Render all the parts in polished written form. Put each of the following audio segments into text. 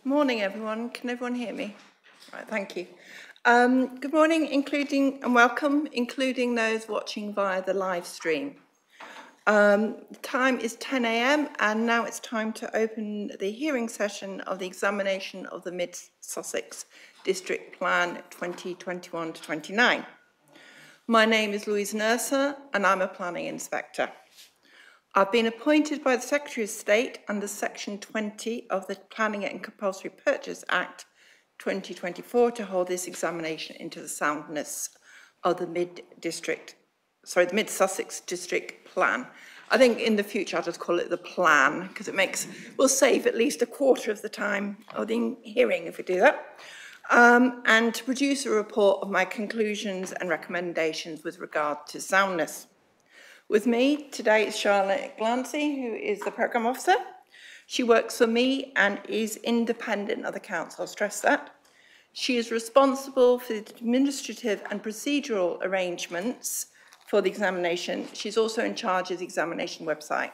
Morning, everyone. Can everyone hear me? Right, thank you. Good morning, including and welcome, including those watching via the live stream. The time is 10 a.m. and now it's time to open the hearing session of the examination of the Mid-Sussex District Plan 2021 to 29. My name is Louise Nurser and I'm a planning inspector. I've been appointed by the Secretary of State under Section 20 of the Planning and Compulsory Purchase Act 2024 to hold this examination into the soundness of the Mid-Sussex District Plan. I think in the future I'll just call it the plan because we'll save at least a quarter of the time of the hearing if we do that. And to produce a report of my conclusions and recommendations with regard to soundness. With me today is Charlotte Glancy, who is the Programme Officer. She works for me and is independent of the Council, I'll stress that. She is responsible for the administrative and procedural arrangements for the examination. She's also in charge of the examination website.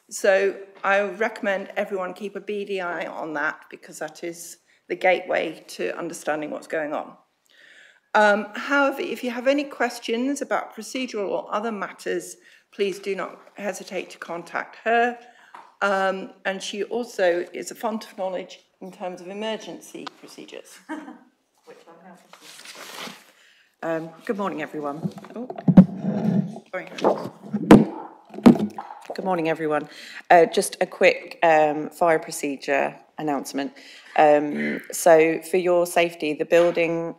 So I recommend everyone keep a beady eye on that because that is the gateway to understanding what's going on. However, if you have any questions about procedural or other matters, please do not hesitate to contact her. And she also is a font of knowledge in terms of emergency procedures. Which I'm happy. Good morning, everyone. Sorry. Good morning, everyone. Just a quick fire procedure announcement. So for your safety, the building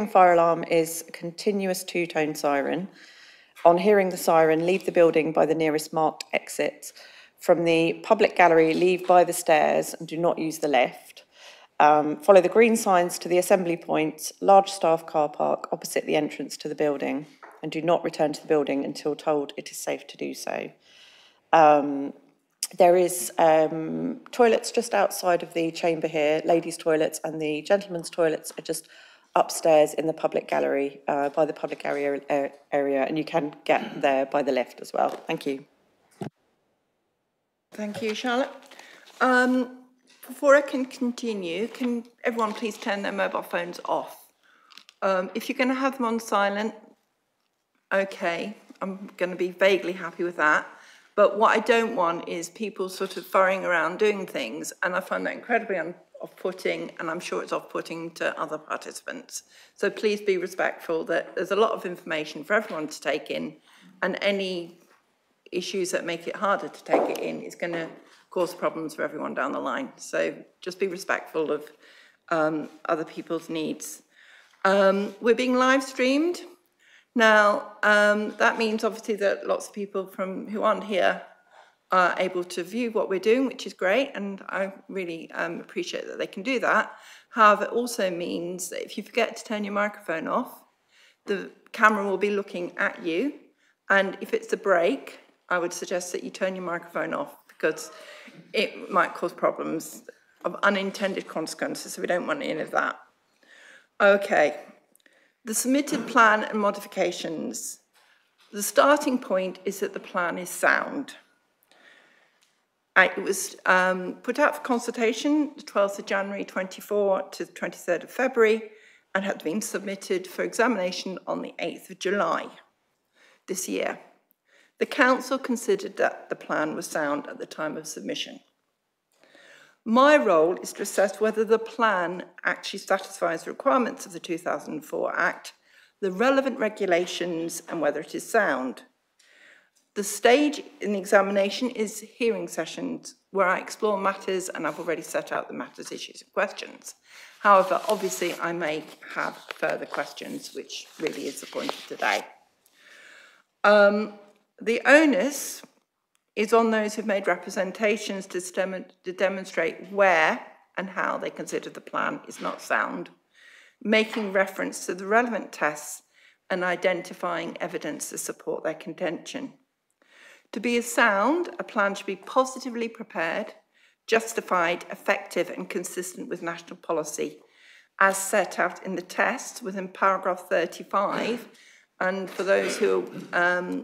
fire alarm is a continuous two-tone siren. On hearing the siren, leave the building by the nearest marked exit. From the public gallery, leave by the stairs and do not use the lift. Follow the green signs to the assembly point, large staff car park opposite the entrance to the building, and do not return to the building until told it is safe to do so. There is toilets just outside of the chamber here, ladies' toilets, and the gentlemen's toilets are just upstairs in the public gallery, by the public area, and you can get there by the lift as well. Thank you. Thank you, Charlotte. Before I can continue, can everyone please turn their mobile phones off? If you're going to have them on silent, okay, I'm going to be vaguely happy with that. But what I don't want is people sort of furrying around doing things, and I find that incredibly off-putting, and I'm sure it's off-putting to other participants. So please be respectful that there's a lot of information for everyone to take in, and any issues that make it harder to take it in is going to cause problems for everyone down the line. So just be respectful of other people's needs. We're being live streamed. Now, that means obviously that lots of people who aren't here are able to view what we're doing, which is great, and I really appreciate that they can do that. However, it also means that if you forget to turn your microphone off, the camera will be looking at you, and if it's a break, I would suggest that you turn your microphone off because it might cause problems of unintended consequences, so we don't want any of that. Okay. The submitted plan and modifications. The starting point is that the plan is sound. It was put out for consultation the 12th of January 24 to the 23rd of February and had been submitted for examination on the 8th of July this year. The council considered that the plan was sound at the time of submission. My role is to assess whether the plan actually satisfies the requirements of the 2004 Act, the relevant regulations, and whether it is sound. The stage in the examination is hearing sessions where I explore matters, and I've already set out the matters, issues, and questions. However, obviously, I may have further questions, which really is the point of today. The onus is on those who've made representations to demonstrate where and how they consider the plan is not sound, making reference to the relevant tests and identifying evidence to support their contention. To be sound, a plan should be positively prepared, justified, effective and consistent with national policy, as set out in the test within paragraph 35. And for those who are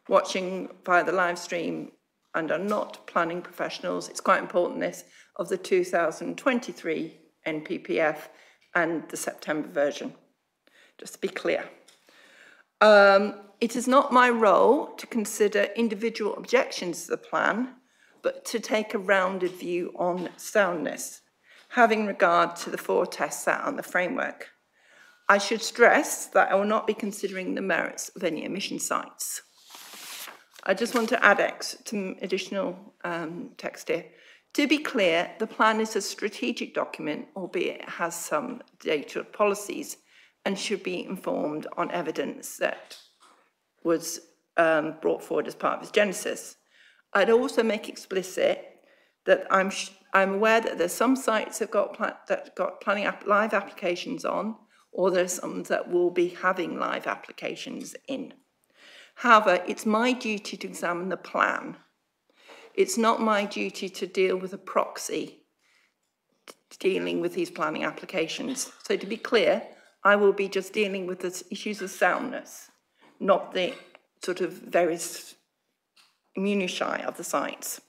watching via the live stream and are not planning professionals, it's quite important this. of the 2023 NPPF and the September version, just to be clear. It is not my role to consider individual objections to the plan, but to take a rounded view on soundness, having regard to the 4 tests set on the framework. I should stress that I will not be considering the merits of any emission sites. I just want to add some additional text here. To be clear, the plan is a strategic document, albeit it has some data policies, and should be informed on evidence that was brought forward as part of its genesis. I'd also make explicit that I'm aware that there's some sites that got planning live applications on, or there's some that will be having live applications in. However, it's my duty to examine the plan. It's not my duty to deal with a proxy dealing with these planning applications. So to be clear, I will be just dealing with the issues of soundness, not the sort of various minutiae of the sites.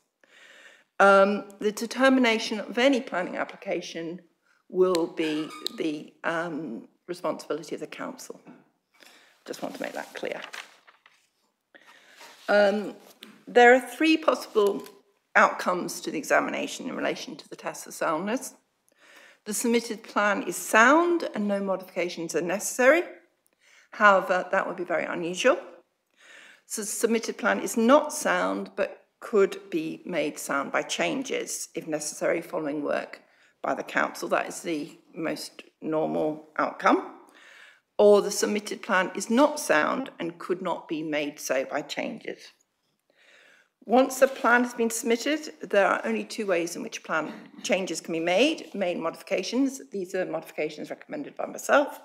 The determination of any planning application will be the responsibility of the council. Just want to make that clear. There are 3 possible outcomes to the examination in relation to the test of soundness. The submitted plan is sound and no modifications are necessary. However, that would be very unusual. So the submitted plan is not sound, but could be made sound by changes, if necessary, following work by the council. That is the most normal outcome. Or the submitted plan is not sound and could not be made so by changes. Once the plan has been submitted, there are only 2 ways in which plan changes can be made modifications, these are modifications recommended by myself,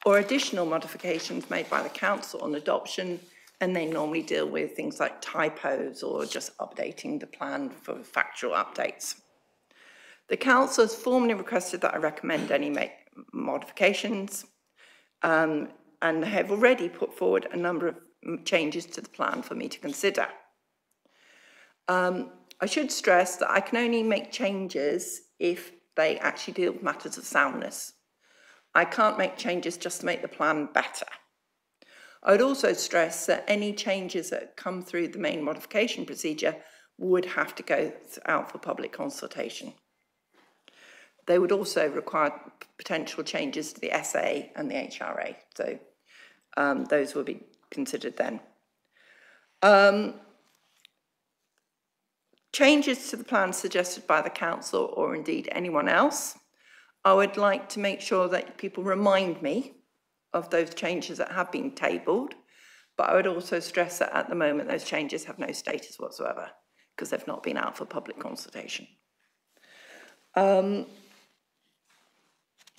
or additional modifications made by the council on adoption, and they normally deal with things like typos or just updating the plan for factual updates. The council has formally requested that I recommend any modifications, and have already put forward a number of changes to the plan for me to consider. I should stress that I can only make changes if they actually deal with matters of soundness. I can't make changes just to make the plan better. I would also stress that any changes that come through the main modification procedure would have to go out for public consultation. They would also require potential changes to the SA and the HRA, so those will be considered then. Changes to the plan suggested by the council or indeed anyone else, I would like to make sure that people remind me of those changes that have been tabled, but I would also stress that at the moment those changes have no status whatsoever because they've not been out for public consultation.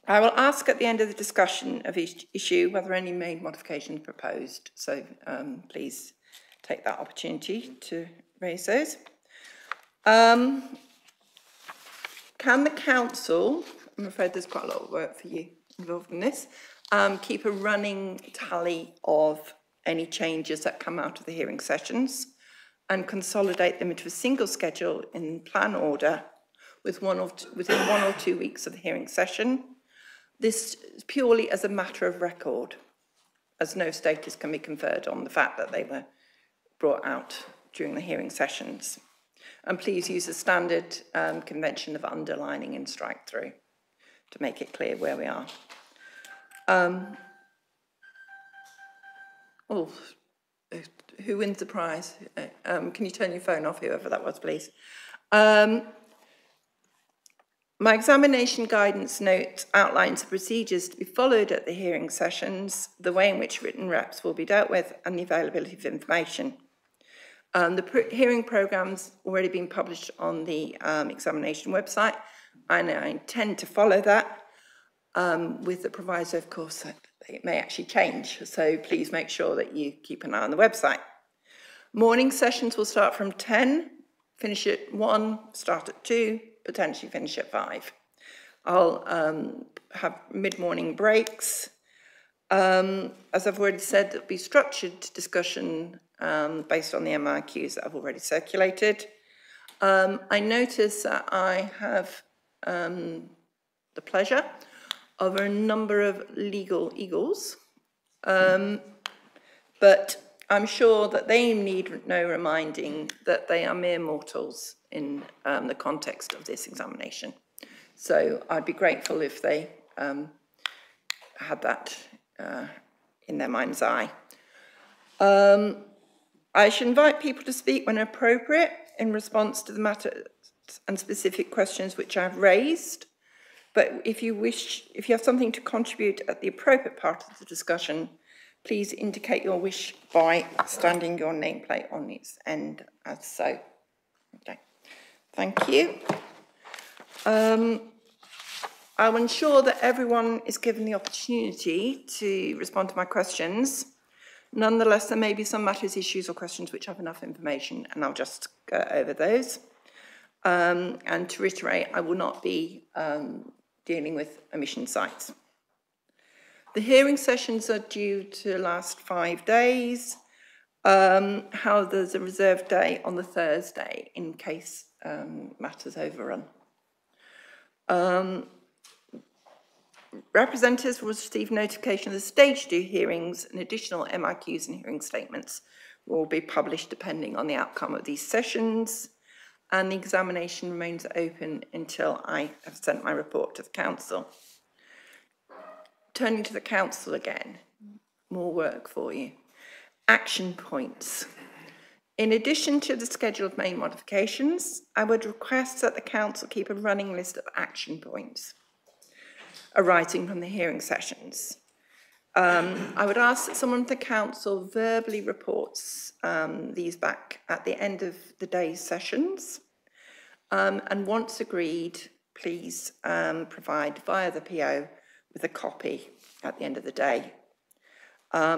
I will ask at the end of the discussion of each issue whether any main modifications proposed, so please take that opportunity to raise those. Can the council, I'm afraid there's quite a lot of work for you involved in this, keep a running tally of any changes that come out of the hearing sessions and consolidate them into a single schedule in plan order within 1 or 2 weeks of the hearing session? This is purely as a matter of record, as no status can be conferred on the fact that they were brought out during the hearing sessions. And please use the standard convention of underlining and strike through to make it clear where we are. Who wins the prize? Can you turn your phone off, whoever that was, please? My examination guidance note outlines the procedures to be followed at the hearing sessions, the way in which written reps will be dealt with, and the availability of information. The hearing program's already been published on the examination website, and I intend to follow that with the proviso, of course, that it may actually change. So please make sure that you keep an eye on the website. Morning sessions will start from 10, finish at 1, start at 2, potentially finish at 5. I'll have mid-morning breaks. As I've already said, there'll be structured discussion based on the MIQs that I've already circulated. I notice that I have the pleasure of a number of legal eagles, but I'm sure that they need no reminding that they are mere mortals in the context of this examination. So I'd be grateful if they had that in their mind's eye. I should invite people to speak when appropriate in response to the matters and specific questions which I've raised. But if you have something to contribute at the appropriate part of the discussion, please indicate your wish by standing your nameplate on its end as so. Okay, thank you. I will ensure that everyone is given the opportunity to respond to my questions. Nonetheless, there may be some matters, issues or questions which have enough information, and I'll just go over those. And to reiterate, I will not be dealing with emission sites. The hearing sessions are due to last 5 days. How there's a reserved day on the Thursday in case matters overrun. Representatives will receive notification of the stage 2 hearings, and additional MIQs and hearing statements will be published depending on the outcome of these sessions, and the examination remains open until I have sent my report to the council. Turning to the council again, more work for you. Action points. In addition to the scheduled main modifications, I would request that the council keep a running list of action points arising from the hearing sessions. I would ask that someone from the council verbally reports these back at the end of the day's sessions. And once agreed, please provide via the PO with a copy at the end of the day.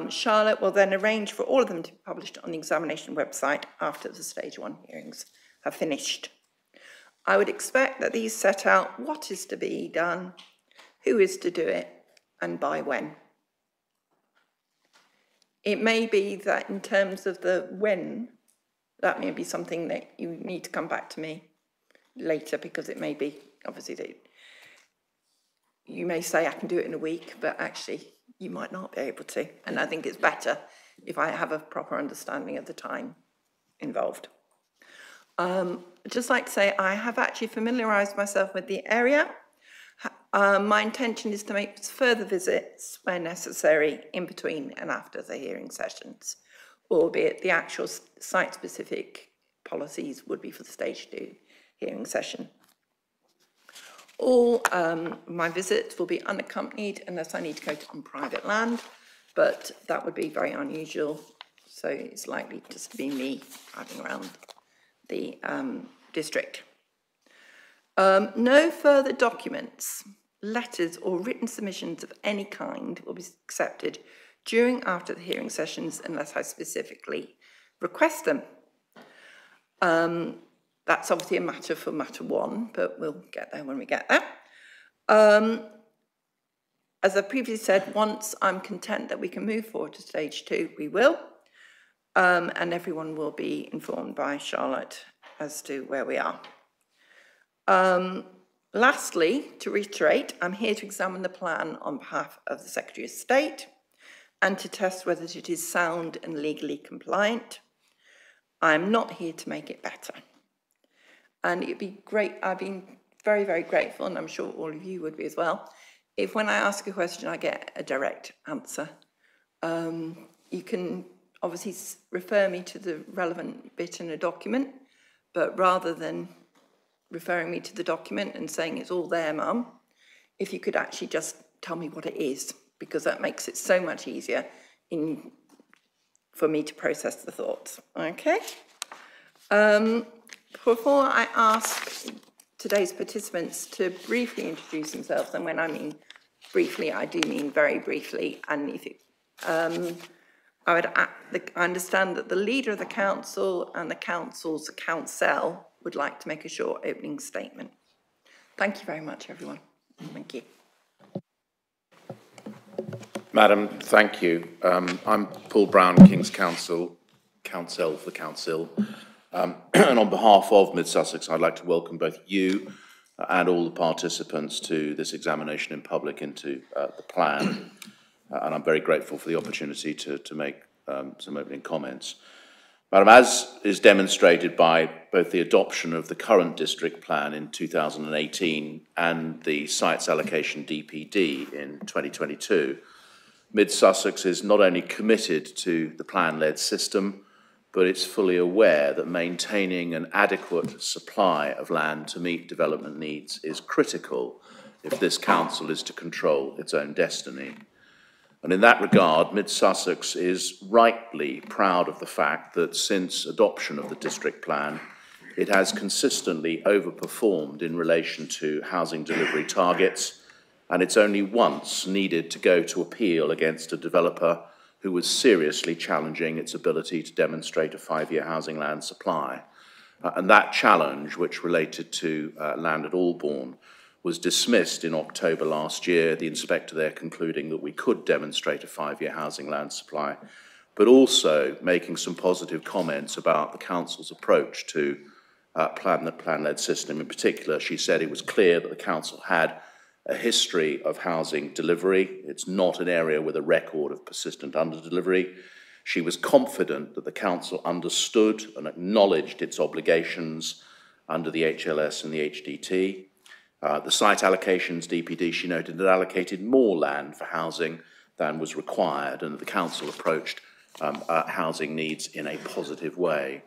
Charlotte will then arrange for all of them to be published on the examination website after the stage 1 hearings have finished. I would expect that these set out what is to be done, who is to do it, and by when. It may be that in terms of the when, that may be something that you need to come back to me later, because it may be, obviously, that you may say I can do it in a week, but actually you might not be able to. And I think it's better if I have a proper understanding of the time involved. I'd just like to say I have actually familiarised myself with the area. My intention is to make further visits where necessary in between and after the hearing sessions, albeit the actual site-specific policies would be for the stage 2 hearing session. All my visits will be unaccompanied unless I need to go on private land, but that would be very unusual, so it's likely just to be me driving around the district. No further documents, letters or written submissions of any kind will be accepted during after the hearing sessions unless I specifically request them. That's obviously a matter for matter 1, but we'll get there when we get there. As I previously said, once I'm content that we can move forward to stage 2, we will. And everyone will be informed by Charlotte as to where we are. Lastly, to reiterate, I'm here to examine the plan on behalf of the Secretary of State and to test whether it is sound and legally compliant. I'm not here to make it better. And it'd be great, I've been very, very grateful, and I'm sure all of you would be as well, if when I ask a question, I get a direct answer. You can obviously refer me to the relevant bit in a document, but rather than referring me to the document and saying it's all there, Mum, if you could actually just tell me what it is, because that makes it so much easier for me to process the thoughts, okay? Before I ask today's participants to briefly introduce themselves, and when I mean briefly, I do mean very briefly, and if it, I understand that the leader of the council and the council's council would like to make a short opening statement. Thank you very much, everyone. Thank you. Madam, thank you. I'm Paul Brown, King's Counsel for the Council. And on behalf of Mid Sussex, I'd like to welcome both you and all the participants to this examination in public into the plan. And I'm very grateful for the opportunity to make some opening comments. Madam, as is demonstrated by both the adoption of the current district plan in 2018 and the sites allocation DPD in 2022, Mid Sussex is not only committed to the plan-led system, but it's fully aware that maintaining an adequate supply of land to meet development needs is critical if this council is to control its own destiny. And in that regard, Mid Sussex is rightly proud of the fact that since adoption of the district plan, it has consistently overperformed in relation to housing delivery targets, and it's only once needed to go to appeal against a developer who was seriously challenging its ability to demonstrate a 5-year housing land supply. And that challenge, which related to land at Albourne, was dismissed in October last year, the inspector there concluding that we could demonstrate a 5-year housing land supply, but also making some positive comments about the council's approach to plan-led system. In particular, she said it was clear that the council had a history of housing delivery. It's not an area with a record of persistent underdelivery. She was confident that the council understood and acknowledged its obligations under the HLS and the HDT. The site allocations DPD, she noted, had allocated more land for housing than was required, and the council approached housing needs in a positive way.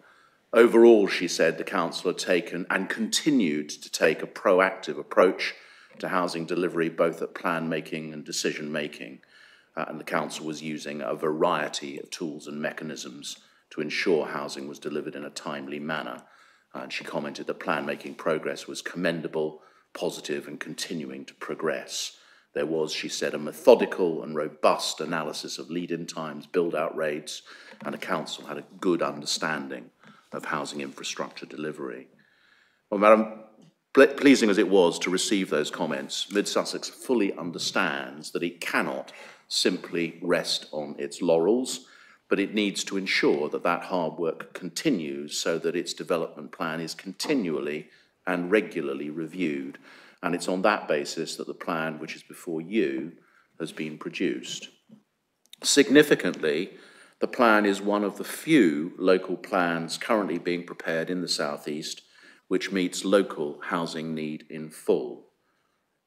Overall, she said, the council had taken and continued to take a proactive approach to housing delivery, both at plan making and decision making, and the council was using a variety of tools and mechanisms to ensure housing was delivered in a timely manner. And she commented that plan making progress was commendable, positive, and continuing to progress. There was, she said, a methodical and robust analysis of lead-in times, build-out rates, and the council had a good understanding of housing infrastructure delivery. Well, Madam, pleasing as it was to receive those comments, Mid Sussex fully understands that it cannot simply rest on its laurels, but it needs to ensure that that hard work continues so that its development plan is continually and regularly reviewed. And it's on that basis that the plan, which is before you, has been produced. Significantly, the plan is one of the few local plans currently being prepared in the South East which meets local housing need in full.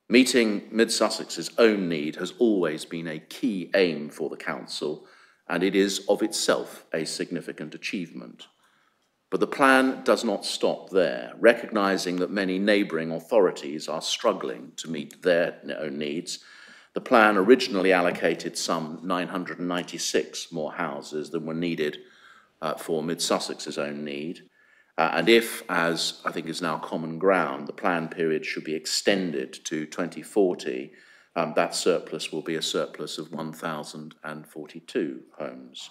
Meeting Mid Sussex's own need has always been a key aim for the council, and it is of itself a significant achievement. But the plan does not stop there, recognising that many neighbouring authorities are struggling to meet their own needs. The plan originally allocated some 996 more houses than were needed for Mid Sussex's own need. And if, as I think is now common ground, the plan period should be extended to 2040, that surplus will be a surplus of 1,042 homes.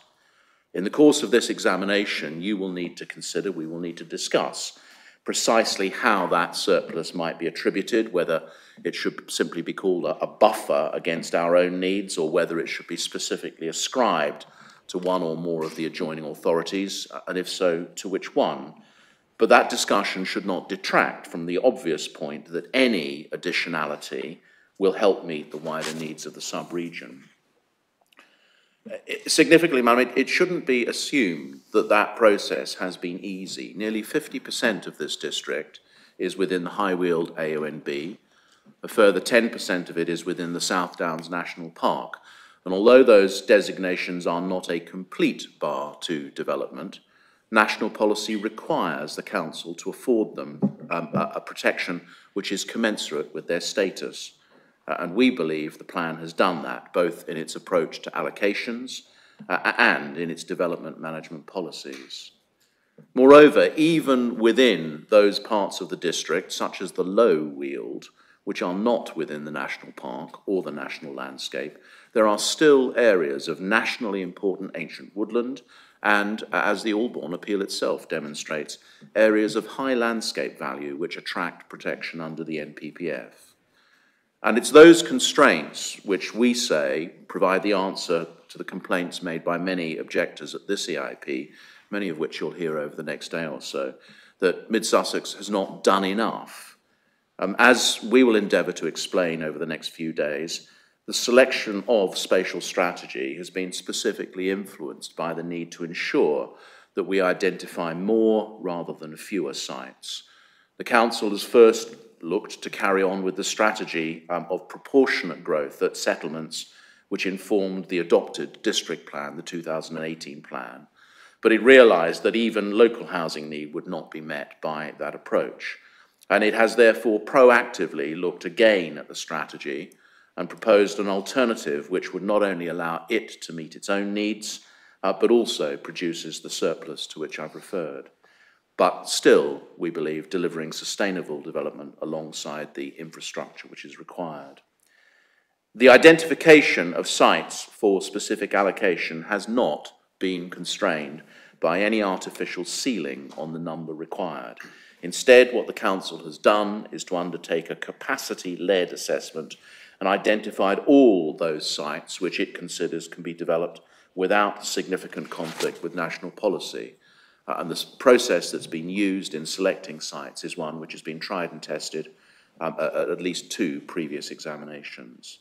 In the course of this examination, you will need to consider, we will need to discuss precisely how that surplus might be attributed, whether it should simply be called a buffer against our own needs, or whether it should be specifically ascribed to one or more of the adjoining authorities, and if so, to which one. But that discussion should not detract from the obvious point that any additionality will help meet the wider needs of the sub-region. Significantly, Madam, it shouldn't be assumed that that process has been easy. Nearly 50% of this district is within the High Weald AONB. A further 10% of it is within the South Downs National Park. And although those designations are not a complete bar to development, national policy requires the council to afford them a protection which is commensurate with their status. And we believe the plan has done that, both in its approach to allocations and in its development management policies. Moreover, even within those parts of the district, such as the Low Weald, which are not within the national park or the national landscape, there are still areas of nationally important ancient woodland and, as the Albourne appeal itself demonstrates, areas of high landscape value which attract protection under the NPPF. And it's those constraints which we say provide the answer to the complaints made by many objectors at this EIP many of which you'll hear over the next day or so, that Mid Sussex has not done enough. As we will endeavour to explain over the next few days, the selection of spatial strategy has been specifically influenced by the need to ensure that we identify more rather than fewer sites. The Council has first looked to carry on with the strategy of proportionate growth at settlements which informed the adopted district plan, the 2018 plan, but it realised that even local housing need would not be met by that approach. And it has therefore proactively looked again at the strategy and proposed an alternative which would not only allow it to meet its own needs, but also produces the surplus to which I've referred. But still, we believe, delivering sustainable development alongside the infrastructure which is required. The identification of sites for specific allocation has not been constrained by any artificial ceiling on the number required. Instead, what the Council has done is to undertake a capacity-led assessment and identified all those sites which it considers can be developed without significant conflict with national policy. And the process that's been used in selecting sites is one which has been tried and tested at least 2 previous examinations.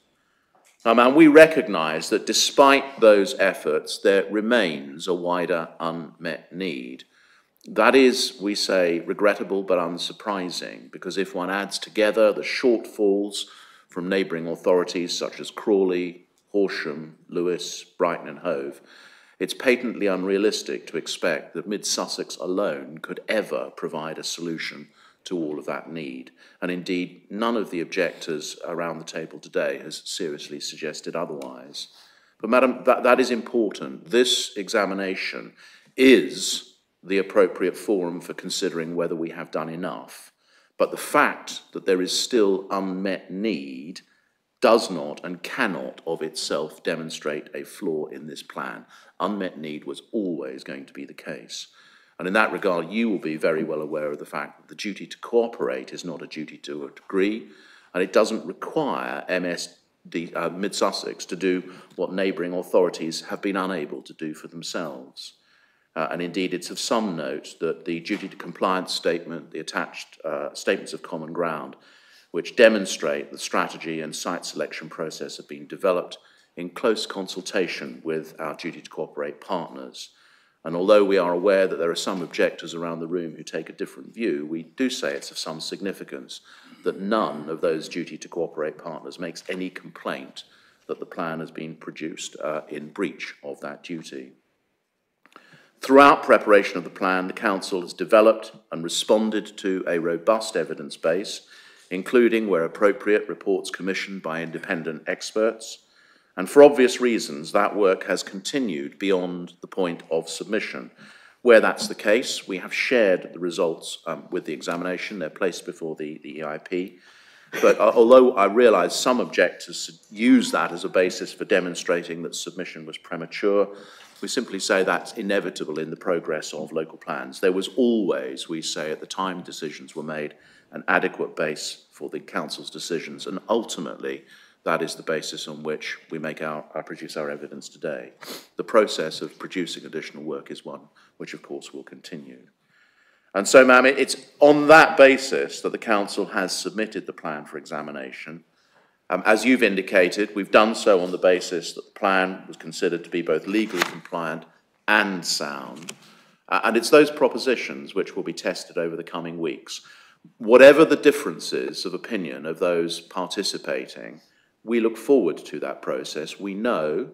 And we recognise that despite those efforts, there remains a wider unmet need. That is, we say, regrettable but unsurprising, because if one adds together the shortfalls from neighbouring authorities such as Crawley, Horsham, Lewes, Brighton and Hove, it's patently unrealistic to expect that Mid Sussex alone could ever provide a solution to all of that need. And indeed, none of the objectors around the table today has seriously suggested otherwise. But Madam, that is important. This examination is the appropriate forum for considering whether we have done enough. But the fact that there is still unmet need does not and cannot of itself demonstrate a flaw in this plan. Unmet need was always going to be the case. And in that regard, you will be very well aware of the fact that the duty to cooperate is not a duty to a degree, and it doesn't require Mid Sussex to do what neighbouring authorities have been unable to do for themselves. And indeed, it's of some note that the duty to compliance statement, the attached statements of common ground, which demonstrate the strategy and site selection process have been developed in close consultation with our duty to cooperate partners. And although we are aware that there are some objectors around the room who take a different view, we do say it's of some significance that none of those duty to cooperate partners makes any complaint that the plan has been produced in breach of that duty. Throughout preparation of the plan, the Council has developed and responded to a robust evidence base, including, where appropriate, reports commissioned by independent experts. And for obvious reasons, that work has continued beyond the point of submission. Where that's the case, we have shared the results with the examination. They're placed before the EIP. But although I realise some objectors use that as a basis for demonstrating that submission was premature, we simply say that's inevitable in the progress of local plans. There was always, we say, at the time decisions were made, an adequate base for the Council's decisions, and ultimately that is the basis on which we produce our evidence today. The process of producing additional work is one which, of course, will continue. And so, ma'am, it's on that basis that the Council has submitted the plan for examination. As you've indicated, we've done so on the basis that the plan was considered to be both legally compliant and sound. And it's those propositions which will be tested over the coming weeks. Whatever the differences of opinion of those participating, we look forward to that process. We know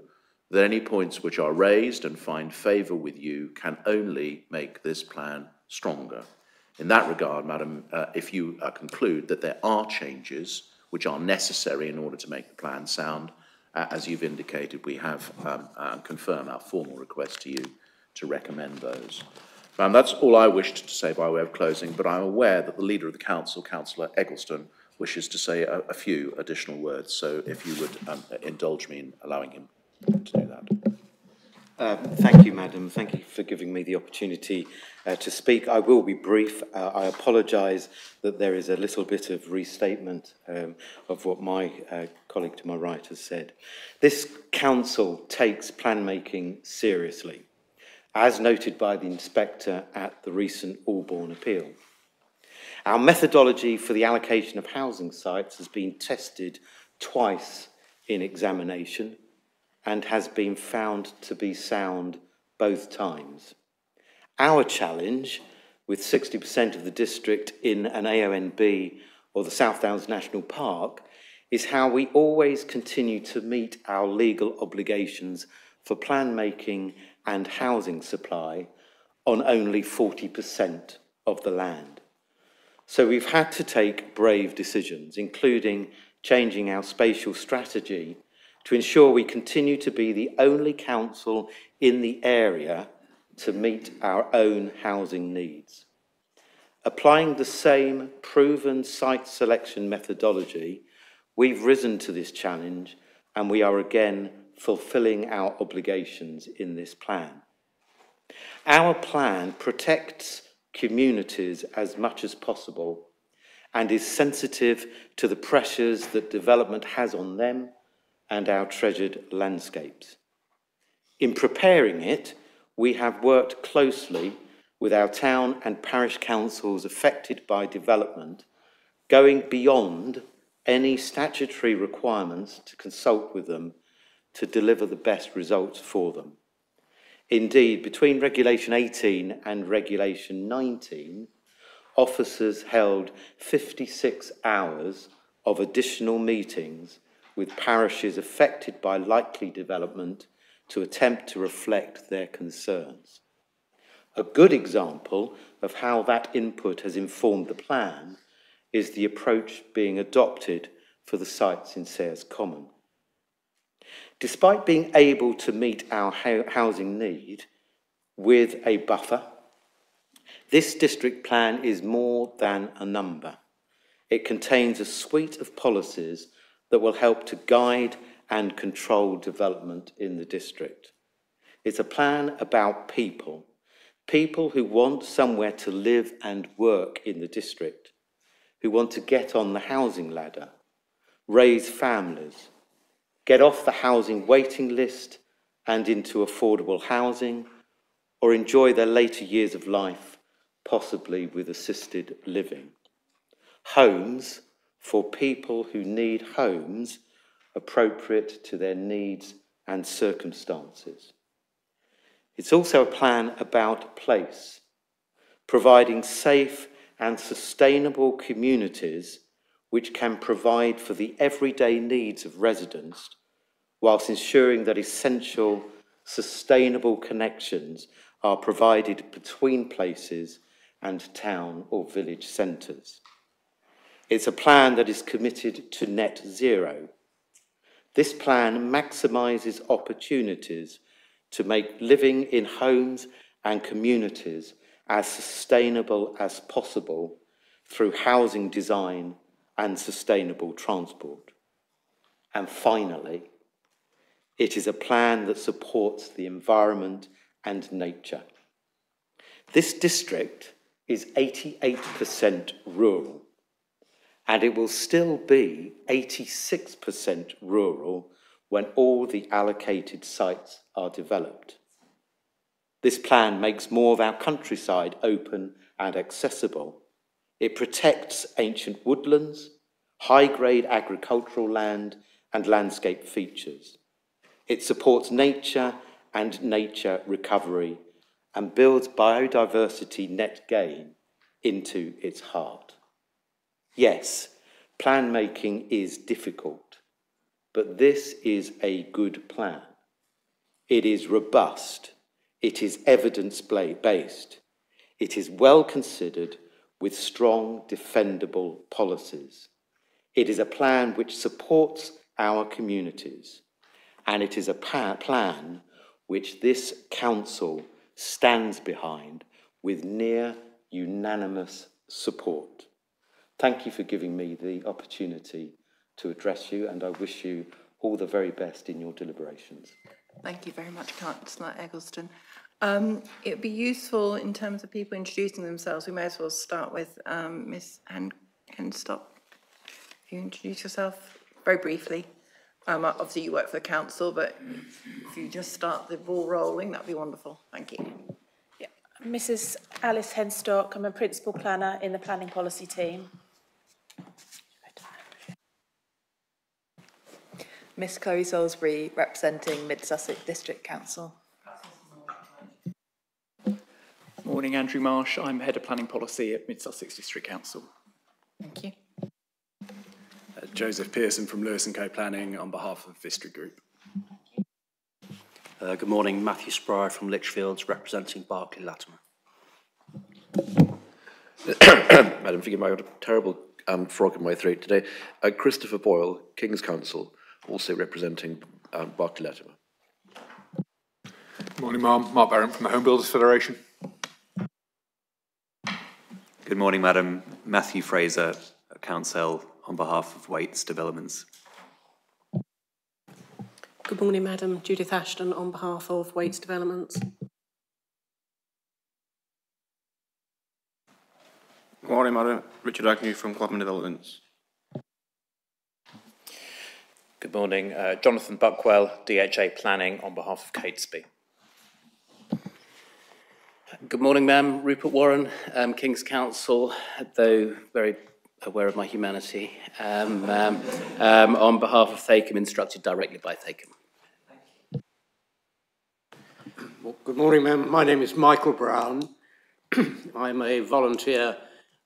that any points which are raised and find favour with you can only make this plan stronger. In that regard, Madam, if you conclude that there are changes which are necessary in order to make the plan sound, as you've indicated, we have confirmed our formal request to you to recommend those. That's all I wished to say by way of closing, but I'm aware that the Leader of the Council, Councillor Eggleston, wishes to say a few additional words, so if you would indulge me in allowing him to do that. Thank you, Madam. Thank you for giving me the opportunity to speak. I will be brief. I apologise that there is a little bit of restatement of what my colleague to my right has said. This Council takes plan making seriously. as noted by the inspector at the recent Albourne appeal. Our methodology for the allocation of housing sites has been tested twice in examination and has been found to be sound both times. Our challenge, with 60% of the district in an AONB or the South Downs National Park, is how we always continue to meet our legal obligations for plan making and housing supply on only 40% of the land. So we've had to take brave decisions, including changing our spatial strategy to ensure we continue to be the only council in the area to meet our own housing needs. Applying the same proven site selection methodology, we've risen to this challenge and we are again fulfilling our obligations in this plan. Our plan protects communities as much as possible and is sensitive to the pressures that development has on them and our treasured landscapes. In preparing it, we have worked closely with our town and parish councils affected by development, going beyond any statutory requirements to consult with them to deliver the best results for them. Indeed, between Regulation 18 and Regulation 19, officers held 56 hours of additional meetings with parishes affected by likely development to attempt to reflect their concerns. A good example of how that input has informed the plan is the approach being adopted for the sites in Sayers Common. Despite being able to meet our housing need with a buffer, this district plan is more than a number. It contains a suite of policies that will help to guide and control development in the district. It's a plan about people, people who want somewhere to live and work in the district, who want to get on the housing ladder, raise families, get off the housing waiting list and into affordable housing, or enjoy their later years of life, possibly with assisted living. Homes for people who need homes appropriate to their needs and circumstances. It's also a plan about place, providing safe and sustainable communities which can provide for the everyday needs of residents, whilst ensuring that essential, sustainable connections are provided between places and town or village centres. It's a plan that is committed to net zero. This plan maximises opportunities to make living in homes and communities as sustainable as possible through housing design and sustainable transport. And finally, it is a plan that supports the environment and nature. This district is 88% rural, and it will still be 86% rural when all the allocated sites are developed. This plan makes more of our countryside open and accessible. It protects ancient woodlands, high-grade agricultural land and landscape features. It supports nature and nature recovery and builds biodiversity net gain into its heart. Yes, plan making is difficult, but this is a good plan. It is robust. It is evidence-based. It is well considered with strong defendable policies. It is a plan which supports our communities, and it is a plan which this council stands behind with near unanimous support. Thank you for giving me the opportunity to address you, and I wish you all the very best in your deliberations. Thank you very much, Councillor Eggleston. It would be useful in terms of people introducing themselves. We may as well start with Ms. Henstop. If you introduce yourself very briefly, Obviously you work for the council, but if you just start the ball rolling, that'd be wonderful. Thank you. Yeah. Mrs. Alice Henstock, I'm a principal planner in the planning policy team. Miss Chloe Salisbury, representing Mid Sussex District Council. Morning, Andrew Marsh. I'm Head of Planning Policy at Mid Sussex District Council. Thank you. Joseph Pearson from Lewis & Co Planning on behalf of Vistry Group. Good morning, Matthew Spry from Lichfields, representing Berkeley Latimer. Madam, forgive me, I've got a terrible frog in my throat today. Christopher Boyle, King's Counsel, also representing Berkeley Latimer. Good morning, Ma'am. Mark Barron from the Home Builders Federation. Good morning, Madam. Matthew Fraser, Counsel, on behalf of Waits Developments. Good morning, Madam. Judith Ashton on behalf of Waits Developments. Good morning, Madam. Richard Agnew from Clodman Developments. Good morning. Jonathan Buckwell, DHA Planning on behalf of Catesby. Good morning, ma'am. Rupert Warren, King's Counsel, though very aware of my humanity, on behalf of Thacum, instructed directly by Thacum. Well, good morning, ma'am. My name is Michael Brown. I'm a volunteer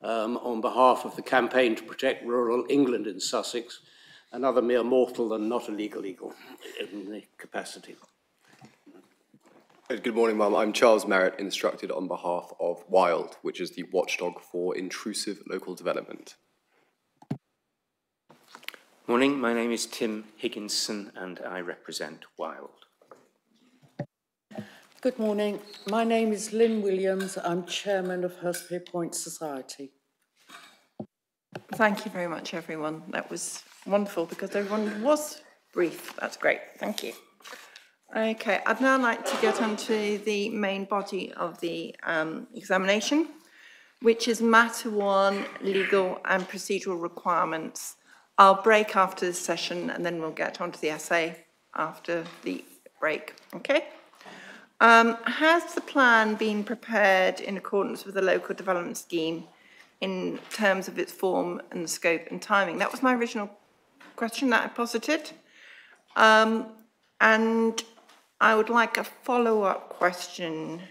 on behalf of the Campaign to Protect Rural England in Sussex, another mere mortal and not a legal eagle in the capacity. Good morning, ma'am. I'm Charles Merritt, instructed on behalf of WILD, which is the watchdog for intrusive local development. Morning, my name is Tim Higginson and I represent WILD. Good morning. My name is Lynn Williams. I'm chairman of Hurstpere Point Society. Thank you very much, everyone. That was wonderful because everyone was brief. That's great. Thank you. Okay, I'd now like to get on to the main body of the examination, which is Matter 1, Legal and Procedural Requirements. I'll break after this session and then we'll get on to the essay after the break, okay? Has the plan been prepared in accordance with the local development scheme in terms of its form and scope and timing? That was my original question that I posited. And I would like a follow-up question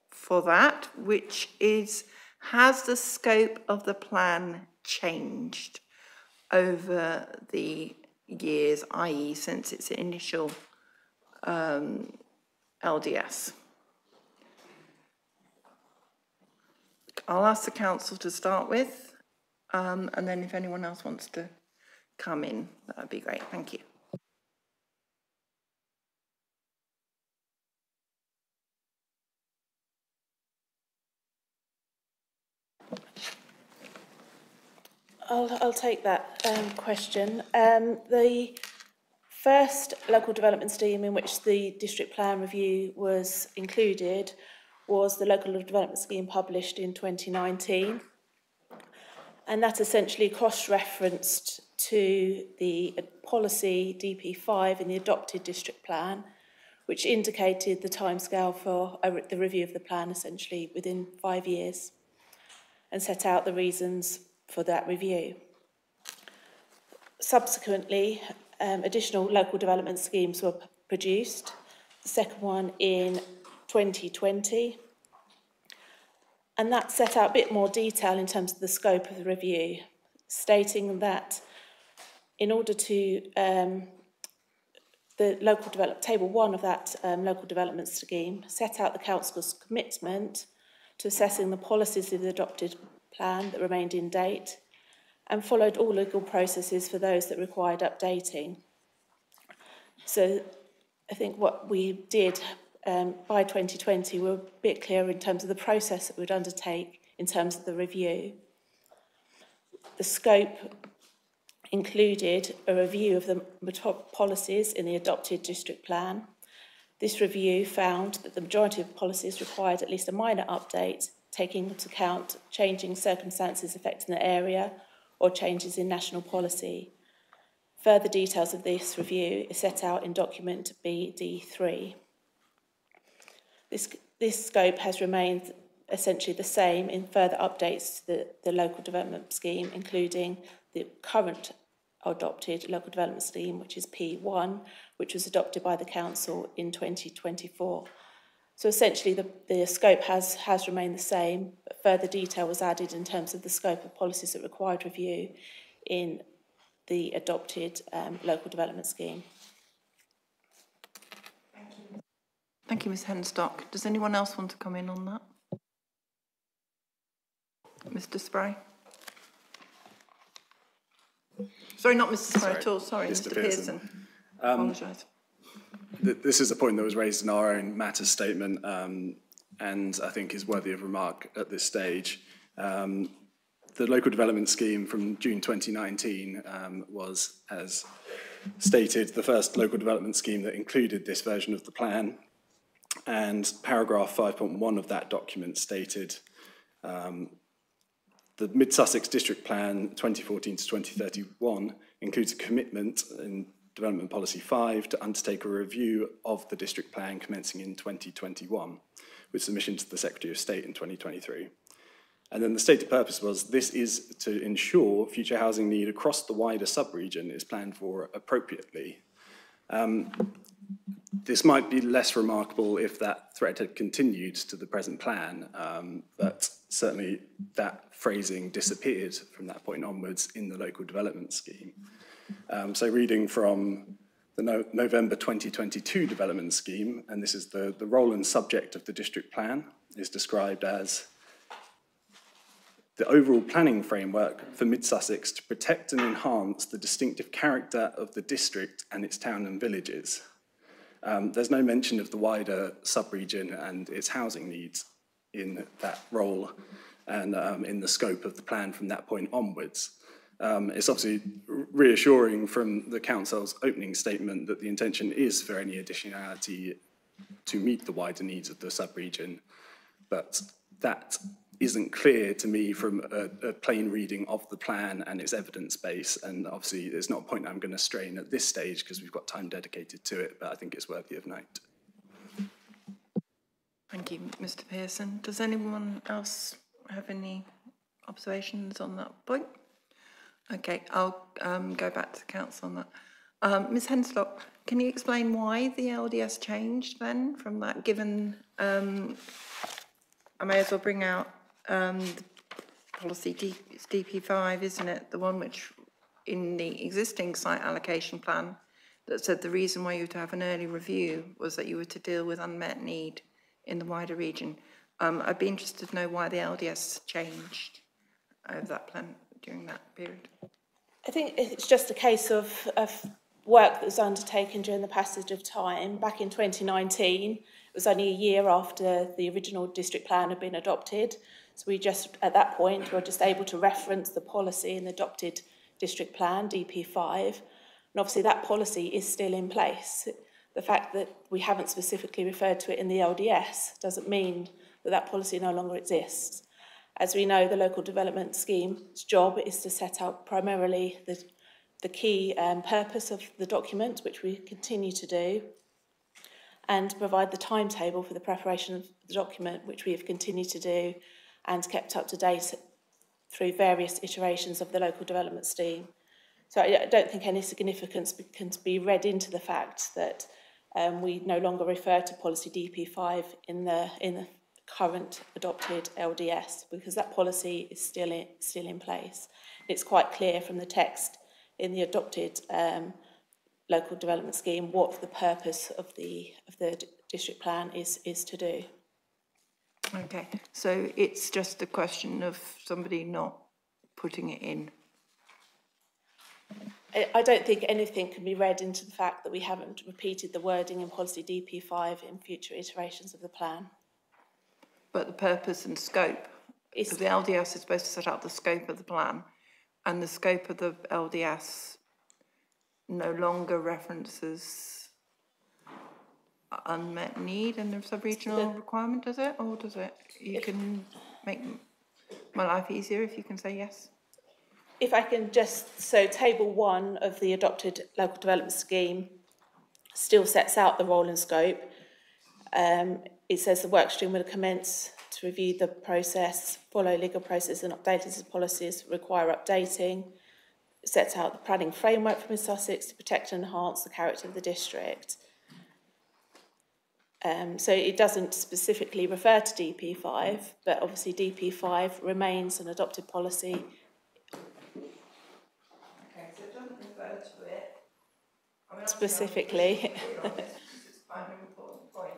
for that, which is, has the scope of the plan changed over the years, i.e. since its initial LDS? I'll ask the council to start with, and then if anyone else wants to come in, that would be great. Thank you. I'll take that question. The first local development scheme in which the district plan review was included was the local development scheme published in 2019. And that essentially cross-referenced to the policy DP5 in the adopted district plan, which indicated the timescale for the review of the plan essentially within 5 years, and set out the reasons for that review. Subsequently, additional local development schemes were produced, the second one in 2020, and that set out a bit more detail in terms of the scope of the review, stating that in order to the local table 1 of that local development scheme set out the council's commitment to assessing the policies of the adopted plan that remained in date and followed all legal processes for those that required updating. So I think what we did by 2020, we were a bit clearer in terms of the process that we'd undertake in terms of the review. The scope included a review of the policies in the adopted district plan. This review found that the majority of policies required at least a minor update, taking into account changing circumstances affecting the area or changes in national policy. Further details of this review is set out in document BD3. This scope has remained essentially the same in further updates to the local development scheme, including the current adopted local development scheme, which is P1, which was adopted by the council in 2024. So essentially the scope has remained the same, but further detail was added in terms of the scope of policies that required review in the adopted local development scheme. Thank you, Ms Henstock. Does anyone else want to come in on that? Mr Spray? Sorry, not Mr Spray at all. Sorry, Mr Pearson. Apologise. This is a point that was raised in our own matters statement and I think is worthy of remark at this stage. The local development scheme from June 2019 was, as stated, the first local development scheme that included this version of the plan. And paragraph 5.1 of that document stated the Mid-Sussex District Plan 2014 to 2031 includes a commitment in Development Policy 5 to undertake a review of the district plan commencing in 2021 with submission to the Secretary of State in 2023. And then the stated purpose was this is to ensure future housing need across the wider sub-region is planned for appropriately. This might be less remarkable if that thread had continued to the present plan, but certainly that phrasing disappeared from that point onwards in the local development scheme. So reading from the November 2022 development scheme, and this is the role and subject of the district plan, is described as the overall planning framework for Mid-Sussex to protect and enhance the distinctive character of the district and its town and villages. There's no mention of the wider sub-region and its housing needs in that role and in the scope of the plan from that point onwards. It's obviously reassuring from the council's opening statement that the intention is for any additionality to meet the wider needs of the sub-region, but that isn't clear to me from a plain reading of the plan and its evidence base, and obviously there's not a point I'm going to strain at this stage because we've got time dedicated to it, but I think it's worthy of note. Thank you, Mr Pearson. Does anyone else have any observations on that point? Okay, I'll go back to the council on that. Ms Henstock, can you explain why the LDS changed then from that, given, I may as well bring out the policy, it's DP5, isn't it? The one which in the existing site allocation plan that said the reason why you were to have an early review was that you were to deal with unmet need in the wider region. I'd be interested to know why the LDS changed over that plan during that period. I think it's just a case of work that was undertaken during the passage of time. Back in 2019, it was only a year after the original district plan had been adopted. So we just, at that point, were just able to reference the policy in the adopted district plan, DP5. And obviously that policy is still in place. The fact that we haven't specifically referred to it in the LDS doesn't mean that that policy no longer exists. As we know, the local development scheme's job is to set out primarily the key purpose of the document, which we continue to do, and provide the timetable for the preparation of the document, which we have continued to do and kept up to date through various iterations of the local development scheme. So I don't think any significance can be read into the fact that we no longer refer to policy DP5 in the current adopted LDS, because that policy is still in place. It's quite clear from the text in the adopted local development scheme what the purpose of the district plan is to do. Okay, so it's just a question of somebody not putting it in. I don't think anything can be read into the fact that we haven't repeated the wording in policy DP5 in future iterations of the plan. But the purpose and scope, because the LDS is supposed to set out the scope of the plan, and the scope of the LDS no longer references unmet need and the sub-regional requirement, does it? Or does it? You can make my life easier if you can say yes. if I can just, so table 1 of the adopted local development scheme still sets out the role and scope. It says the work stream will commence to review the process, follow legal process and updated policies require updating. It sets out the planning framework for Mid Sussex to protect and enhance the character of the district. So it doesn't specifically refer to DP5, but obviously DP5 remains an adopted policy. Okay, so it doesn't refer to it. I mean, Specifically. It's quite an important point.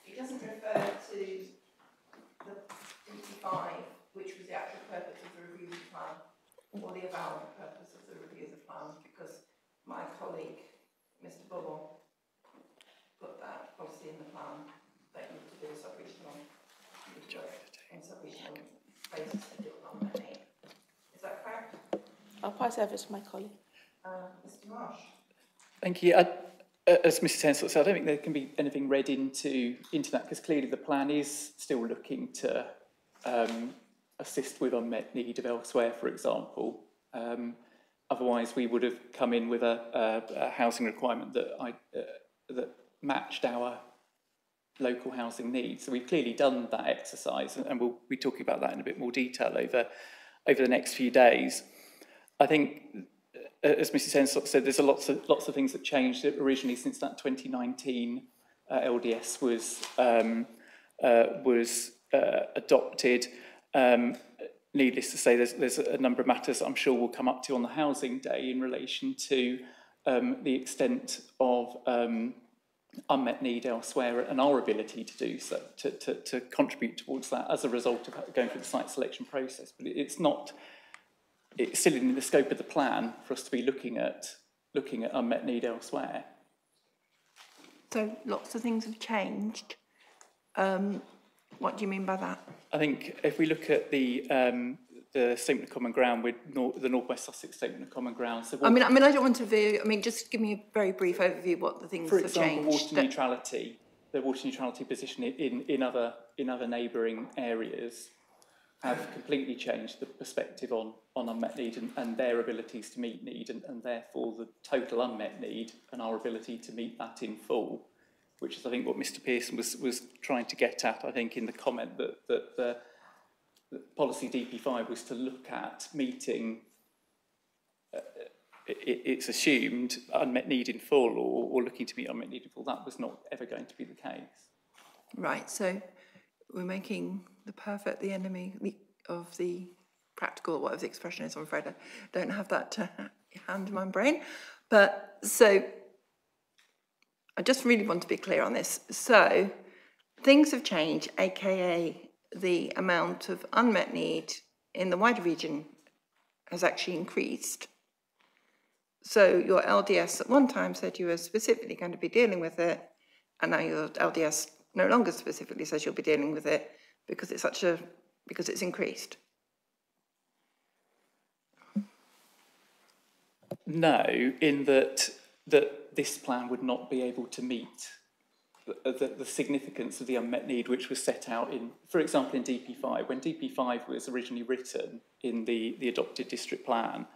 It doesn't refer to the DP5, which was the actual purpose of the review of the plan, or the avowed purpose of the review of the plan, because my colleague, Mr. Bubble, put that policy in the plan that you to do a sub-regional and sub-regional basis to do on that need. Is that correct? I'll pass over to my colleague. Mr. Marsh. Thank you. As Mrs. Hensel said, I don't think there can be anything read into that, because clearly the plan is still looking to assist with unmet need of elsewhere, for example. Otherwise, we would have come in with a housing requirement that matched our local housing needs. So we've clearly done that exercise, and we'll be talking about that in a bit more detail over the next few days. I think, as Mrs. Hensel said, there's lots of things that changed originally since that 2019 LDS was adopted. Needless to say, there's a number of matters I'm sure we'll come up to on the housing day in relation to the extent of unmet need elsewhere and our ability to do so, to contribute towards that as a result of going through the site selection process. But it's still in the scope of the plan for us to be looking at unmet need elsewhere. So lots of things have changed. What do you mean by that? I think if we look at the statement of common ground with the North West Sussex statement of common ground. So I mean, I don't want to view. I mean, just give me a very brief overview of what the things have changed. For example, water neutrality. The water neutrality position in other neighbouring areas have completely changed the perspective on unmet need and their abilities to meet need, and therefore the total unmet need and our ability to meet that in full, which is, I think, what Mr. Pearson was trying to get at, I think, in the comment that the policy DP5 was to look at meeting, it's assumed, unmet need in full or looking to meet unmet need in full. That was not ever going to be the case. Right, so we're making the perfect the enemy of the practical, whatever the expression is. I'm afraid I don't have that to hand in my brain. But so I just really want to be clear on this. So things have changed, aka the amount of unmet need in the wider region has actually increased. So your LDS at one time said you were specifically going to be dealing with it, and now your LDS no longer specifically says you'll be dealing with it because it's increased. No, in that this plan would not be able to meet the significance of the unmet need which was set out in, for example, in DP5. When DP5 was originally written in the adopted district plan,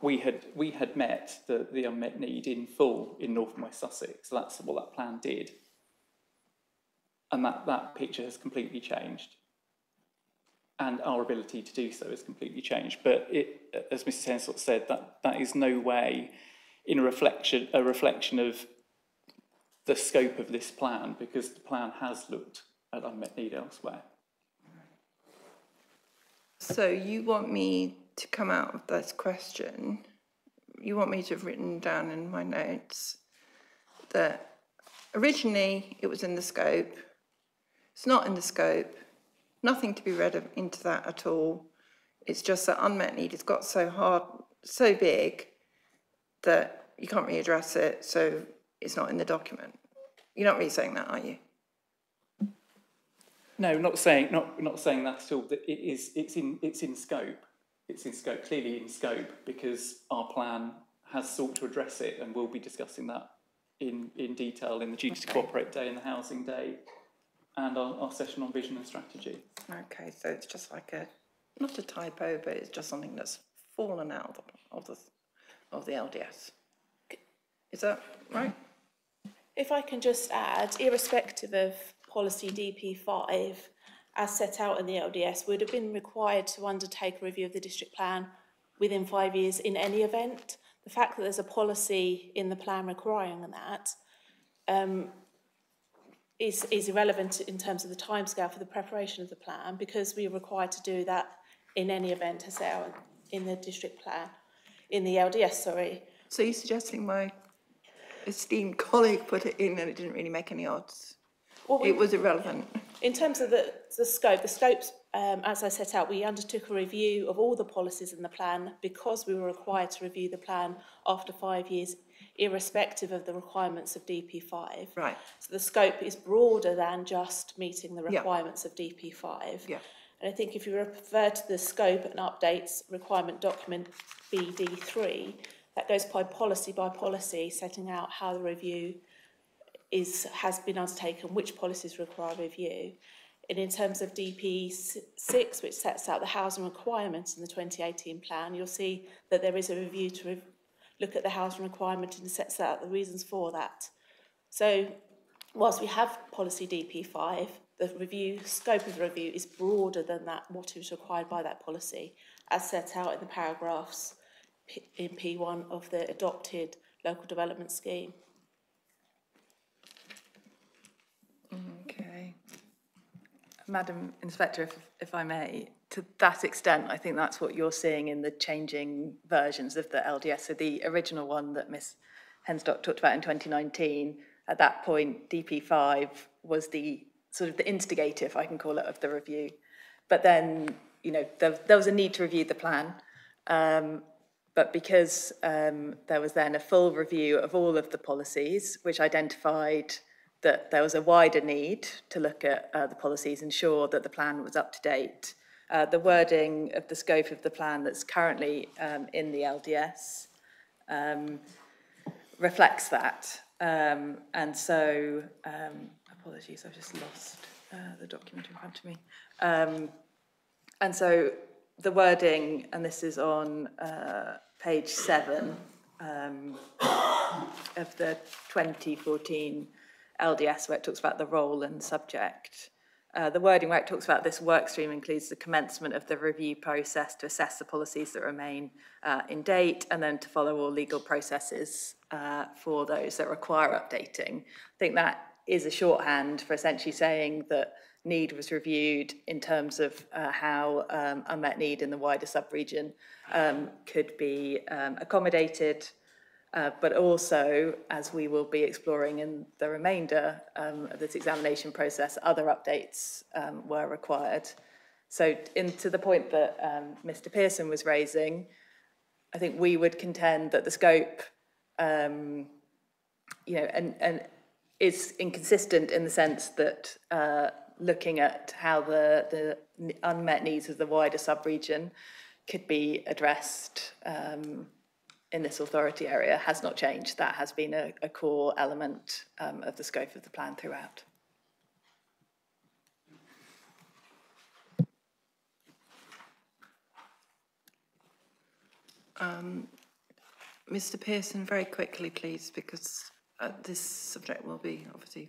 we had met the unmet need in full in North and West Sussex. So that's what that plan did. And that picture has completely changed. And our ability to do so has completely changed. But as Mrs. Hensel said, that is no way in a reflection of the scope of this plan, because the plan has looked at unmet need elsewhere. So you want me to come out of this question, you want me to have written down in my notes that originally it was in the scope, it's not in the scope, nothing to be read into that at all. It's just that unmet need has got so big that you can't really address it, so it's not in the document. You're not really saying that, are you? No, not saying that at all. It's in scope. It's in scope, clearly in scope, because our plan has sought to address it, and we'll be discussing that in detail in the Duty to Cooperate Day and the Housing Day, and our session on vision and strategy. Okay, so it's just like a not a typo, but it's just something that's fallen out of the LDS. Is that right? If I can just add, irrespective of policy DP5, as set out in the LDS, would have been required to undertake a review of the district plan within 5 years in any event. The fact that there's a policy in the plan requiring that is irrelevant in terms of the timescale for the preparation of the plan, because we are required to do that in any event as set out in the district plan, in the LDS, sorry. So you're suggesting my esteemed colleague put it in and it didn't really make any odds? Well, it was irrelevant. In terms of the scopes, as I set out, we undertook a review of all the policies in the plan because we were required to review the plan after 5 years, irrespective of the requirements of DP5. Right. So the scope is broader than just meeting the requirements of DP5. Yeah. And I think if you refer to the scope and updates requirement document BD3, that goes by policy, setting out how the review has been undertaken, which policies require review. And in terms of DP6, which sets out the housing requirements in the 2018 plan, you'll see that there is a review to look at the housing requirement and sets out the reasons for that. So whilst we have policy DP5, the scope of the review is broader than that, what is required by that policy, as set out in the paragraphs in P1 of the adopted local development scheme. Okay. Madam Inspector, if I may, to that extent, I think that's what you're seeing in the changing versions of the LDS. So the original one that Ms Henstock talked about in 2019, at that point, DP5 was the sort of the instigator, if I can call it, of the review. But then, you know, there was a need to review the plan. But because there was then a full review of all of the policies, which identified that there was a wider need to look at the policies, ensure that the plan was up to date. The wording of the scope of the plan that's currently in the LDS reflects that. And so, apologies, I've just lost the document in front of me. And so the wording, and this is on page 7 of the 2014 LDS, where it talks about the role and subject. The wording where it talks about this work stream includes the commencement of the review process to assess the policies that remain in date, and then to follow all legal processes for those that require updating. I think that is a shorthand for essentially saying that need was reviewed in terms of how unmet need in the wider sub-region could be accommodated, but also, as we will be exploring in the remainder of this examination process, other updates were required. So to the point that Mr. Pearson was raising, I think we would contend that the scope, and is inconsistent in the sense that looking at how the unmet needs of the wider sub-region could be addressed in this authority area has not changed. That has been a core element of the scope of the plan throughout. Mr. Pearson, very quickly, please, because this subject will be obviously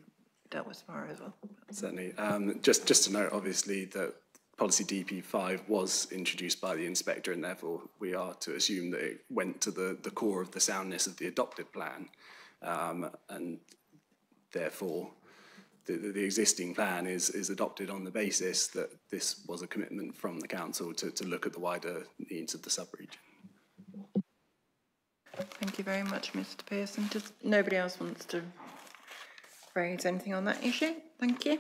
dealt with tomorrow as well. Certainly. Just to note, obviously, that policy DP5 was introduced by the inspector, and therefore we are to assume that it went to the core of the soundness of the adopted plan, and therefore the existing plan is adopted on the basis that this was a commitment from the council to look at the wider needs of the sub-region. Thank you very much, Mr. Pearson. Does nobody else wants to raise anything on that issue? Thank you.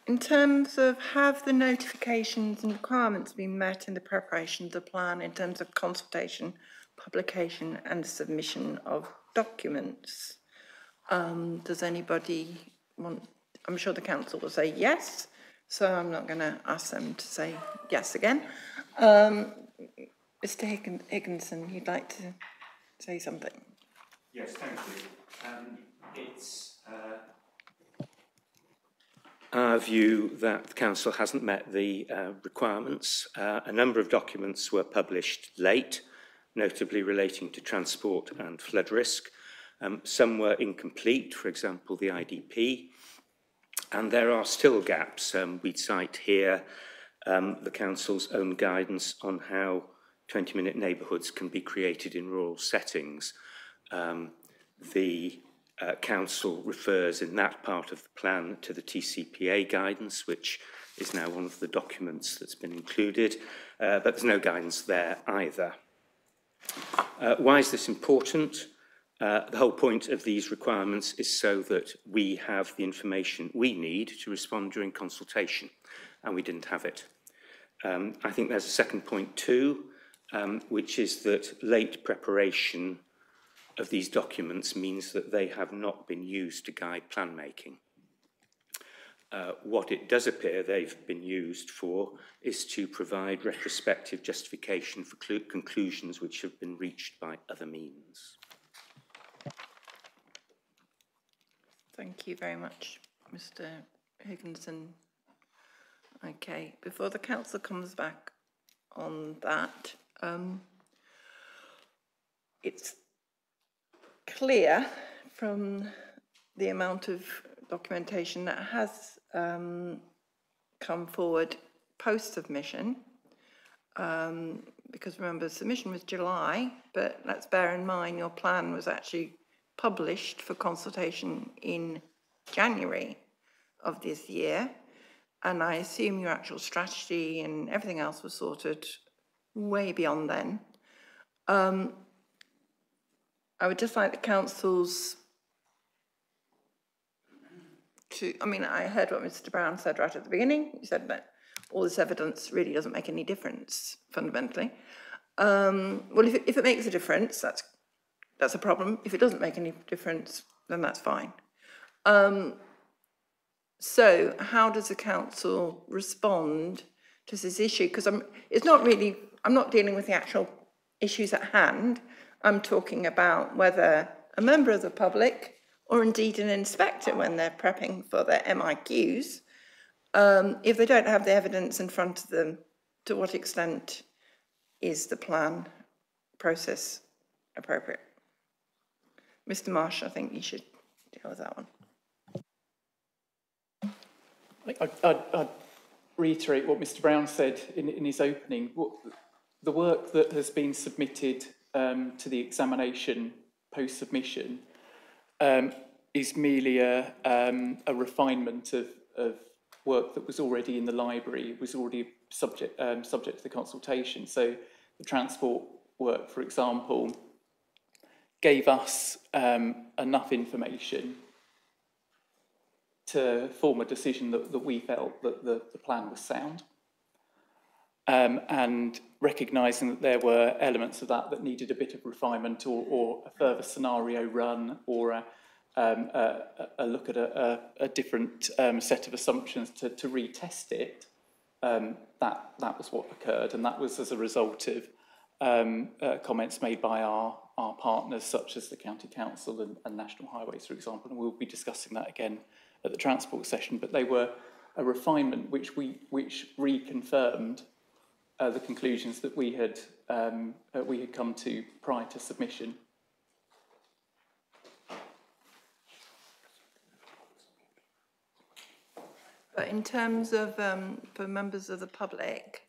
In terms of, have the notifications and requirements been met in the preparation of the plan in terms of consultation, publication and submission of documents? Does anybody want, I'm sure the council will say yes, so I'm not going to ask them to say yes again. Mr. Higginson, you'd like to say something? Yes, thank you. It's our view that the council hasn't met the requirements. A number of documents were published late, notably relating to transport and flood risk. Some were incomplete, for example, the IDP, and there are still gaps. We'd cite here the council's own guidance on how 20-minute neighbourhoods can be created in rural settings. The council refers in that part of the plan to the TCPA guidance, which is now one of the documents that's been included, but there's no guidance there either. Why is this important? The whole point of these requirements is so that we have the information we need to respond during consultation, and we didn't have it. I think there's a second point too, which is that late preparation of these documents means that they have not been used to guide plan making. What it does appear they've been used for is to provide retrospective justification for conclusions which have been reached by other means. Thank you very much, Mr. Higginson. Okay, before the council comes back on that, it's clear from the amount of documentation that has come forward post-submission, because remember, submission was July, but let's bear in mind your plan was actually published for consultation in January of this year, and I assume your actual strategy and everything else was sorted way beyond then. I would just like the councils to, I mean, I heard what Mr. Brown said right at the beginning. He said that all this evidence really doesn't make any difference, fundamentally. Well, if it makes a difference, that's a problem. If it doesn't make any difference, then that's fine. So how does the council respond to this issue? Because I'm not dealing with the actual issues at hand. I'm talking about whether a member of the public or indeed an inspector, when they're prepping for their MIQs, if they don't have the evidence in front of them, to what extent is the plan process appropriate? Mr. Marsh, I think you should deal with that one. I'd reiterate what Mr. Brown said in his opening. The work that has been submitted to the examination post-submission is merely a refinement of work that was already in the library. It was already subject to the consultation. So the transport work, for example, gave us enough information to form a decision that we felt that the plan was sound. And recognising that there were elements of that needed a bit of refinement or a further scenario run or a look at a different set of assumptions to retest it, that was what occurred, and that was as a result of comments made by our partners such as the County Council and National Highways, for example, and we'll be discussing that again at the transport session, but they were a refinement which reconfirmed the conclusions that we had come to prior to submission. But in terms of for members of the public,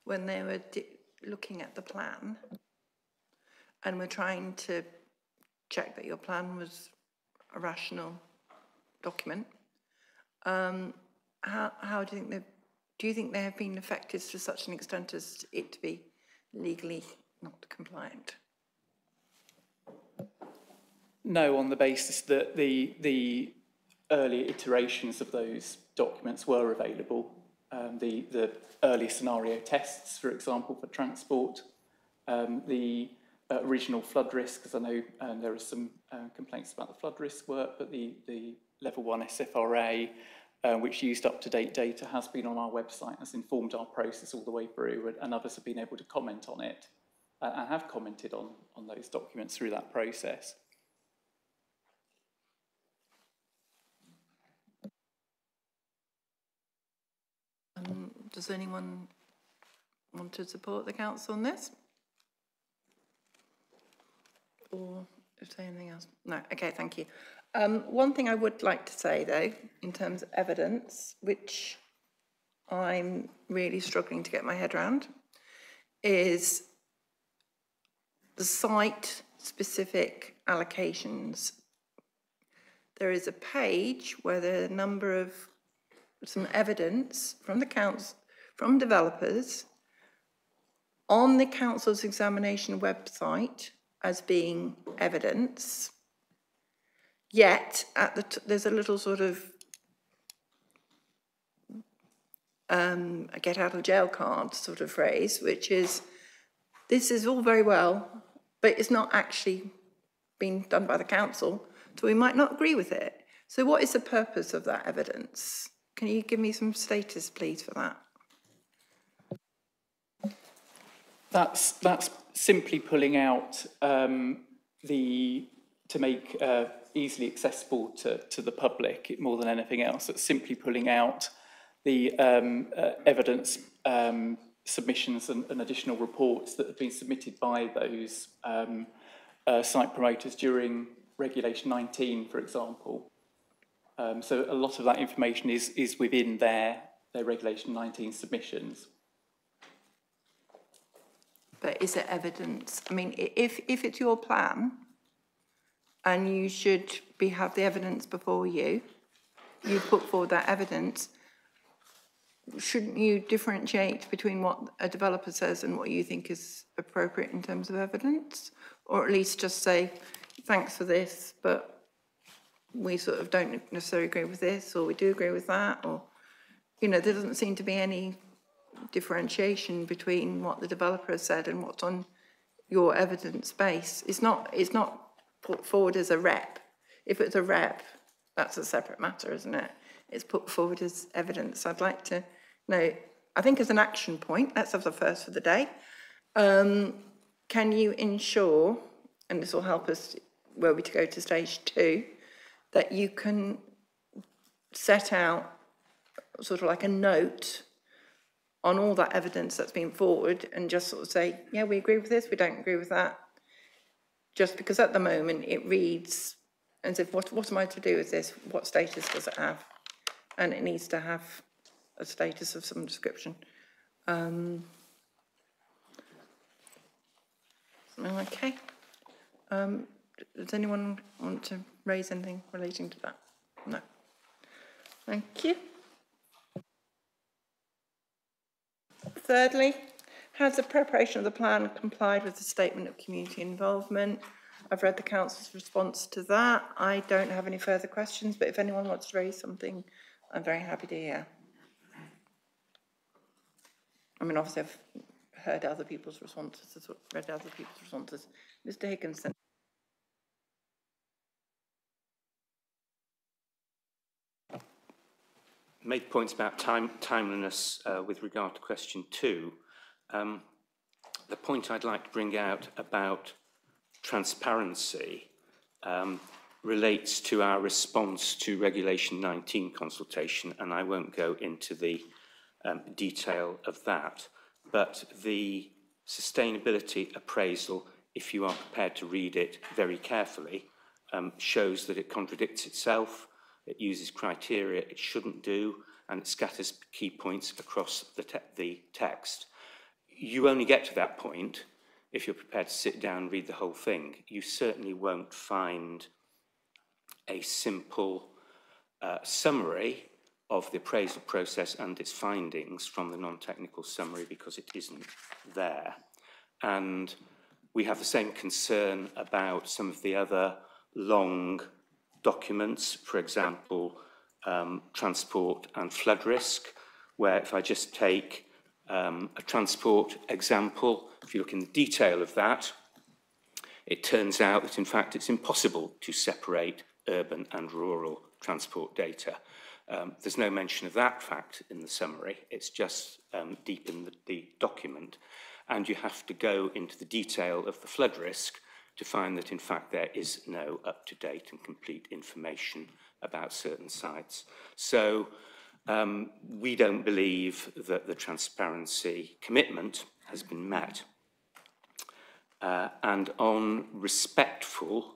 when they were looking at the plan and were trying to check that your plan was a rational document, how do you think they have been affected to such an extent as it to be legally not compliant? No, on the basis that the earlier iterations of those documents were available. The early scenario tests, for example, for transport, the original flood risk, because I know there are some complaints about the flood risk work, but the level 1 SFRA, which used up-to-date data, has been on our website, has informed our process all the way through, and others have been able to comment on it and have commented on those documents through that process. Does anyone want to support the council on this? Or is there anything else? No, okay, thank you. One thing I would like to say though, in terms of evidence, which I'm really struggling to get my head around, is the site-specific allocations. There is a page where there are a number of some evidence from the council, from developers, on the council's examination website as being evidence. Yet at the there's a little sort of a get out of jail card sort of phrase, which is, this is all very well, but it's not actually been done by the council, so we might not agree with it. So what is the purpose of that evidence? Can you give me some status, please, for that? That's simply pulling out to make easily accessible to the public more than anything else. It's simply pulling out the evidence submissions and additional reports that have been submitted by those site promoters during Regulation 19, for example. So a lot of that information is within their Regulation 19 submissions. But is it evidence? I mean, if it's your plan and you should have the evidence before you, you put forward that evidence, shouldn't you differentiate between what a developer says and what you think is appropriate in terms of evidence? Or at least just say, thanks for this, but we sort of don't necessarily agree with this, or we do agree with that, or, you know, there doesn't seem to be any differentiation between what the developer has said and what's on your evidence base. It's not put forward as a rep. If it's a rep, that's a separate matter, isn't it? It's put forward as evidence. I'd like to know, I think as an action point, let's have the first for the day. Can you ensure, and this will help us were we to go to stage 2, that you can set out sort of like a note on all that evidence that's been forward and just sort of say, yeah, we agree with this, we don't agree with that. Just because at the moment it reads as if, what am I to do with this? What status does it have? And it needs to have a status of some description. Okay. Does anyone want to raise anything relating to that? No. Thank you. Thirdly, has the preparation of the plan complied with the statement of community involvement? I've read the council's response to that. I don't have any further questions, but if anyone wants to raise something, I'm very happy to hear. I mean, obviously I've heard other people's responses, read other people's responses. Mr. Higginson. Made points about timeliness with regard to question 2. The point I'd like to bring out about transparency relates to our response to Regulation 19 consultation, and I won't go into the detail of that, but the sustainability appraisal, if you are prepared to read it very carefully, shows that it contradicts itself. It uses criteria it shouldn't do, and it scatters key points across the text. You only get to that point if you're prepared to sit down and read the whole thing. You certainly won't find a simple summary of the appraisal process and its findings from the non-technical summary, because it isn't there. And we have the same concern about some of the other long documents, for example, transport and flood risk, where if I just take a transport example, if you look in the detail of that, it turns out that in fact it's impossible to separate urban and rural transport data. There's no mention of that fact in the summary, it's just deep in the document, and you have to go into the detail of the flood risk to find that in fact there is no up-to-date and complete information about certain sites. So We don't believe that the transparency commitment has been met. And on respectful,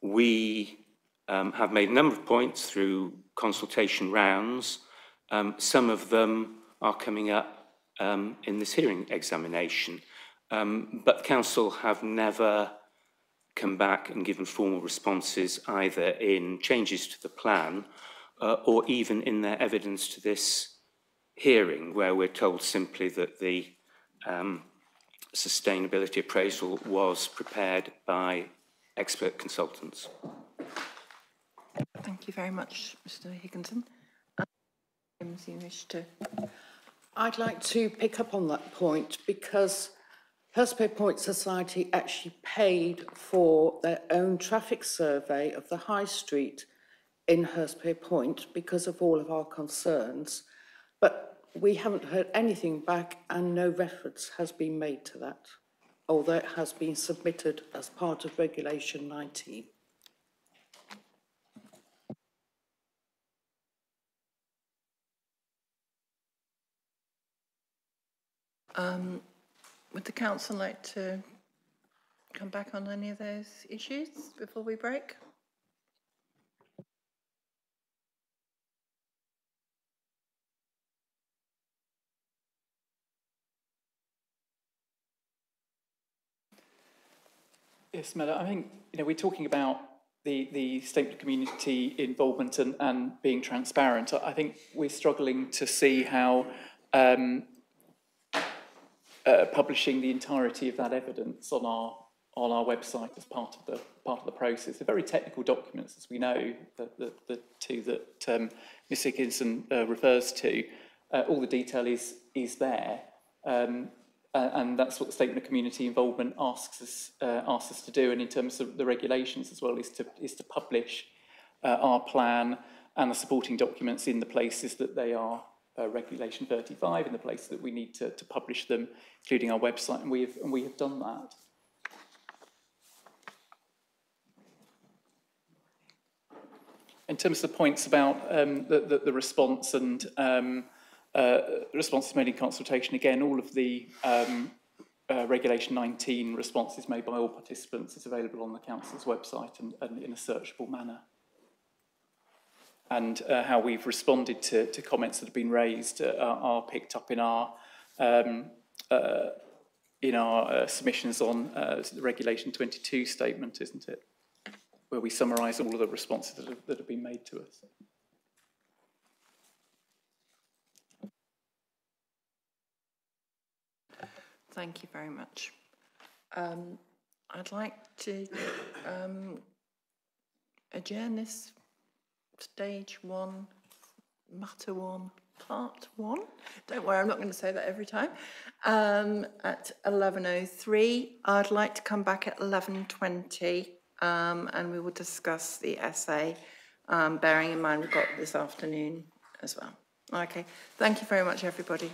we have made a number of points through consultation rounds. Some of them are coming up in this hearing examination. But the council have never come back and given formal responses either in changes to the plan or even in their evidence to this hearing, where we're told simply that the sustainability appraisal was prepared by expert consultants. Thank you very much, Mr. Higginson. You wish to? I'd like to pick up on that point because Hurstpay Point Society actually paid for their own traffic survey of the High Street in Hurstpay Point because of all of our concerns. But we haven't heard anything back and no reference has been made to that, although it has been submitted as part of Regulation 19. Would the council like to come back on any of those issues before we break? Yes, Mela, I think, we're talking about the statement of community involvement and being transparent. I think we're struggling to see how publishing the entirety of that evidence on our website as part of the process. They're very technical documents, as we know, the two that Ms. Higginson refers to. All the detail is there. And that's what the statement of community involvement asks us to do. And in terms of the regulations as well, is to publish our plan and the supporting documents in the places that they are Regulation 35, in the places that we need to publish them, including our website, and we have done that. In terms of the points about the response and responses made in consultation, again, all of the Regulation 19 responses made by all participants is available on the council's website and in a searchable manner. And how we've responded to comments that have been raised are picked up in our submissions on the Regulation 22 statement, isn't it? Where we summarise all of the responses that have been made to us. Thank you very much. I'd like to adjourn this stage one, matter one, part one. Don't worry, I'm not going to say that every time. At 11:03, I'd like to come back at 11:20, and we will discuss the essay, bearing in mind we've got this afternoon as well. Okay, thank you very much, everybody.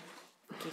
Thank you.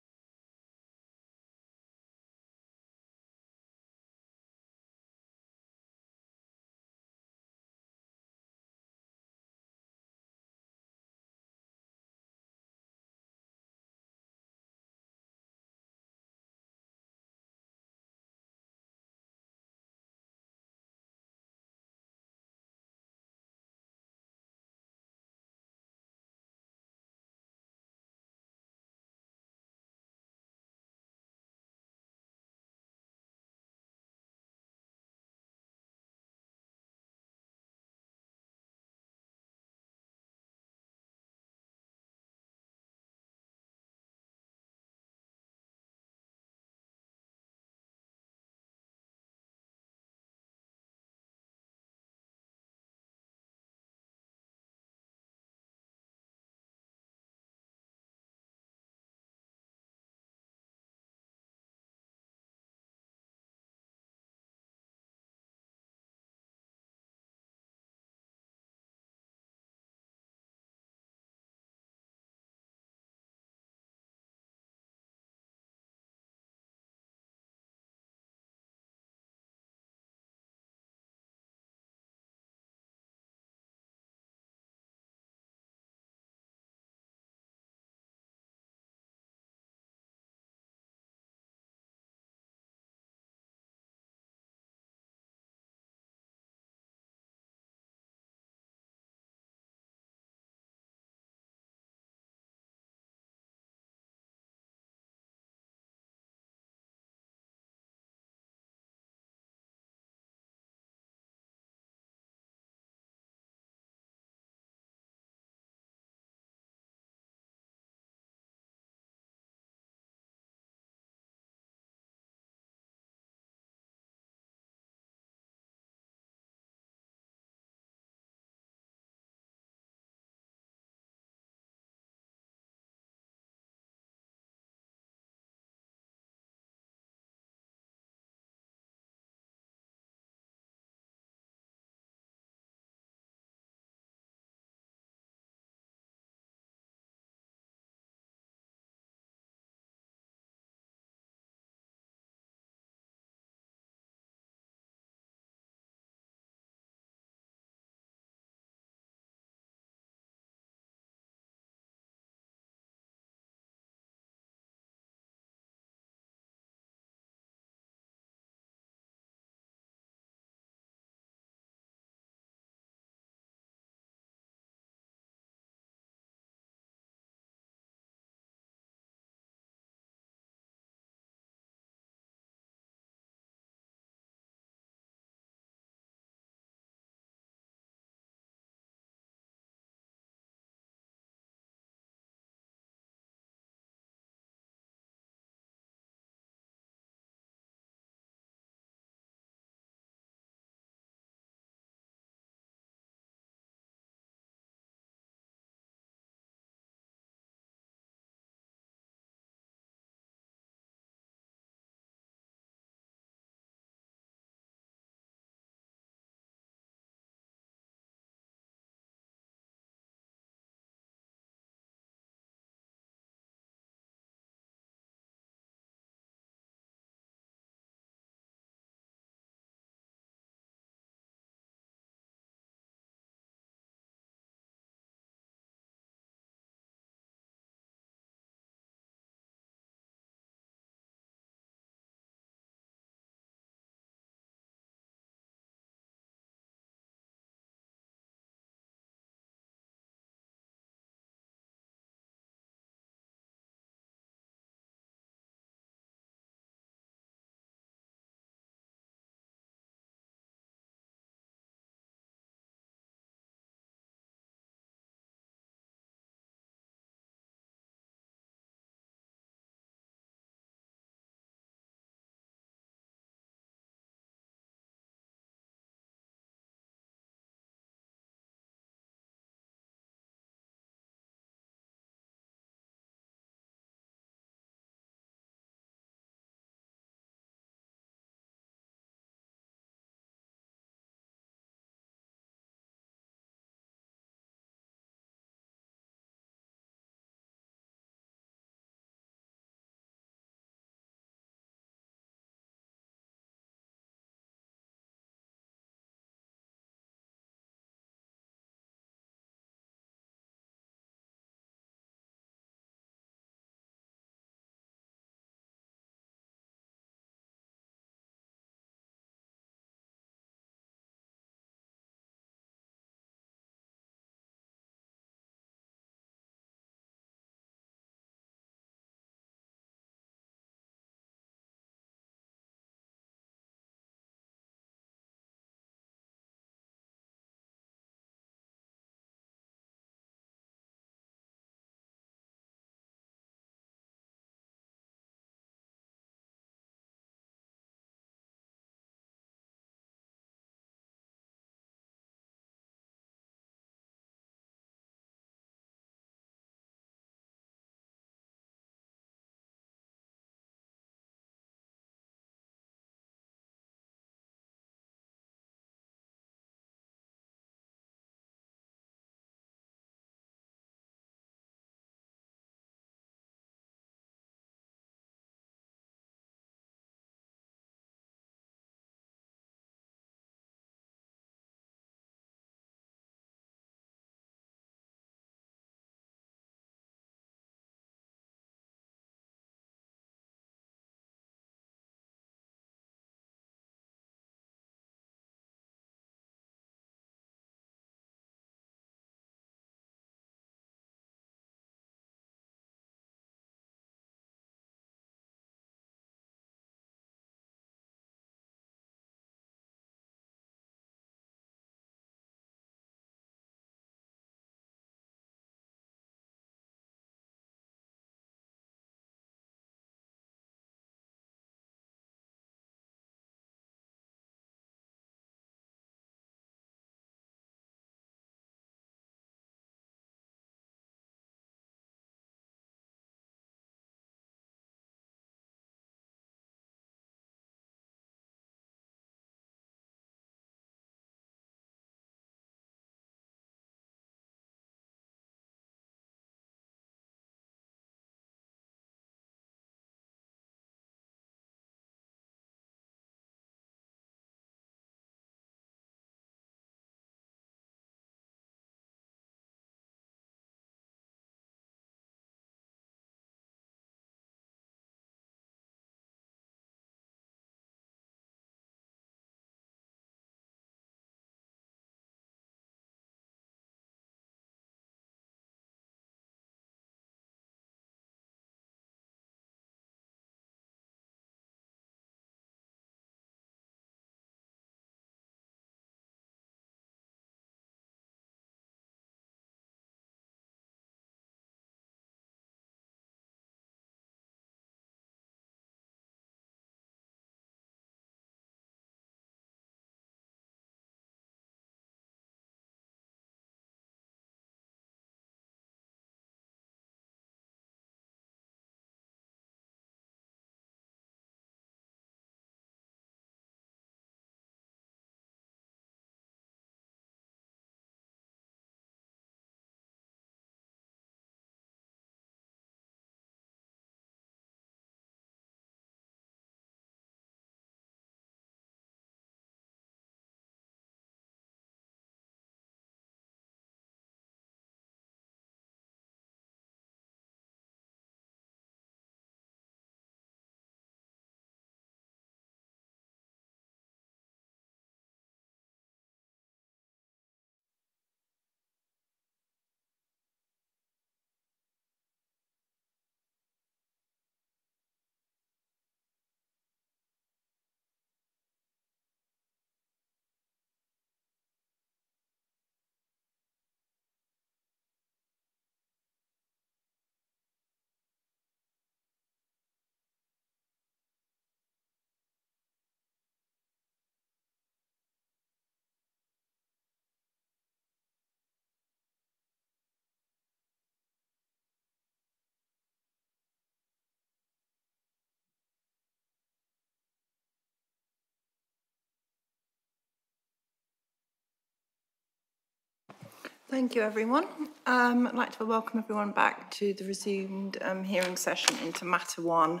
Thank you, everyone. I'd like to welcome everyone back to the resumed hearing session into Matter 1,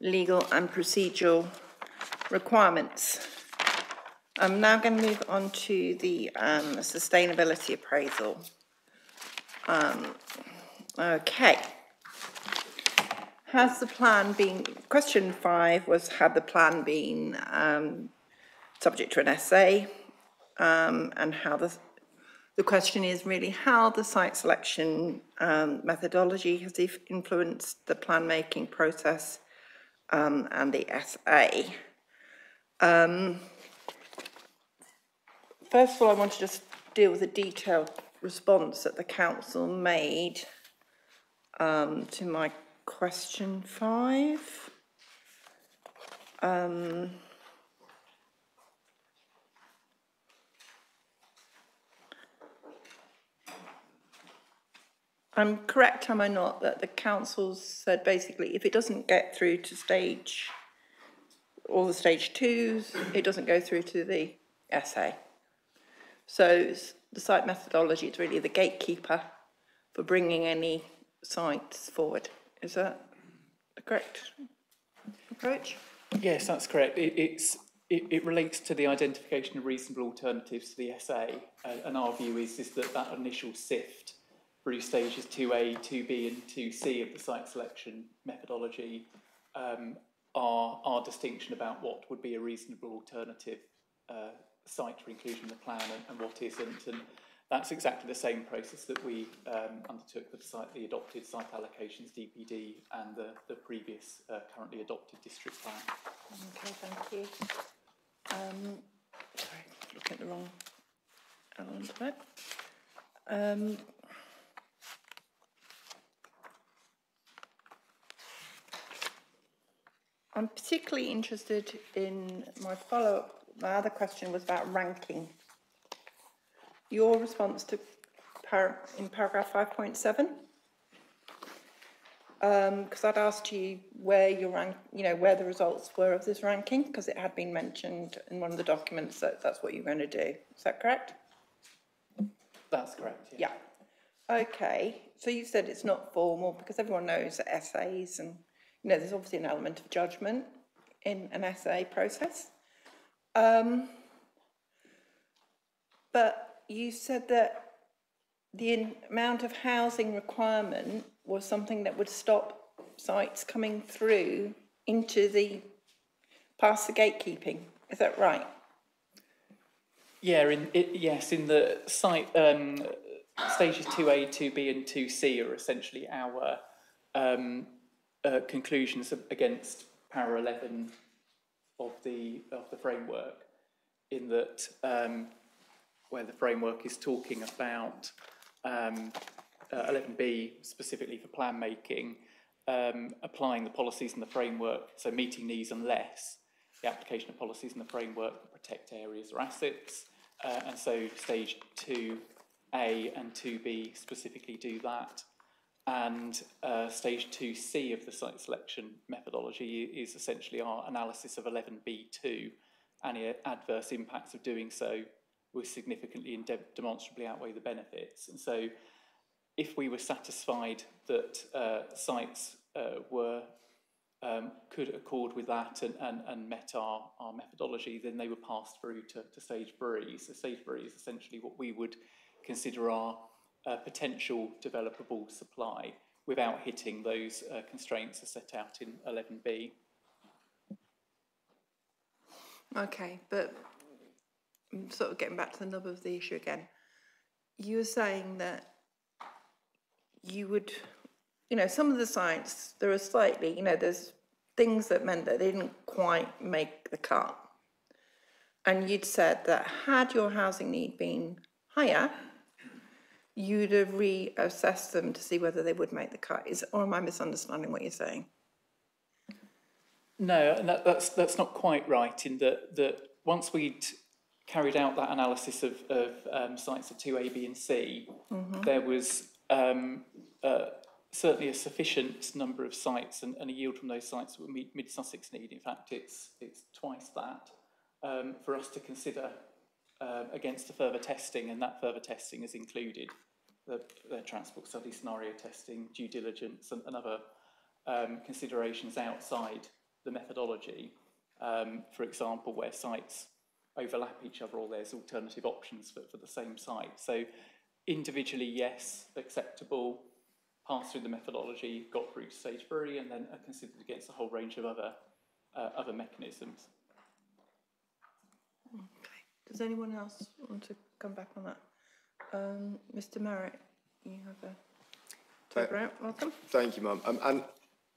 Legal and Procedural Requirements. I'm now going to move on to the sustainability appraisal. Okay. Has the plan been, question 5 was, had the plan been subject to an essay, and how the question is really how the site selection methodology has influenced the plan making process and the SA. First of all, I want to just deal with a detailed response that the council made to my question 5. I'm correct, am I not, that the council said basically if it doesn't get through to all the stage 2s, it doesn't go through to the SA. So the site methodology is really the gatekeeper for bringing any sites forward. Is that the correct approach? Yes, that's correct. It relates to the identification of reasonable alternatives to the SA, and our view is that initial sift through stages 2A, 2B and 2C of the site selection methodology are distinction about what would be a reasonable alternative site for inclusion in the plan and what isn't. And that's exactly the same process that we undertook with the adopted site allocations DPD and the previous currently adopted district plan. Okay, thank you. Sorry, looking at the wrong element of it. I'm particularly interested in my follow-up. My other question was about ranking. Your response to in paragraph 5.7, because I'd asked you where your where the results were of this ranking, because it had been mentioned in one of the documents that that's what you're going to do. Is that correct? That's correct. Yeah. Okay. So you said it's not formal because everyone knows that essays and there's obviously an element of judgment in an essay process. But you said that the amount of housing requirement was something that would stop sites coming through into past the gatekeeping. Is that right? Yeah, yes, in the site, stages 2A, 2B and 2C are essentially our conclusions against para 11 of the framework, in that where the framework is talking about 11B specifically for plan making, applying the policies in the framework, so meeting these unless the application of policies in the framework that protect areas or assets, and so stage 2A and 2B specifically do that. And stage 2C of the site selection methodology is essentially our analysis of 11B2. Any adverse impacts of doing so will significantly and demonstrably outweigh the benefits. And so if we were satisfied that sites could accord with that and met our methodology, then they were passed through to stage 3. So stage 3 is essentially what we would consider our potential developable supply without hitting those constraints as set out in 11B. Okay, but I'm sort of getting back to the nub of the issue again. You were saying that you would, some of the sites, there are slightly, there's things that meant that they didn't quite make the cut. And you'd said that had your housing need been higher, you'd have reassessed them to see whether they would make the cut. Or am I misunderstanding what you're saying? No, that's not quite right, in that once we'd carried out that analysis of sites at 2A, B and C, there was certainly a sufficient number of sites and a yield from those sites that would meet Mid-Sussex need. In fact, it's twice that, for us to consider against the further testing, and that further testing has included the transport study, scenario testing, due diligence, and other considerations outside the methodology. For example, where sites overlap each other or there's alternative options for the same site. So individually, yes, acceptable, passed through the methodology, got through to stage 3, and then are considered against a whole range of other mechanisms. Okay. Does anyone else want to come back on that? Mr. Merritt, you have a welcome. Thank you, Mum. And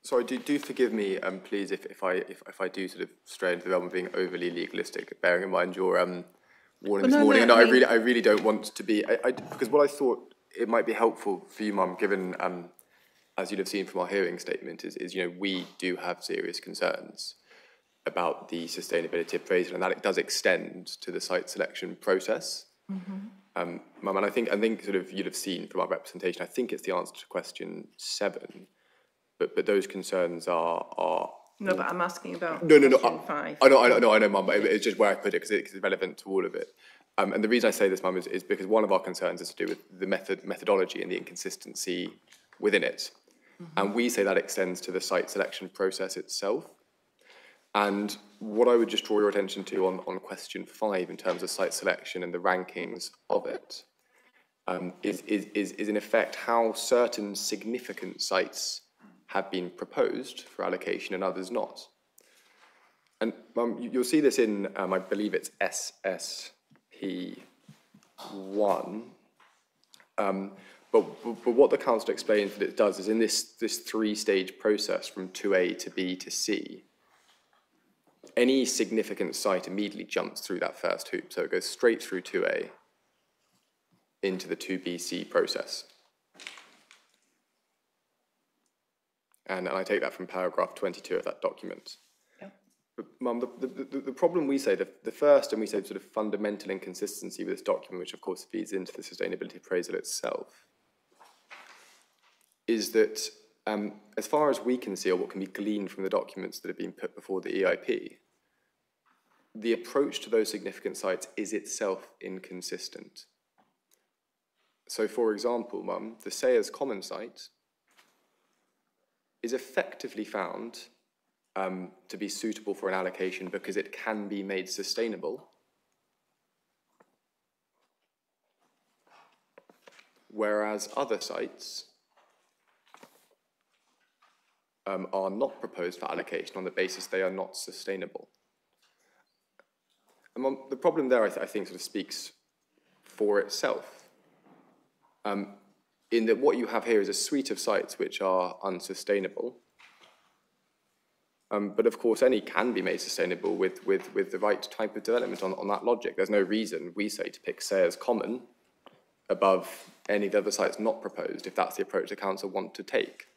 sorry, do forgive me, please, if I do sort of stray into the realm of being overly legalistic, bearing in mind your warning this morning. No, I really don't want to be. Because what I thought it might be helpful for you, Mum, given as you'd have seen from our hearing statement, is we do have serious concerns about the sustainability appraisal, and that it does extend to the site selection process. Mum, and I think sort of you'd have seen from our representation, I think it's the answer to question 7, but those concerns are. No, but I'm asking about question 5. I know, Mum, but it's just where I put it because it's relevant to all of it. And the reason I say this, Mum, is because one of our concerns is to do with the methodology and the inconsistency within it. And we say that extends to the site selection process itself. And what I would just draw your attention to on question 5 in terms of site selection and the rankings of it is in effect how certain significant sites have been proposed for allocation and others not. And you'll see this in, I believe it's SSP1. But what the council explains that it does is in this 3-stage process from 2A to B to C, any significant site immediately jumps through that first hoop. So it goes straight through 2A into the 2BC process. And I take that from paragraph 22 of that document. Yeah. But, Mum, the problem we say, the first, and we say sort of fundamental inconsistency with this document, which of course feeds into the sustainability appraisal itself, is that as far as we can see, or what can be gleaned from the documents that have been put before the EIP, the approach to those significant sites is itself inconsistent. So, for example, Mum, the Sayers Common site is effectively found to be suitable for an allocation because it can be made sustainable, whereas other sites are not proposed for allocation on the basis they are not sustainable. And the problem there, I think, sort of speaks for itself, in that what you have here is a suite of sites which are unsustainable, but of course any can be made sustainable with the right type of development on that logic. There's no reason, we say, to pick Sayers Common above any of the other sites not proposed if that's the approach the council want to take.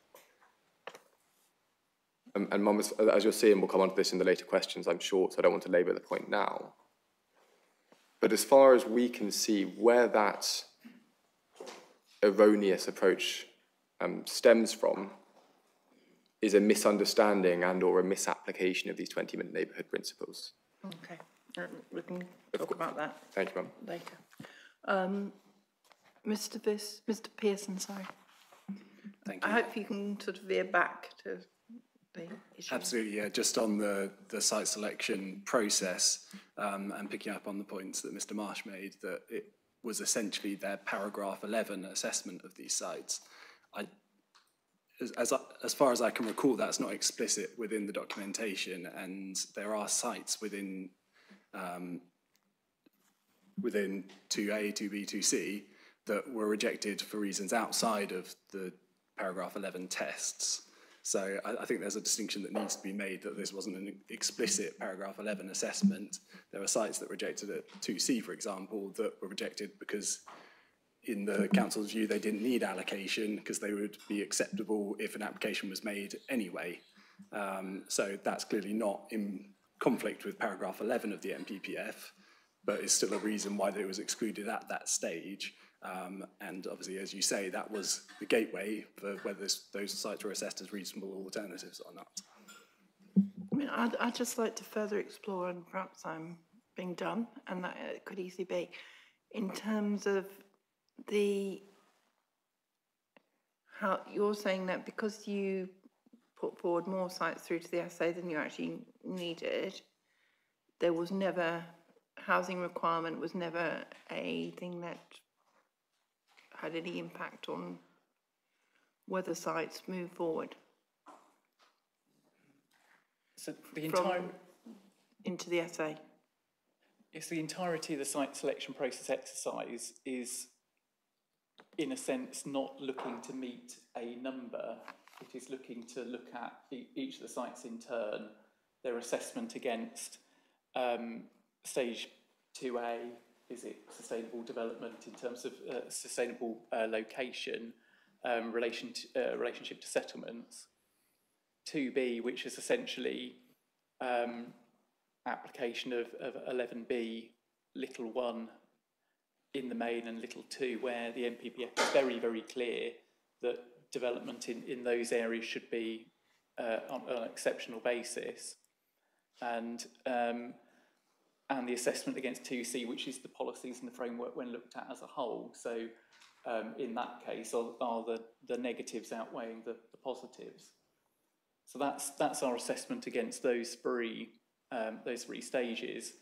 And Mum, as you'll see, and we'll come on to this in the later questions, I'm sure, so I don't want to labour the point now. But as far as we can see, where that erroneous approach stems from is a misunderstanding and or a misapplication of these 20-minute neighbourhood principles. Okay, we can talk about that. Thank you, Mum. Later. Mr. Pearson, sorry. Thank you. I hope you can sort of veer back to the issue. Absolutely, yeah. Just on the site selection process, and picking up on the points that Mr. Marsh made, that it was essentially their paragraph 11 assessment of these sites. As far as I can recall, that's not explicit within the documentation, and there are sites within 2A, 2B, 2C that were rejected for reasons outside of the paragraph 11 tests. So I think there's a distinction that needs to be made, that this wasn't an explicit paragraph 11 assessment. There were sites that rejected at 2C, for example, that were rejected because in the council's view they didn't need allocation because they would be acceptable if an application was made anyway. So that's clearly not in conflict with paragraph 11 of the NPPF, but it's still a reason why it was excluded at that stage. And obviously, as you say, that was the gateway for whether those sites were assessed as reasonable alternatives or not. I mean, I'd just like to further explore, and perhaps I'm being done, and that it could easily be. In terms of how you're saying that because you put forward more sites through to the SA than you actually needed, there was never, housing requirement was never a thing that had any impact on whether sites move forward. So the entire into the SA. Yes, the entirety of the site selection process exercise is, in a sense, not looking to meet a number. It is looking to look at each of the sites in turn, their assessment against stage 2A, is it sustainable development in terms of sustainable location, relationship to settlements. 2B, which is essentially application of 11B, little 1 in the main and little 2, where the NPPF is very, very clear that development in those areas should be on an exceptional basis. And the assessment against 2C, which is the policies and the framework when looked at as a whole. So in that case, are the negatives outweighing the positives? So that's our assessment against those three stages.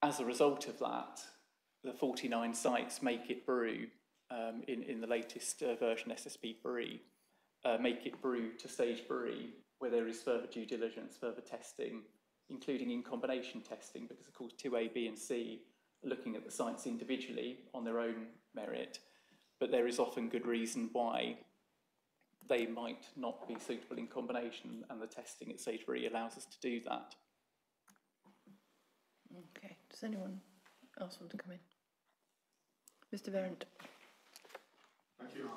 As a result of that, the 49 sites make it through in the latest version SSP 3, make it through to stage 3, where there is further due diligence, further testing, including in combination testing, because of course 2A, B and C are looking at the sites individually on their own merit, but there is often good reason why they might not be suitable in combination, and the testing at stage 3 allows us to do that. Okay, does anyone else want to come in? Mr. Verrant. Thank you,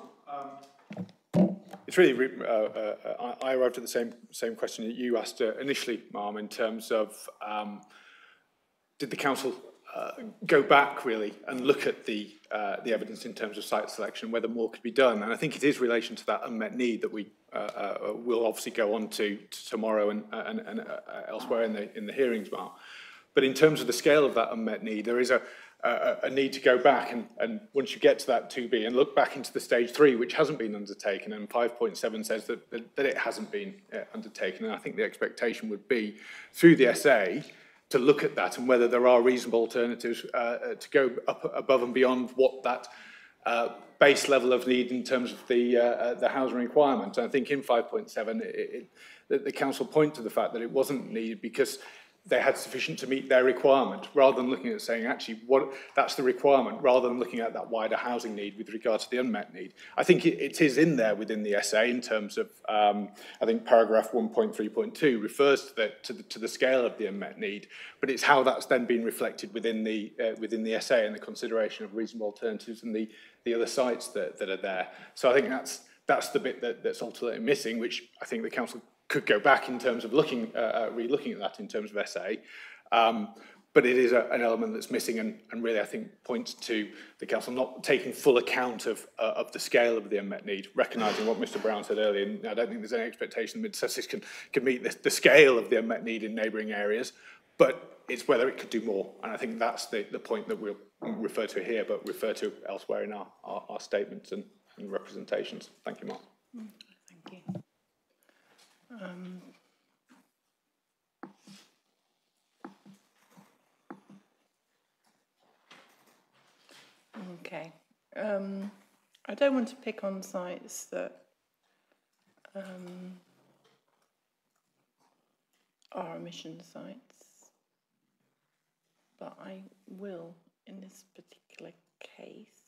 it's really, I arrived at the same question that you asked initially, Ma'am, in terms of did the council go back really and look at the evidence in terms of site selection, whether more could be done? And I think it is relation to that unmet need that we will obviously go on to tomorrow and elsewhere in the hearings, Ma'am. But in terms of the scale of that unmet need, there is a need to go back and once you get to that 2B and look back into the stage 3, which hasn't been undertaken, and 5.7 says that it hasn't been undertaken. And I think the expectation would be through the SA to look at that and whether there are reasonable alternatives to go up above and beyond what that base level of need in terms of the housing requirement. And I think in 5.7, the council point to the fact that it wasn't needed because they had sufficient to meet their requirement, rather than looking at saying, actually, that's the requirement, rather than looking at that wider housing need with regard to the unmet need. I think it is in there within the SA in terms of, I think paragraph 1.3.2 refers to the scale of the unmet need, but it's how that's then been reflected within the SA and the consideration of reasonable alternatives and the other sites that are there. So I think that's the bit that's ultimately missing, which I think the council could go back in terms of re-looking at that in terms of SA. But it is an element that's missing and really I think points to the council not taking full account of the scale of the unmet need, recognising what Mr Brown said earlier. And I don't think there's any expectation that Mid-Sussex can meet the scale of the unmet need in neighbouring areas, but it's whether it could do more. And I think that's the point that we'll refer to here, but refer to elsewhere in our statements and representations. Thank you, Mark. Thank you. Okay. I don't want to pick on sites that are emission sites, but I will in this particular case.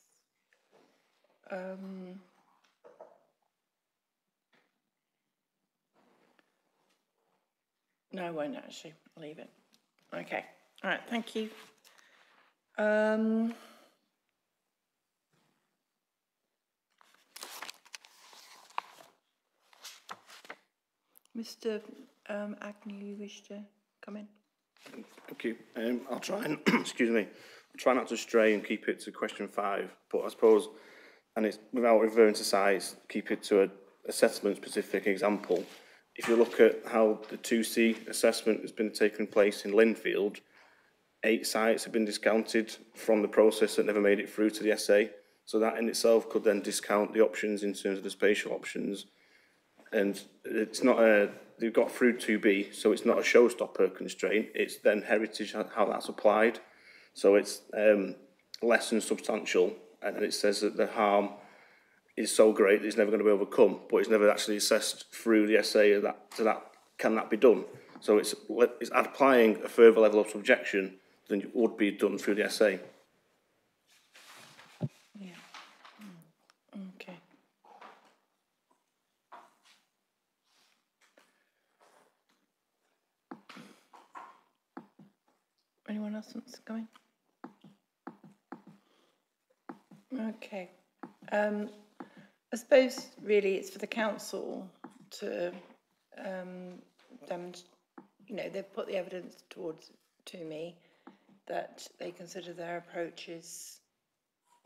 No, I won't actually. I'll leave it. Okay. All right. Thank you. Mr. Agnew, you wish to come in? Thank you. I'll try and excuse me. I'll try not to stray and keep it to question 5. But I suppose, and it's without referring to size, keep it to a settlement-specific example. If you look at how the 2C assessment has been taking place in Linfield, 8 sites have been discounted from the process that never made it through to the SA. So that in itself could then discount the options in terms of the spatial options. And it's not they've got through 2B, so it's not a showstopper constraint, it's then heritage, how that's applied. So it's less than substantial, and it says that the harm is so great that it's never going to be overcome, but it's never actually assessed through the SA that can that be done. So it's applying a further level of subjection than would be done through the SA. Yeah. Okay. Anyone else wants to go in? Okay. I suppose really it's for the council to they've put the evidence to me that they consider their approach is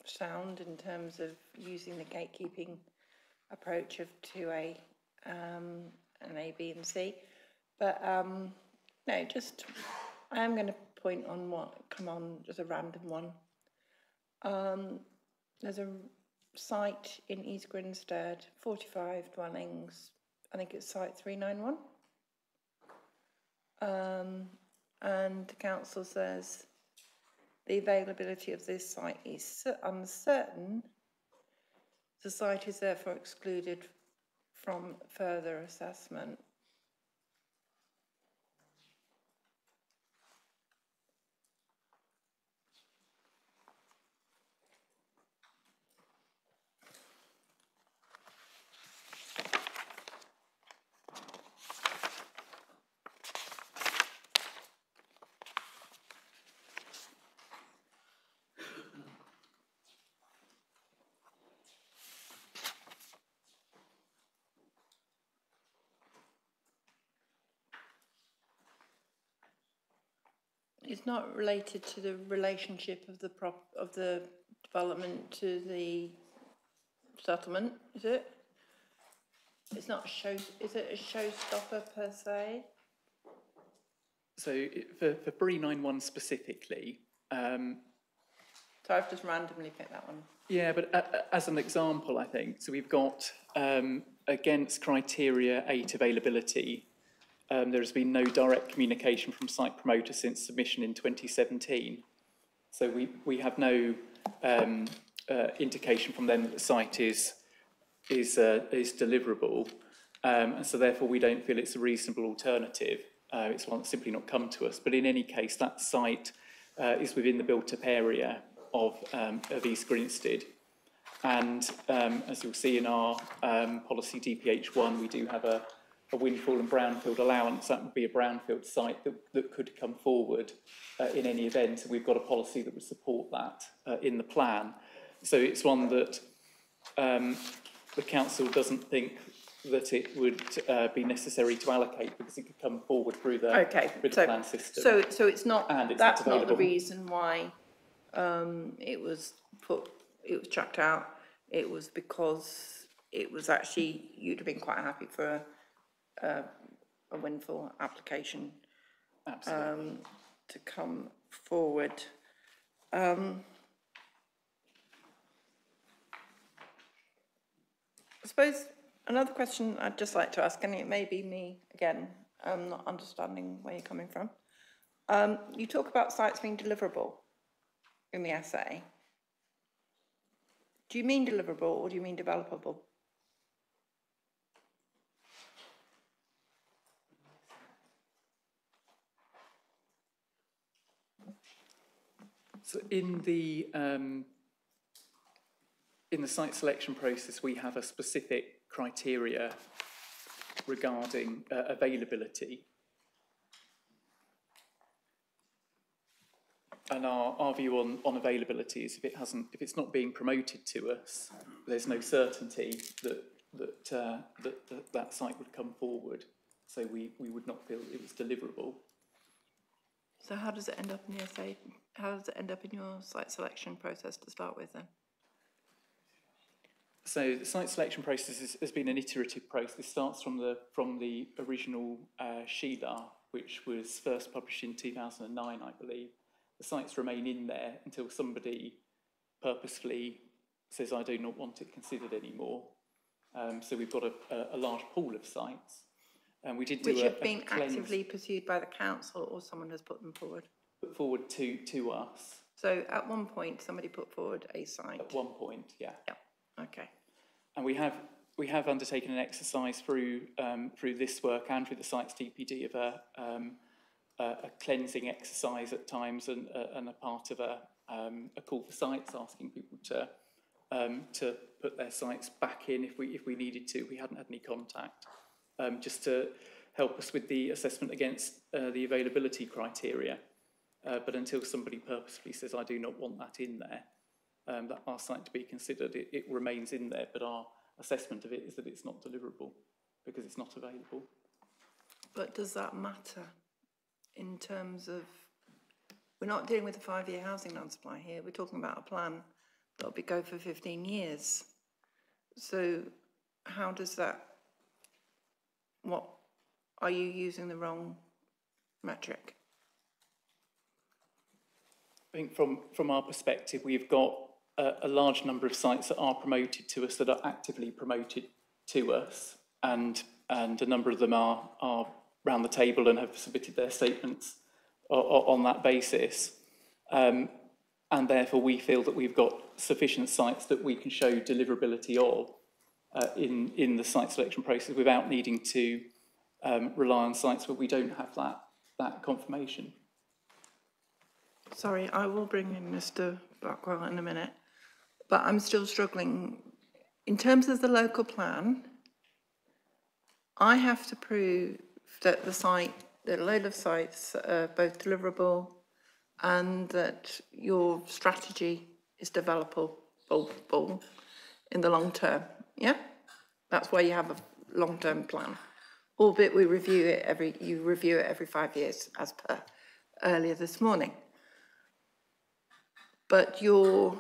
sound in terms of using the gatekeeping approach of 2A and A, B and C. But no, just I am going to point on just a random one. There's a site in East Grinstead, 45 dwellings, I think it's site 391. And the council says the availability of this site is uncertain. The site is therefore excluded from further assessment. It's not related to the relationship of the development to the settlement, is it? It's not is it a showstopper per se? So for BRE 91 specifically, so I've just randomly picked that one. Yeah, but as an example, I think, so we've got against criteria 8 availability, there has been no direct communication from site promoter since submission in 2017. So we have no indication from them that the site is deliverable, and so therefore we don't feel it's a reasonable alternative. It's simply not come to us. But in any case, that site is within the built-up area of East Grinstead. And as you'll see in our policy DPH1, we do have a windfall and brownfield allowance. That would be a brownfield site that could come forward in any event. And we've got a policy that would support that in the plan. So it's one that the council doesn't think that it would be necessary to allocate because it could come forward through the plan system. So it's not, that's not the reason why it was chucked out. It was because it was actually, you'd have been quite happy for a windfall application to come forward. I suppose another question I'd just like to ask, and it may be me again, not understanding where you're coming from. You talk about sites being deliverable in the essay. Do you mean deliverable or do you mean developable? So in the site selection process, we have a specific criteria regarding availability. And our view on availability is if it's not being promoted to us, there's no certainty that site would come forward. So we would not feel it was deliverable. So how does it end up in the essay? How does it end up in your site selection process to start with then? So the site selection process has been an iterative process. It starts from the original Sheila, which was first published in 2009, I believe, the sites remain in there until somebody purposefully says, I do not want it considered anymore. So we've got a large pool of sites. And we did do which have been cleanse, actively pursued by the council, or someone has put them forward? put forward to us. So at one point, somebody put forward a site? At one point, yeah. Yeah, okay. And we have undertaken an exercise through this work and through the sites DPD of a cleansing exercise at times, and a part of a call for sites, asking people to put their sites back in if we needed to. We hadn't had any contact, just to help us with the assessment against the availability criteria. But until somebody purposefully says, I do not want that in there, that our site to be considered, it remains in there, but our assessment of it is that it's not deliverable because it's not available. But does that matter in terms of, we're not dealing with a 5-year housing non-supply here, we're talking about a plan that'll go for 15 years. So how does that, are you using the wrong metric? I think from our perspective, we've got a large number of sites that are promoted to us, that are actively promoted to us, and a number of them are round the table and have submitted their statements on that basis. And therefore we feel that we've got sufficient sites that we can show deliverability of in the site selection process without needing to rely on sites where we don't have that confirmation. Sorry, I will bring in Mr. Blackwell in a minute, but I'm still struggling. In terms of the local plan, I have to prove that that a load of sites are both deliverable and that your strategy is developable in the long term, yeah? That's why you have a long-term plan. Albeit you review it every 5 years, as per earlier this morning. But you're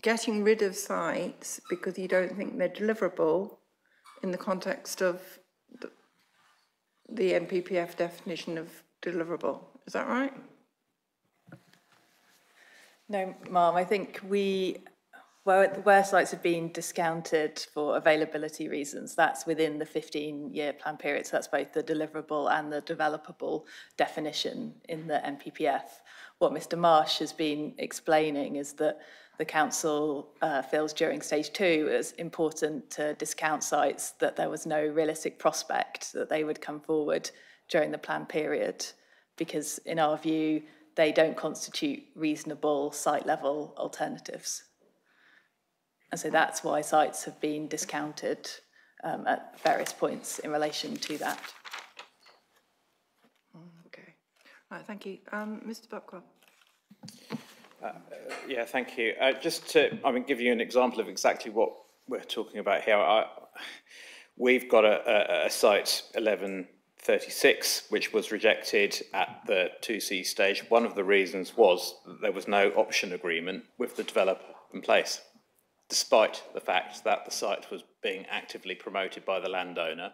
getting rid of sites because you don't think they're deliverable in the context of the NPPF definition of deliverable. Is that right? No, Ma'am, I think where sites have been discounted for availability reasons, that's within the 15-year plan period. So that's both the deliverable and the developable definition in the NPPF. What Mr. Marsh has been explaining is that the council feels during stage 2 it was important to discount sites that there was no realistic prospect that they would come forward during the plan period, because in our view they don't constitute reasonable site level alternatives. And so that's why sites have been discounted at various points in relation to that. Okay. Right, thank you. Mr. Buckwell. Yeah, thank you. Just to, give you an example of exactly what we're talking about here. We've got a site 1136, which was rejected at the 2C stage. One of the reasons was that there was no option agreement with the developer in place, despite the fact that the site was being actively promoted by the landowner,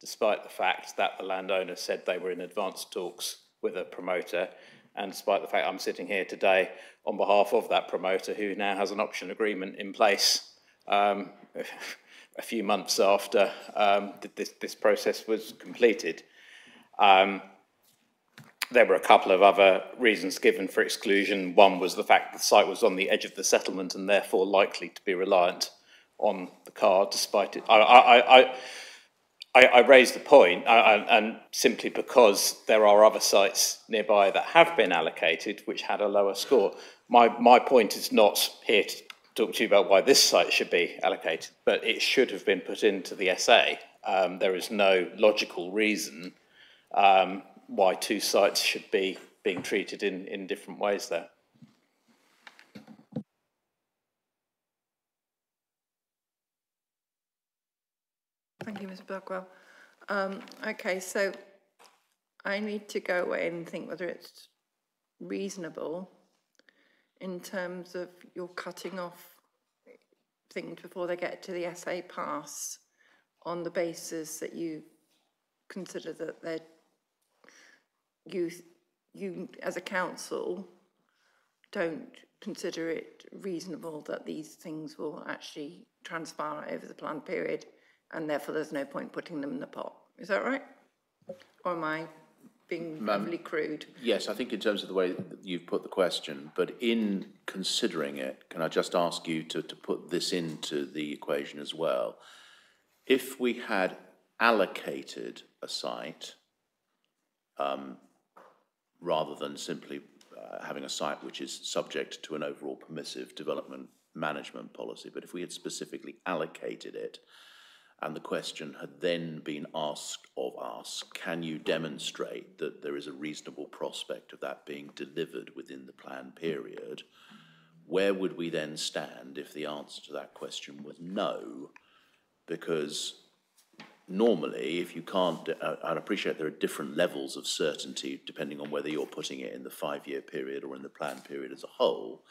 despite the fact that the landowner said they were in advanced talks with a promoter, and despite the fact I'm sitting here today on behalf of that promoter who now has an option agreement in place a few months after this process was completed. There were a couple of other reasons given for exclusion. One was the fact that the site was on the edge of the settlement and therefore likely to be reliant on the car, despite it. I raised the point, and simply because there are other sites nearby that have been allocated which had a lower score. My point is not here to talk to you about why this site should be allocated, but it should have been put into the SA. There is no logical reason why two sites should be being treated in different ways there. Thank you, Mr. Blackwell. Okay, so I need to go away and think whether it's reasonable in terms of you're cutting off things before they get to the SA pass on the basis that you consider that you as a council don't consider it reasonable that these things will actually transpire over the planned period, and therefore there's no point putting them in the pot. Is that right? Or am I being overly crude? Yes, I think in terms of the way that you've put the question, but in considering it, can I just ask you to put this into the equation as well? If we had allocated a site, rather than simply having a site which is subject to an overall permissive development management policy, but if we had specifically allocated it, and the question had then been asked of us, can you demonstrate that there is a reasonable prospect of that being delivered within the planned period? Where would we then stand if the answer to that question was no? Because normally, if you can't, I'd appreciate there are different levels of certainty depending on whether you're putting it in the 5-year period or in the planned period as a whole,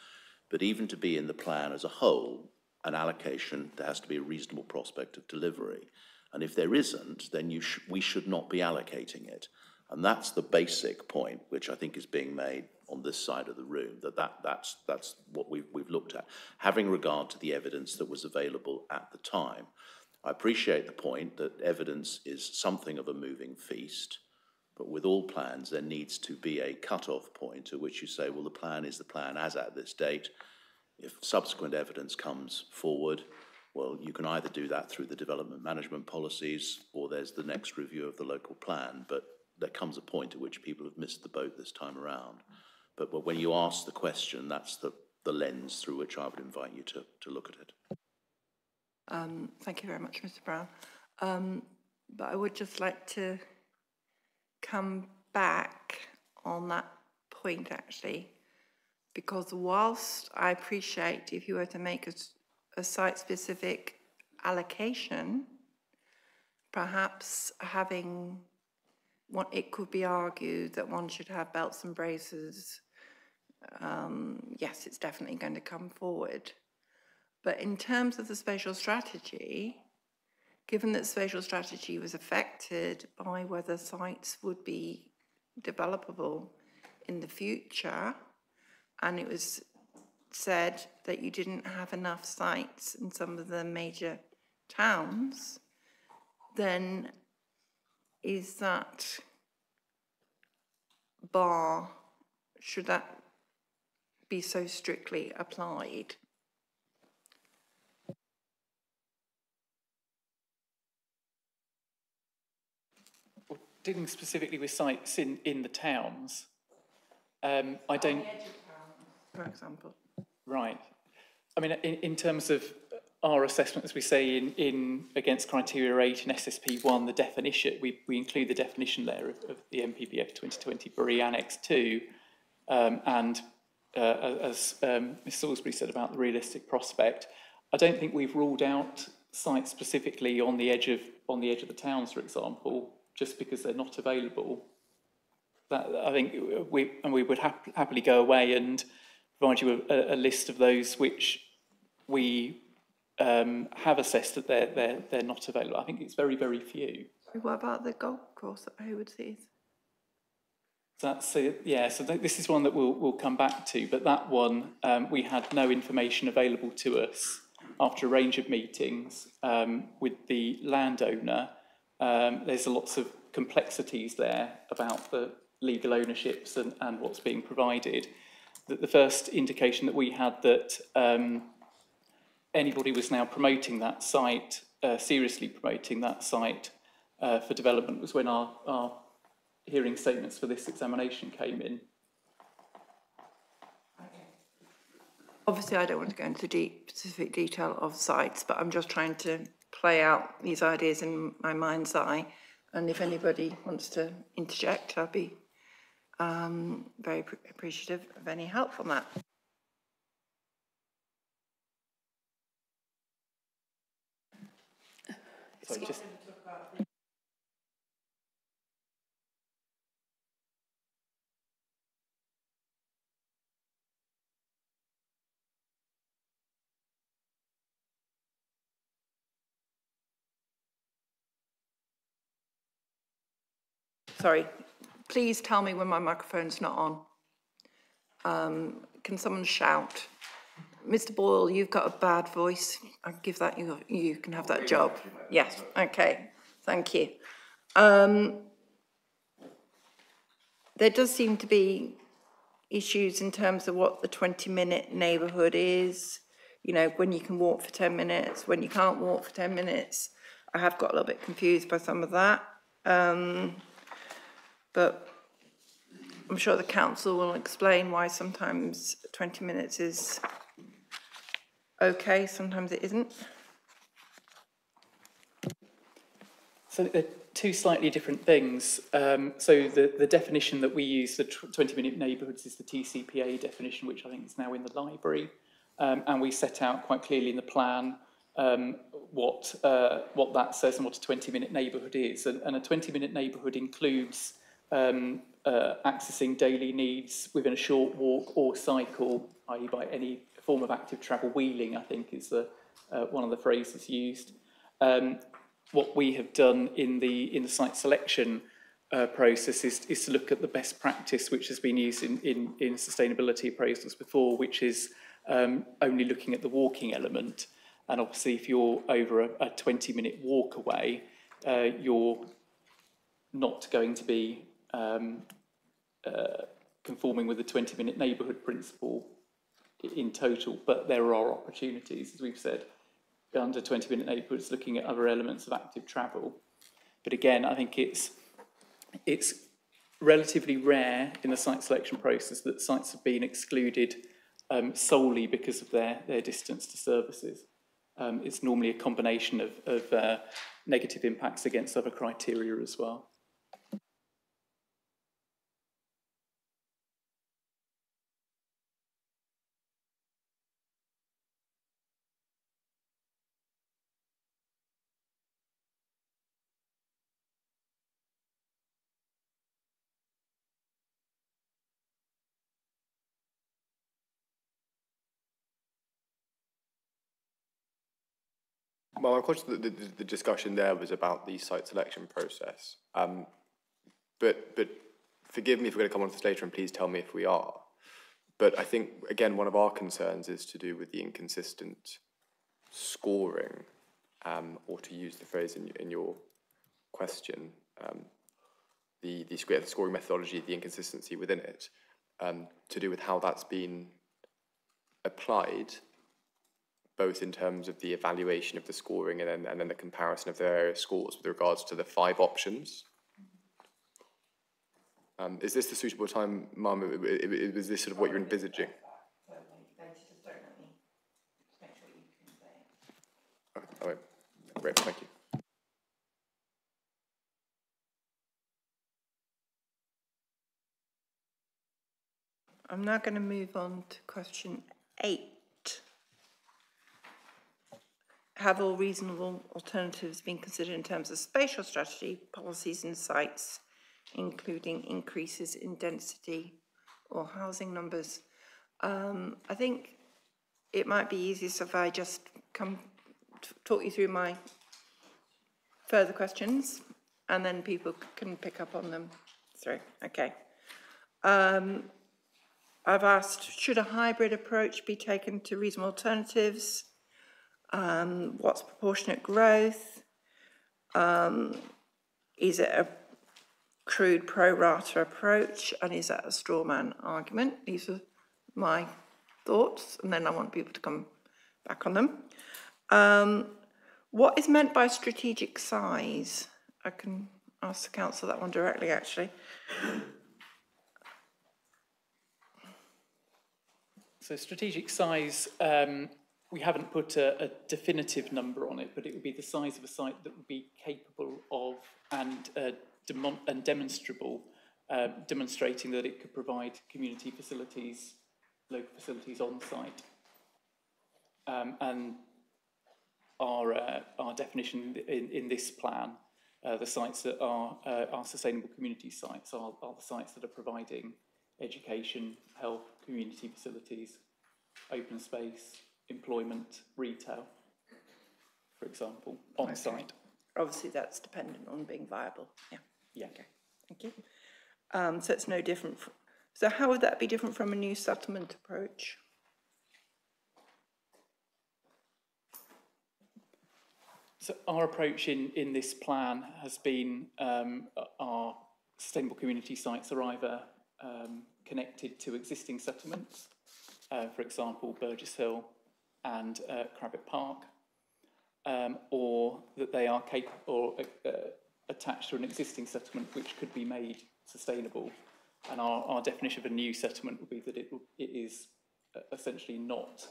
but even to be in the plan as a whole, an allocation, there has to be a reasonable prospect of delivery. And if there isn't, then we should not be allocating it. And that's the basic point, which I think is being made on this side of the room, that's what we've looked at, having regard to the evidence that was available at the time. I appreciate the point that evidence is something of a moving feast, but with all plans, there needs to be a cut-off point at which you say, well, the plan is the plan as at this date. If subsequent evidence comes forward, well, you can either do that through the development management policies or there's the next review of the local plan, but there comes a point at which people have missed the boat this time around. But when you ask the question, that's the lens through which I would invite you to look at it. Thank you very much, Mr. Brown. But I would just like to come back on that point, actually, because whilst I appreciate if you were to make a site-specific allocation, perhaps it could be argued that one should have belts and braces. Yes, it's definitely going to come forward. But in terms of the spatial strategy, given that spatial strategy was affected by whether sites would be developable in the future, and it was said that you didn't have enough sites in some of the major towns, then is that bar, should that be so strictly applied? Dealing specifically with sites in the towns, I don't... For example. Right. I mean, in terms of our assessment, as we say in against criteria 8 in SSP1, the definition, we include the definition there of the MPPF 2020 BRE Annex 2, and as Ms Salisbury said about the realistic prospect, I don't think we've ruled out sites specifically on the edge of the towns, for example, just because they're not available. That, I think we would happily go away and provide you a list of those which we have assessed that they're not available. I think it's very, very few. What about the golf course at Hayward Heath? So this is one that we'll come back to, but that one we had no information available to us after a range of meetings with the landowner. There's lots of complexities there about the legal ownerships and what's being provided. The first indication that we had that anybody was now promoting that site, seriously promoting that site for development, was when our hearing statements for this examination came in. Obviously, I don't want to go into specific detail of sites, but I'm just trying to play out these ideas in my mind's eye. And if anybody wants to interject, I'll be very appreciative of any help on that. Sorry, please tell me when my microphone's not on, can someone shout? Mr. Boyle, you've got a bad voice. I'll give that you can have that job. Yes, okay, thank you. There does seem to be issues in terms of what the 20-minute neighbourhood is, you know, when you can walk for 10 minutes, when you can't walk for 10 minutes. I have got a little bit confused by some of that. But I'm sure the council will explain why sometimes 20 minutes is okay, sometimes it isn't. So they're two slightly different things. So the definition that we use, the 20-minute neighbourhoods, is the TCPA definition, which I think is now in the library. And we set out quite clearly in the plan what that says and what a 20-minute neighbourhood is. And a 20-minute neighbourhood includes accessing daily needs within a short walk or cycle, i.e. by any form of active travel. Wheeling, I think, is one of the phrases used. What we have done in the site selection process is to look at the best practice which has been used in sustainability appraisals before, which is only looking at the walking element. And obviously, if you're over a 20-minute walk away, you're not going to be conforming with the 20-minute neighbourhood principle in total, but there are opportunities, as we've said, under 20-minute neighbourhoods, looking at other elements of active travel. But again, I think it's relatively rare in the site selection process that sites have been excluded solely because of their distance to services. It's normally a combination of negative impacts against other criteria as well. Well, I'm conscious that the discussion there was about the site selection process. But forgive me if we're going to come on to this later, and please tell me if we are. But I think, again, one of our concerns is to do with the inconsistent scoring, or to use the phrase in your question, the scoring methodology, the inconsistency within it, to do with how that's been applied, both in terms of the evaluation of the scoring and then the comparison of the various scores with regards to the 5 options. Is this the suitable time, Mum? Is this sort of what you're envisaging? Okay, all right. Great, thank you. I'm now going to move on to question 8. Have all reasonable alternatives been considered in terms of spatial strategy, policies and sites, including increases in density or housing numbers? I think it might be easiest if I just talk you through my further questions, and then people can pick up on them. Sorry, okay. I've asked, should a hybrid approach be taken to reasonable alternatives? What's proportionate growth? Is it a crude pro rata approach, and is that a straw man argument? These are my thoughts, and then I want people to come back on them. What is meant by strategic size? I can ask the council that one directly, actually. So strategic size, we haven't put a definitive number on it, but it would be the size of a site that would be capable of and demonstrable, demonstrating that it could provide community facilities, local facilities on site. And our definition in this plan, the sites that are sustainable community sites are the sites that are providing education, health, community facilities, open space, employment, retail, for example, on site. Obviously, that's dependent on being viable. Yeah. Yeah. Okay. Thank you. So it's no different So how would that be different from a new settlement approach? So our approach in this plan has been our sustainable community sites are either connected to existing settlements, for example, Burgess Hill and Crabbit Park, or that they are attached to an existing settlement which could be made sustainable. And our definition of a new settlement would be that it is essentially not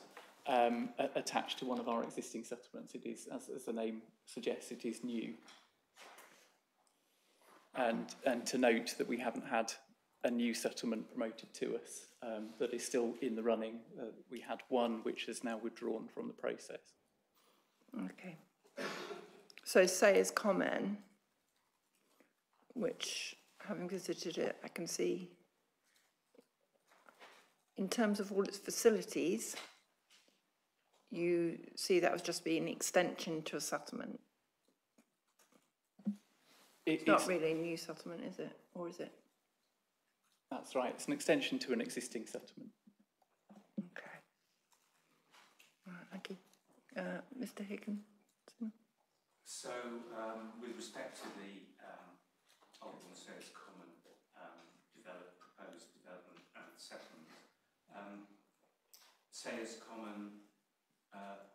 attached to one of our existing settlements. It is, as the name suggests, it is new. And to note that we haven't had a new settlement promoted to us that is still in the running. We had one which has now withdrawn from the process. Okay. So Sayers Common, which, having visited it, I can see, in terms of all its facilities, you see that was just being an extension to a settlement. It's not really a new settlement, is it? Or is it? That's right. It's an extension to an existing settlement. Okay. All right, thank you. Mr. Higginson? So, with respect to the Oldbourne Sayers Common proposed development and settlement, Sayers Common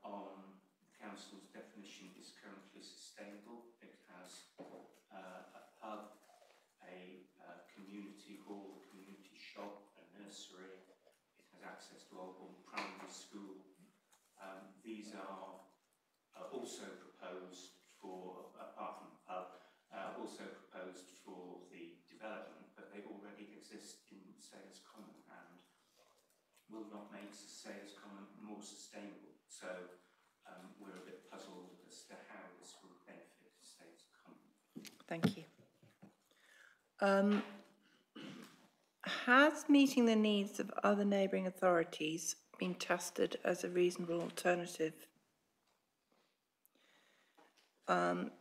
on the council's definition is currently sustainable. It has a pub, a community hall, a community shop, a nursery. It has access to Oldbourne Primary School. These are also proposed for, apart from the pub, also proposed for the development, but they already exist in Sayers Common and will not make Sayers Common more sustainable. So we're a bit puzzled as to how this will benefit Sayers Common. Thank you. Has meeting the needs of other neighbouring authorities been tested as a reasonable alternative?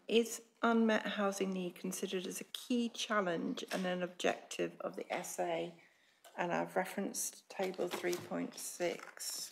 Is unmet housing need considered as a key challenge and an objective of the SA? And I've referenced table 3.6.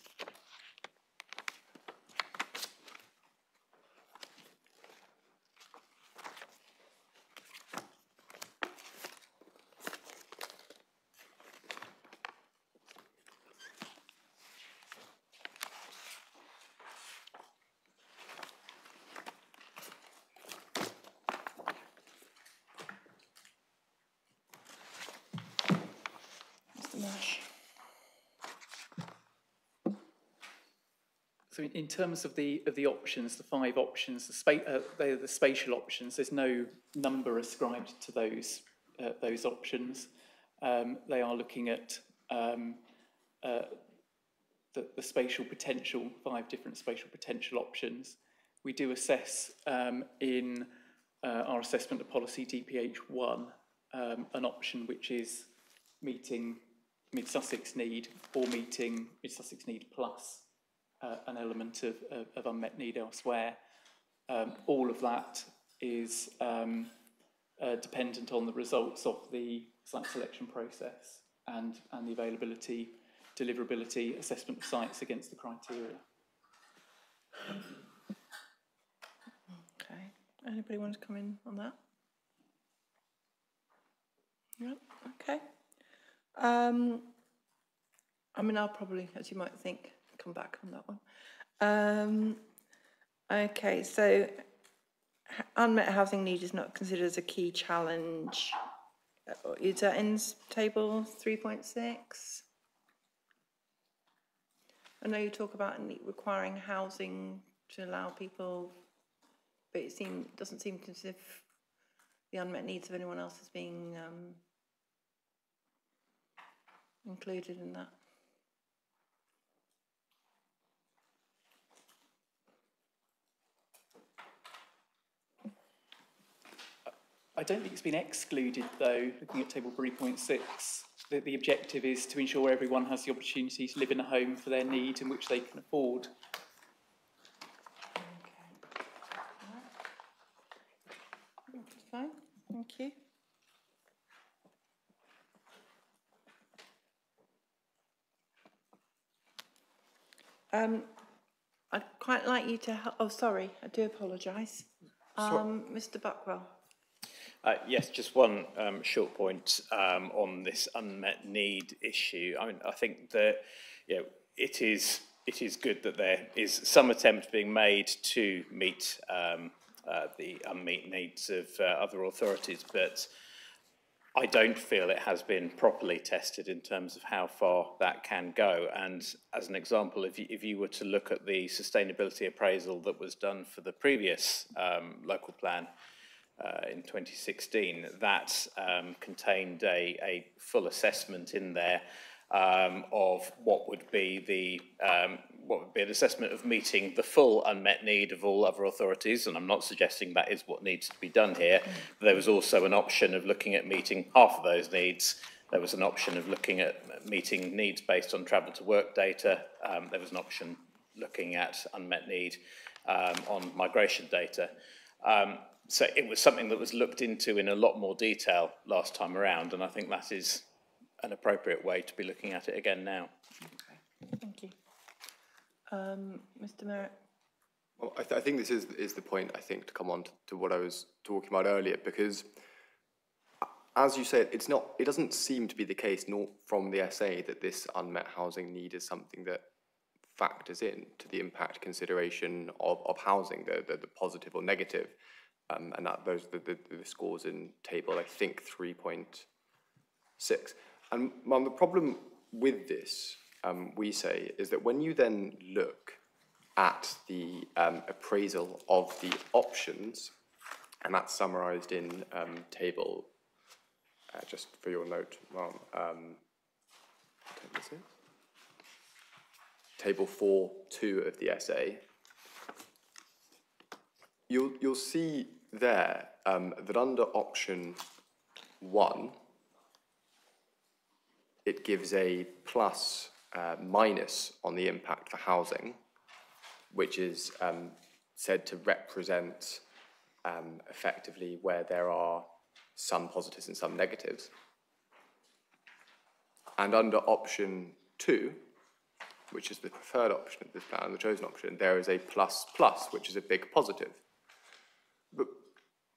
So in terms of the options, the 5 options, they're the spatial options. There's no number ascribed to those options. They are looking at the spatial potential, 5 different spatial potential options. We do assess in our assessment of policy DPH1 an option which is meeting Mid-Sussex need or meeting Mid-Sussex need plus an element of unmet need elsewhere. All of that is dependent on the results of the site selection process and the availability, deliverability, assessment of sites against the criteria. Okay. Anybody want to come in on that? No? Okay. I mean, I'll probably, as you might think, come back on that one. Okay, so unmet housing need is not considered as a key challenge. Is that in table 3.6? I know you talk about requiring housing to allow people, but it doesn't seem as if the unmet needs of anyone else is being included in that. I don't think it's been excluded, though, looking at table 3.6. The objective is to ensure everyone has the opportunity to live in a home for their need in which they can afford. That's fine, thank you. I'd quite like you to, oh, sorry, I do apologise. Mr. Buckwell. Yes, just one short point on this unmet need issue. I mean, I think that it is good that there is some attempt being made to meet the unmet needs of other authorities, but I don't feel it has been properly tested in terms of how far that can go. And as an example, if you were to look at the sustainability appraisal that was done for the previous local plan in 2016, that contained a full assessment in there of what would be an assessment of meeting the full unmet need of all other authorities, and I'm not suggesting that is what needs to be done here. There was also an option of looking at meeting half of those needs. There was an option of looking at meeting needs based on travel to work data. There was an option looking at unmet need on migration data. So it was something that was looked into in a lot more detail last time around, and I think that is an appropriate way to be looking at it again now. Okay, thank you. Mr. Merritt. Well, I think this is the point, I think, to come on to what I was talking about earlier, because as you said, it doesn't seem to be the case, nor from the SA, that this unmet housing need is something that factors in to the impact consideration of housing, the positive or negative. And that those are the scores in table, I think, 3.6. And Mum, the problem with this, we say, is that when you then look at the appraisal of the options, and that's summarised in table, just for your note, Mum, table 4.2 of the essay, you'll see there that under option 1, it gives a plus minus on the impact for housing, which is said to represent effectively where there are some positives and some negatives. And under option 2, which is the preferred option of this plan, the chosen option, there is a plus plus, which is a big positive. But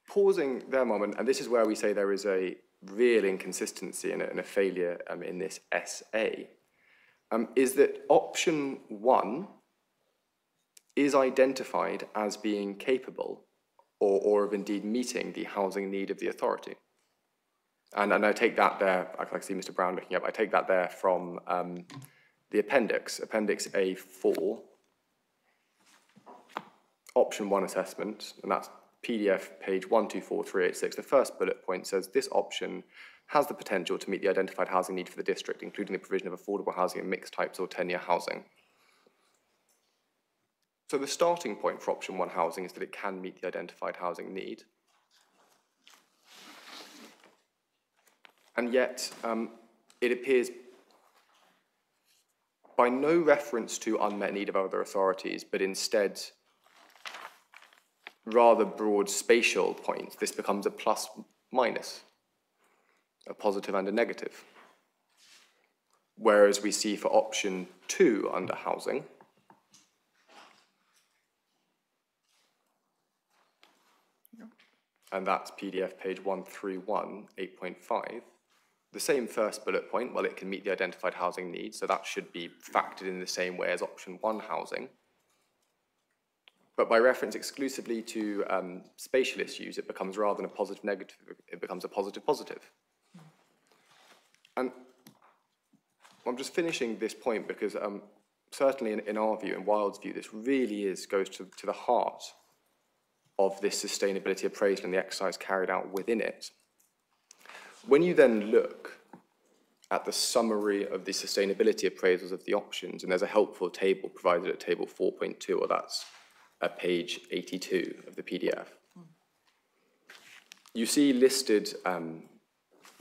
pausing there a moment, and this is where we say there is a real inconsistency and a failure in this SA, is that option 1 is identified as being capable or of indeed meeting the housing need of the authority. And I take that there, I can see Mr. Brown looking up, I take that there from the appendix A4, option 1 assessment, and that's PDF page 124386. The first bullet point says this option has the potential to meet the identified housing need for the district, including the provision of affordable housing in mixed types or tenure housing. So the starting point for option 1 housing is that it can meet the identified housing need. And yet it appears by no reference to unmet need of other authorities, but instead rather broad spatial points, this becomes a plus minus, a positive and a negative. Whereas we see for option 2 under housing, and that's PDF page 131, 8.5, the same first bullet point, well, it can meet the identified housing needs, so that should be factored in the same way as option 1 housing. But by reference exclusively to spatial issues, it becomes rather than a positive negative, it becomes a positive positive. And I'm just finishing this point because certainly in our view, in Wild's view, this really goes to the heart of this sustainability appraisal and the exercise carried out within it. When you then look at the summary of the sustainability appraisals of the options, and there's a helpful table provided at table 4.2, or that's at page 82 of the PDF. You see listed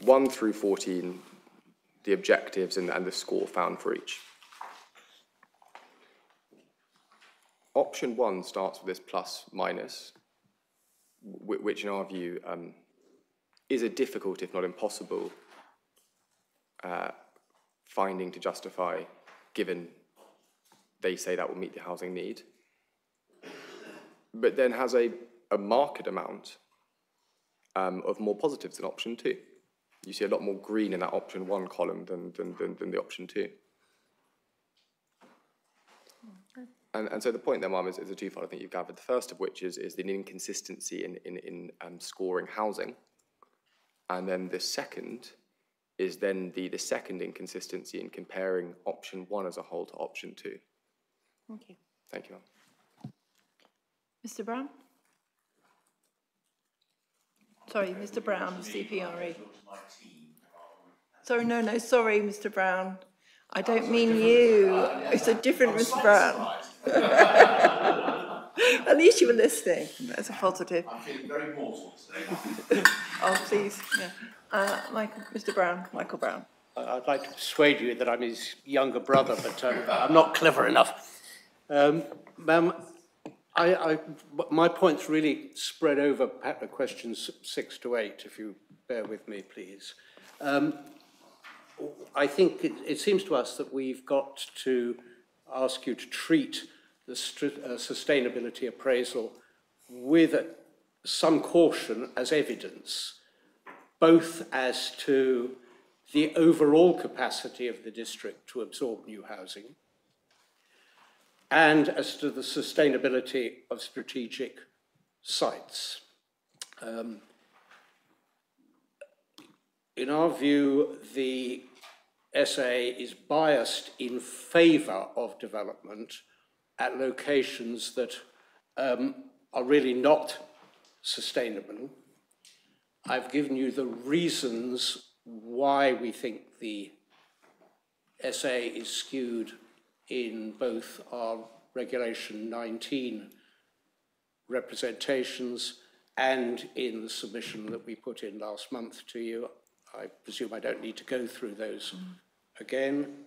1 through 14, the objectives and the score found for each. Option 1 starts with this plus minus, which in our view is a difficult, if not impossible, finding to justify given they say that will meet the housing need, but then has a marked amount of more positives than option 2. You see a lot more green in that option 1 column than the option 2. And so the point there, Mum, is a twofold I think you've gathered. The first of which is the inconsistency in scoring housing. And then the second is then the second inconsistency in comparing option 1 as a whole to option 2. Thank you. Thank you, Mum. Mr. Brown? Sorry, Mr. Brown, CPRE. Sorry, no, sorry, Mr. Brown. I don't mean you. It's a different Mr. Brown. At least you were listening. That's a positive. I'm feeling very mortal today. Oh, please. Yeah. Mr. Brown, Michael Brown. I'd like to persuade you that I'm his younger brother, but I'm not clever enough. Ma'am, my points really spread over questions 6 to 8, if you bear with me, please. I think it seems to us that we've got to ask you to treat the sustainability appraisal with some caution as evidence, both as to the overall capacity of the district to absorb new housing and as to the sustainability of strategic sites. In our view, the SA is biased in favour of development at locations that are really not sustainable. I've given you the reasons why we think the SA is skewed in both our Regulation 19 representations and in the submission that we put in last month to you. I presume I don't need to go through those again.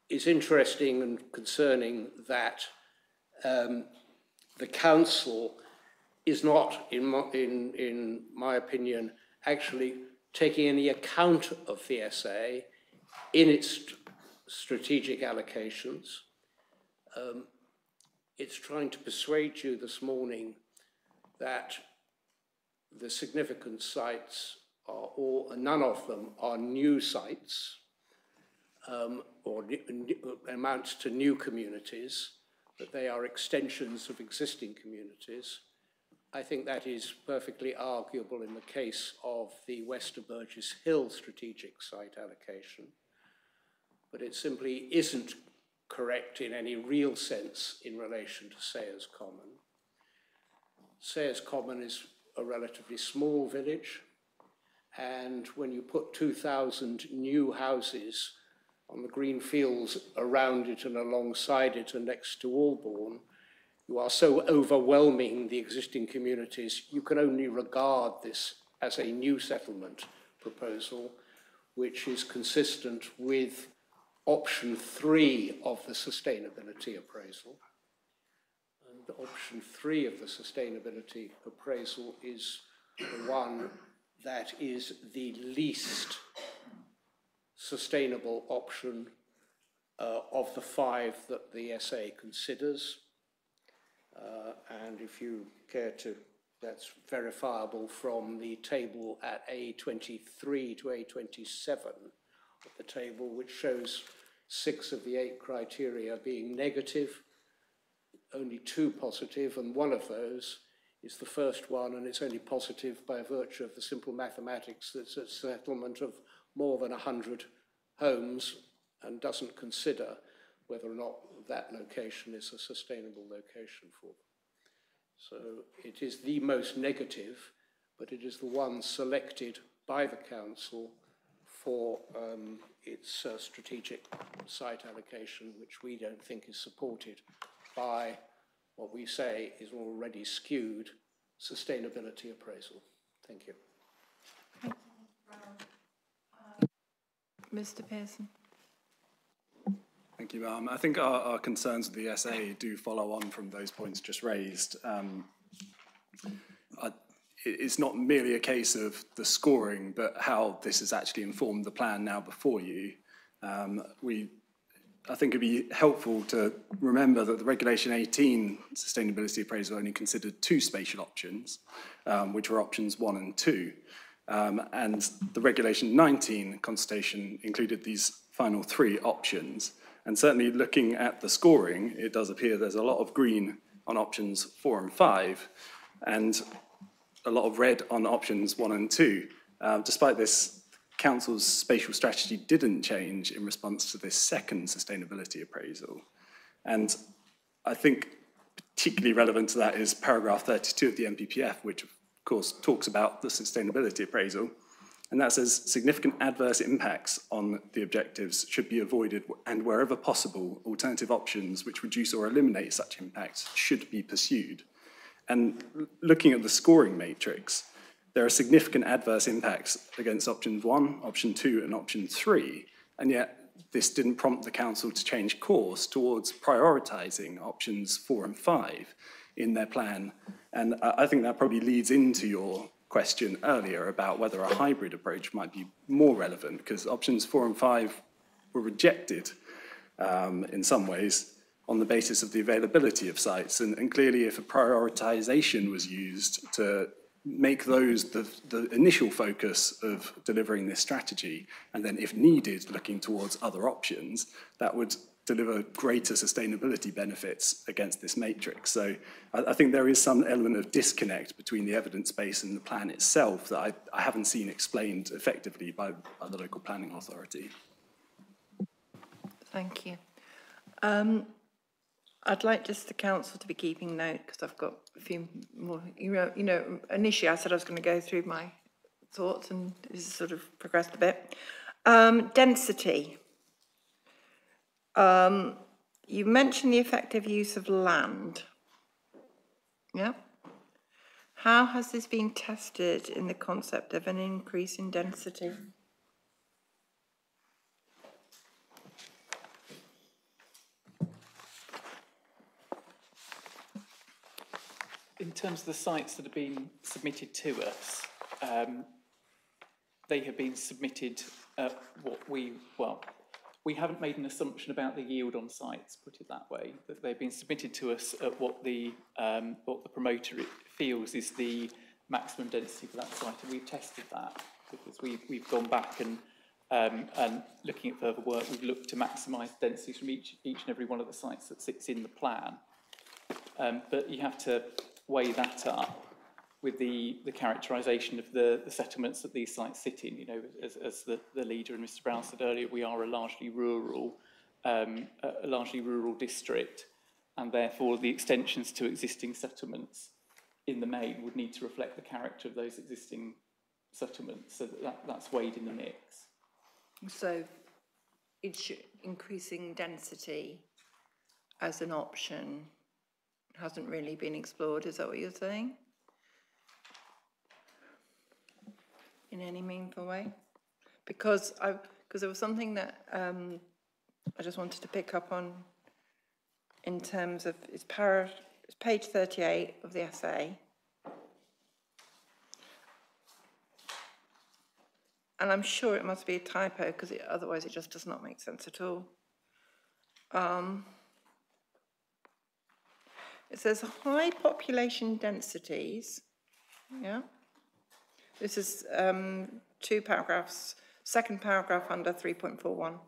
It's interesting and concerning that the council is not, in my opinion, actually taking any account of the SA in its strategic allocations. It's trying to persuade you this morning that the significant sites are all, none of them are new sites or amount to new communities, but they are extensions of existing communities. I think that is perfectly arguable in the case of the Wester Burgess Hill strategic site allocation, but it simply isn't correct in any real sense in relation to Sayers Common. Sayers Common is a relatively small village, and when you put 2,000 new houses on the green fields around it and alongside it and next to Albourne, you are so overwhelming the existing communities, you can only regard this as a new settlement proposal, which is consistent with option 3 of the sustainability appraisal. And option 3 of the sustainability appraisal is the one that is the least sustainable option of the 5 that the SA considers. And if you care to, that's verifiable from the table at A23 to A27 of the table, which shows 6 of the 8 criteria being negative, only 2 positive, and one of those is the first one, and it's only positive by virtue of the simple mathematics that's a settlement of more than 100 homes and doesn't consider whether or not that location is a sustainable location for them. So it is the most negative, but it is the one selected by the council for its strategic site allocation, which we don't think is supported by what we say is already skewed sustainability appraisal. Thank you. Mr. Pearson. Thank you, ma'am. I think our concerns with the SA do follow on from those points just raised. It's not merely a case of the scoring, but how this has actually informed the plan now before you. I think it'd be helpful to remember that the Regulation 18 sustainability appraisal only considered 2 spatial options, which were options 1 and 2. And the Regulation 19 consultation included these final 3 options. And certainly looking at the scoring, it does appear there's a lot of green on options 4 and 5, and a lot of red on options 1 and 2. Despite this, Council's spatial strategy didn't change in response to this second sustainability appraisal. And I think particularly relevant to that is paragraph 32 of the NPPF, which of course talks about the sustainability appraisal. And that says significant adverse impacts on the objectives should be avoided, and wherever possible, alternative options which reduce or eliminate such impacts should be pursued. And looking at the scoring matrix, there are significant adverse impacts against option 1, option 2, and option 3, and yet this didn't prompt the Council to change course towards prioritising options 4 and 5 in their plan. And I think that probably leads into your question earlier about whether a hybrid approach might be more relevant, because options 4 and 5 were rejected in some ways on the basis of the availability of sites. And clearly, if a prioritisation was used to make those the initial focus of delivering this strategy, and then if needed, looking towards other options, that would deliver greater sustainability benefits against this matrix. So I think there is some element of disconnect between the evidence base and the plan itself that I haven't seen explained effectively by the local planning authority. Thank you. I'd like just the council to be keeping note, because I've got a few more, you know, initially I said I was going to go through my thoughts, and this has sort of progressed a bit. Density. You mentioned the effective use of land. Yeah. How has this been tested in the concept of an increase in density? In terms of the sites that have been submitted to us, they have been submitted at we haven't made an assumption about the yield on sites, put it that way, that they've been submitted to us at what the promoter feels is the maximum density for that site, and we've tested that because we've gone back and looking at further work, we've looked to maximise densities from each and every one of the sites that sits in the plan. But you have to weigh that up with the characterisation of the settlements that these sites sit in. You know, as the leader and Mr. Brown said earlier, we are a largely rural district, and therefore the extensions to existing settlements in the main would need to reflect the character of those existing settlements. So that's weighed in the mix. So it's increasing density as an option hasn't really been explored, is that what you're saying? In any meaningful way? Because there was something that I just wanted to pick up on in terms of, it's page 38 of the essay. And I'm sure it must be a typo, because otherwise it just does not make sense at all. It says high population densities, yeah? This is 2 paragraphs, second paragraph under 3.41.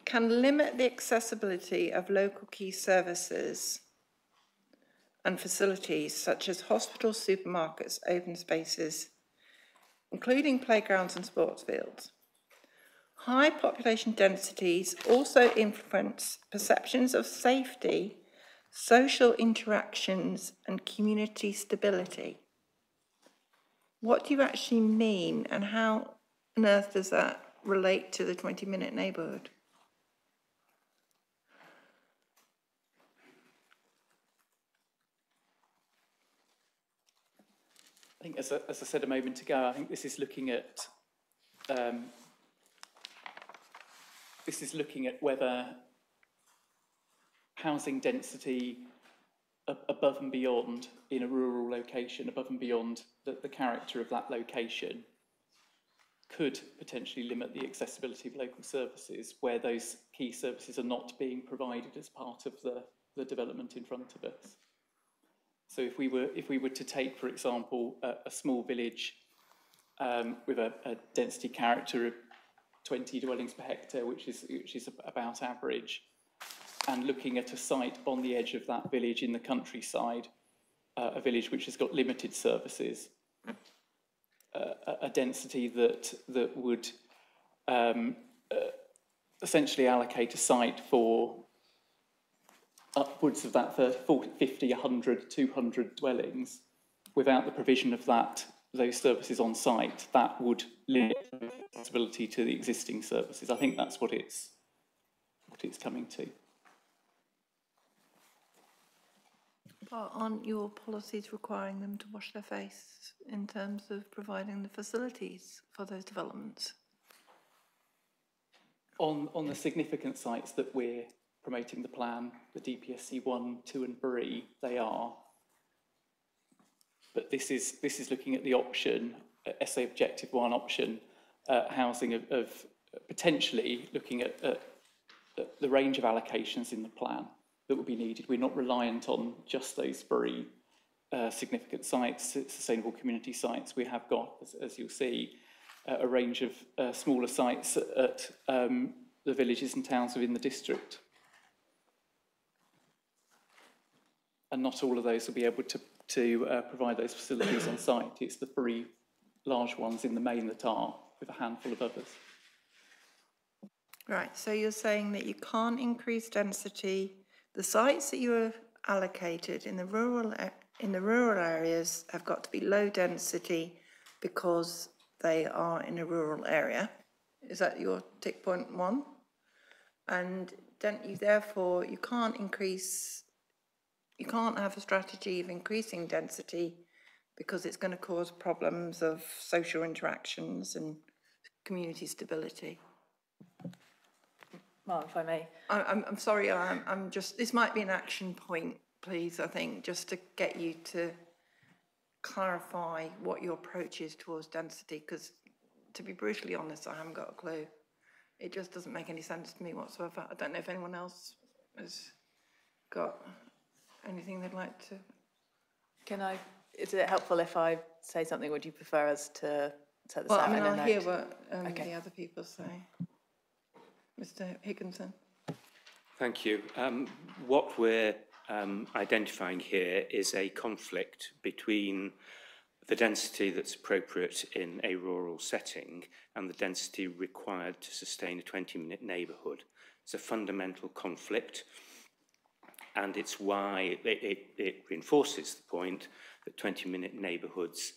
Can limit the accessibility of local key services and facilities such as hospitals, supermarkets, open spaces, including playgrounds and sports fields. High population densities also influence perceptions of safety, social interactions, and community stability. What do you actually mean, and how on earth does that relate to the 20-minute neighbourhood? I think, as I said a moment ago, I think this is looking at whether housing density above and beyond in a rural location, above and beyond the character of that location, could potentially limit the accessibility of local services where those key services are not being provided as part of the development in front of us. So if we were to take, for example, a small village with a density character of 20 dwellings per hectare, which is about average, and looking at a site on the edge of that village in the countryside, a village which has got limited services, a density that would essentially allocate a site for upwards of that 40, 50, 100, 200 dwellings without the provision of those services on site, that would limit accessibility to the existing services. I think that's what it's coming to. But aren't your policies requiring them to wash their face in terms of providing the facilities for those developments? On the significant sites that we're promoting the plan, the DPSC 1, 2 and 3, they are. But this is looking at the option, SA Objective 1 option, housing of potentially looking at the range of allocations in the plan that would be needed. We're not reliant on just those 3 significant sites, sustainable community sites. We have got, as you'll see, a range of smaller sites at the villages and towns within the district. And not all of those will be able to provide those facilities on site. It's the 3 large ones in the main that are, with a handful of others. Right, so you're saying that you can't increase density. The sites that you have allocated in the rural areas have got to be low density because they are in a rural area. Is that your tick point 1? And don't you therefore, you can't have a strategy of increasing density because it's going to cause problems of social interactions and community stability. Mark, if I may. I'm sorry, I'm just, this might be an action point, please, I think, just to get you to clarify what your approach is towards density, because to be brutally honest, I haven't got a clue. It just doesn't make any sense to me whatsoever. I don't know if anyone else has got anything they'd like to. Is it helpful if I say something? Would you prefer us to set this out in a note? I'll hear what the other people say. Mr. Higginson. Thank you. What we're identifying here is a conflict between the density that's appropriate in a rural setting and the density required to sustain a 20-minute neighbourhood. It's a fundamental conflict, and it's why it reinforces the point that 20-minute neighbourhoods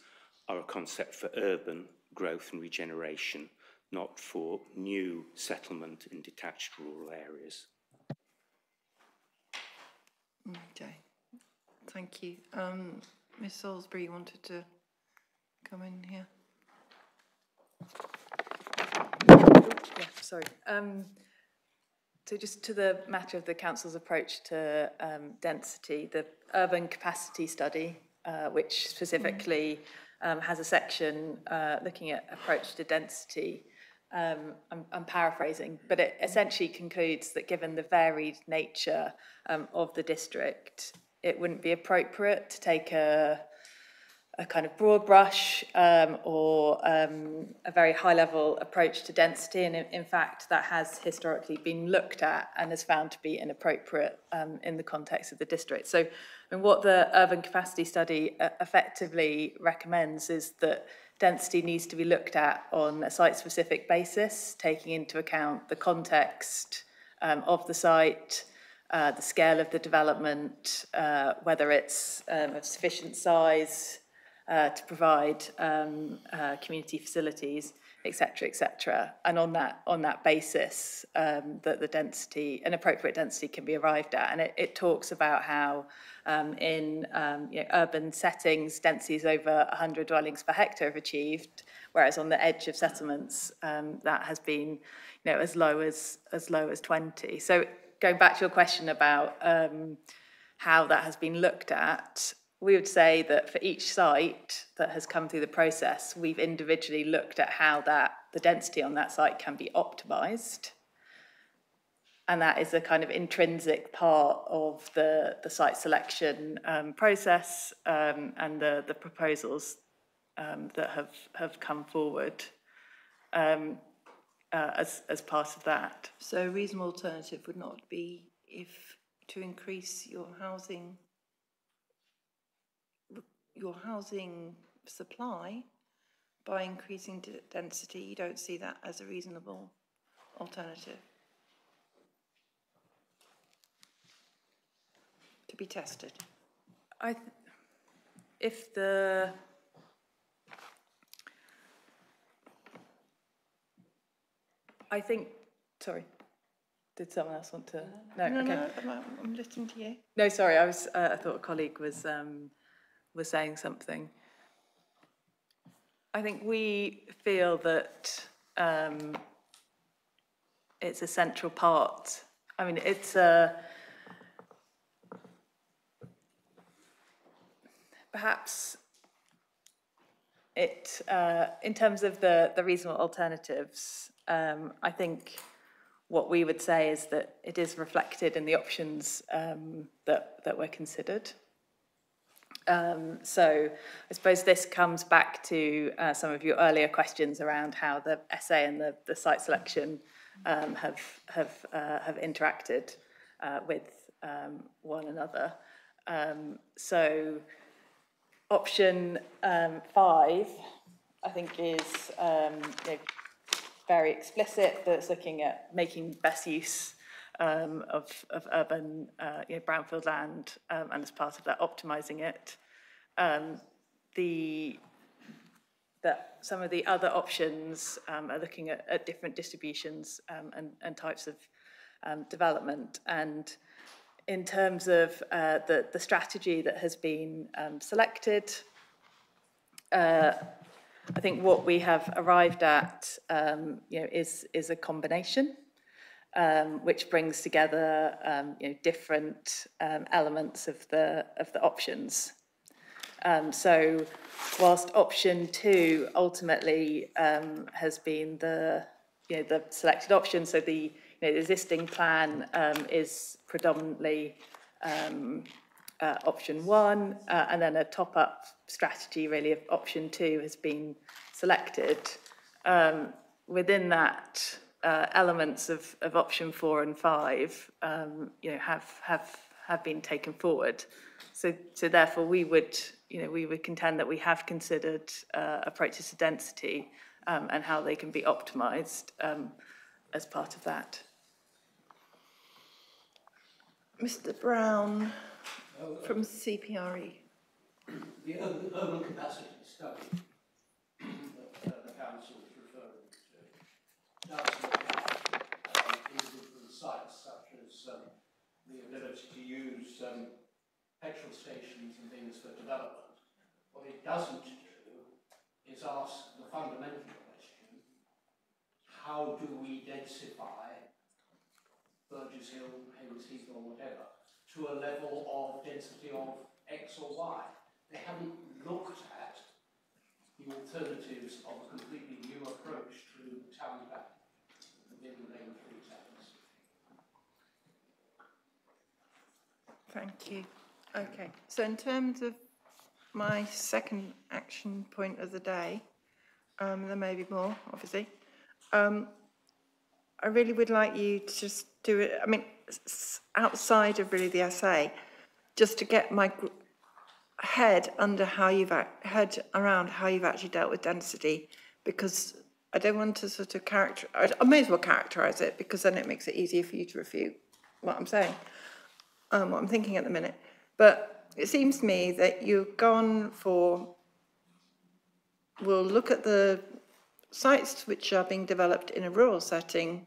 are a concept for urban growth and regeneration, not for new settlement in detached rural areas. Okay, thank you. Ms. Salisbury, you wanted to come in here? Yeah, sorry. So just to the matter of the council's approach to density, the urban capacity study, which specifically has a section looking at approach to density. I'm paraphrasing, but it essentially concludes that given the varied nature of the district, it wouldn't be appropriate to take a kind of broad brush or a very high-level approach to density, and in fact that has historically been looked at and is found to be inappropriate in the context of the district. So what the urban capacity study effectively recommends is that density needs to be looked at on a site-specific basis, taking into account the context of the site, the scale of the development, whether it's of sufficient size to provide community facilities, etc., and on that basis, that the density, an appropriate density, can be arrived at. And it talks about how in urban settings, densities over 100 dwellings per hectare have achieved, whereas on the edge of settlements, that has been as low as 20. So going back to your question about how that has been looked at, we would say that for each site that has come through the process, we've individually looked at how the density on that site can be optimised. And that is a kind of intrinsic part of the site selection process and the proposals that have come forward as part of that. So a reasonable alternative would not be to increase your housing supply by increasing density. You don't see that as a reasonable alternative to be tested. Sorry, did someone else want to? No, okay. No, I'm listening to you. No, sorry, I thought a colleague was saying something. I think we feel that it's a central part. I mean, it's perhaps in terms of the reasonable alternatives, I think what we would say is that it is reflected in the options that were considered. So I suppose this comes back to some of your earlier questions around how the SA and the site selection have interacted with one another. So option 5, I think, is very explicit, that it's looking at making best use of urban brownfield land, and as part of that, optimising it. That some of the other options are looking at different distributions and types of development. And in terms of the strategy that has been selected, I think what we have arrived at is a combination which brings together different elements of the options. So whilst option 2 ultimately has been the selected option, so the existing plan is predominantly option 1, and then a top-up strategy really of option 2 has been selected. Within that, elements of option 4 and 5 have been taken forward. So therefore we would contend that we have considered approaches to density and how they can be optimised as part of that. Mr. Brown from CPRE. The urban capacity study that the council is referring to does look at individual sites such as the ability to use petrol stations and things for development. What it doesn't do is ask the fundamental question: how do we densify Burgess Hill, Haywards Heath, or whatever, to a level of density of X or Y? They haven't looked at the alternatives of a completely new approach to town planning within the regulatory terms. Thank you. Okay, so in terms of my second action point of the day, there may be more, obviously. I really would like you to just do it, I mean, outside of really the essay, just to get my head around how you've actually dealt with density, because I don't want to sort of I may as well characterise it, because then it makes it easier for you to refute what I'm saying, what I'm thinking at the minute. But it seems to me that you've gone for, we'll look at the sites which are being developed in a rural setting,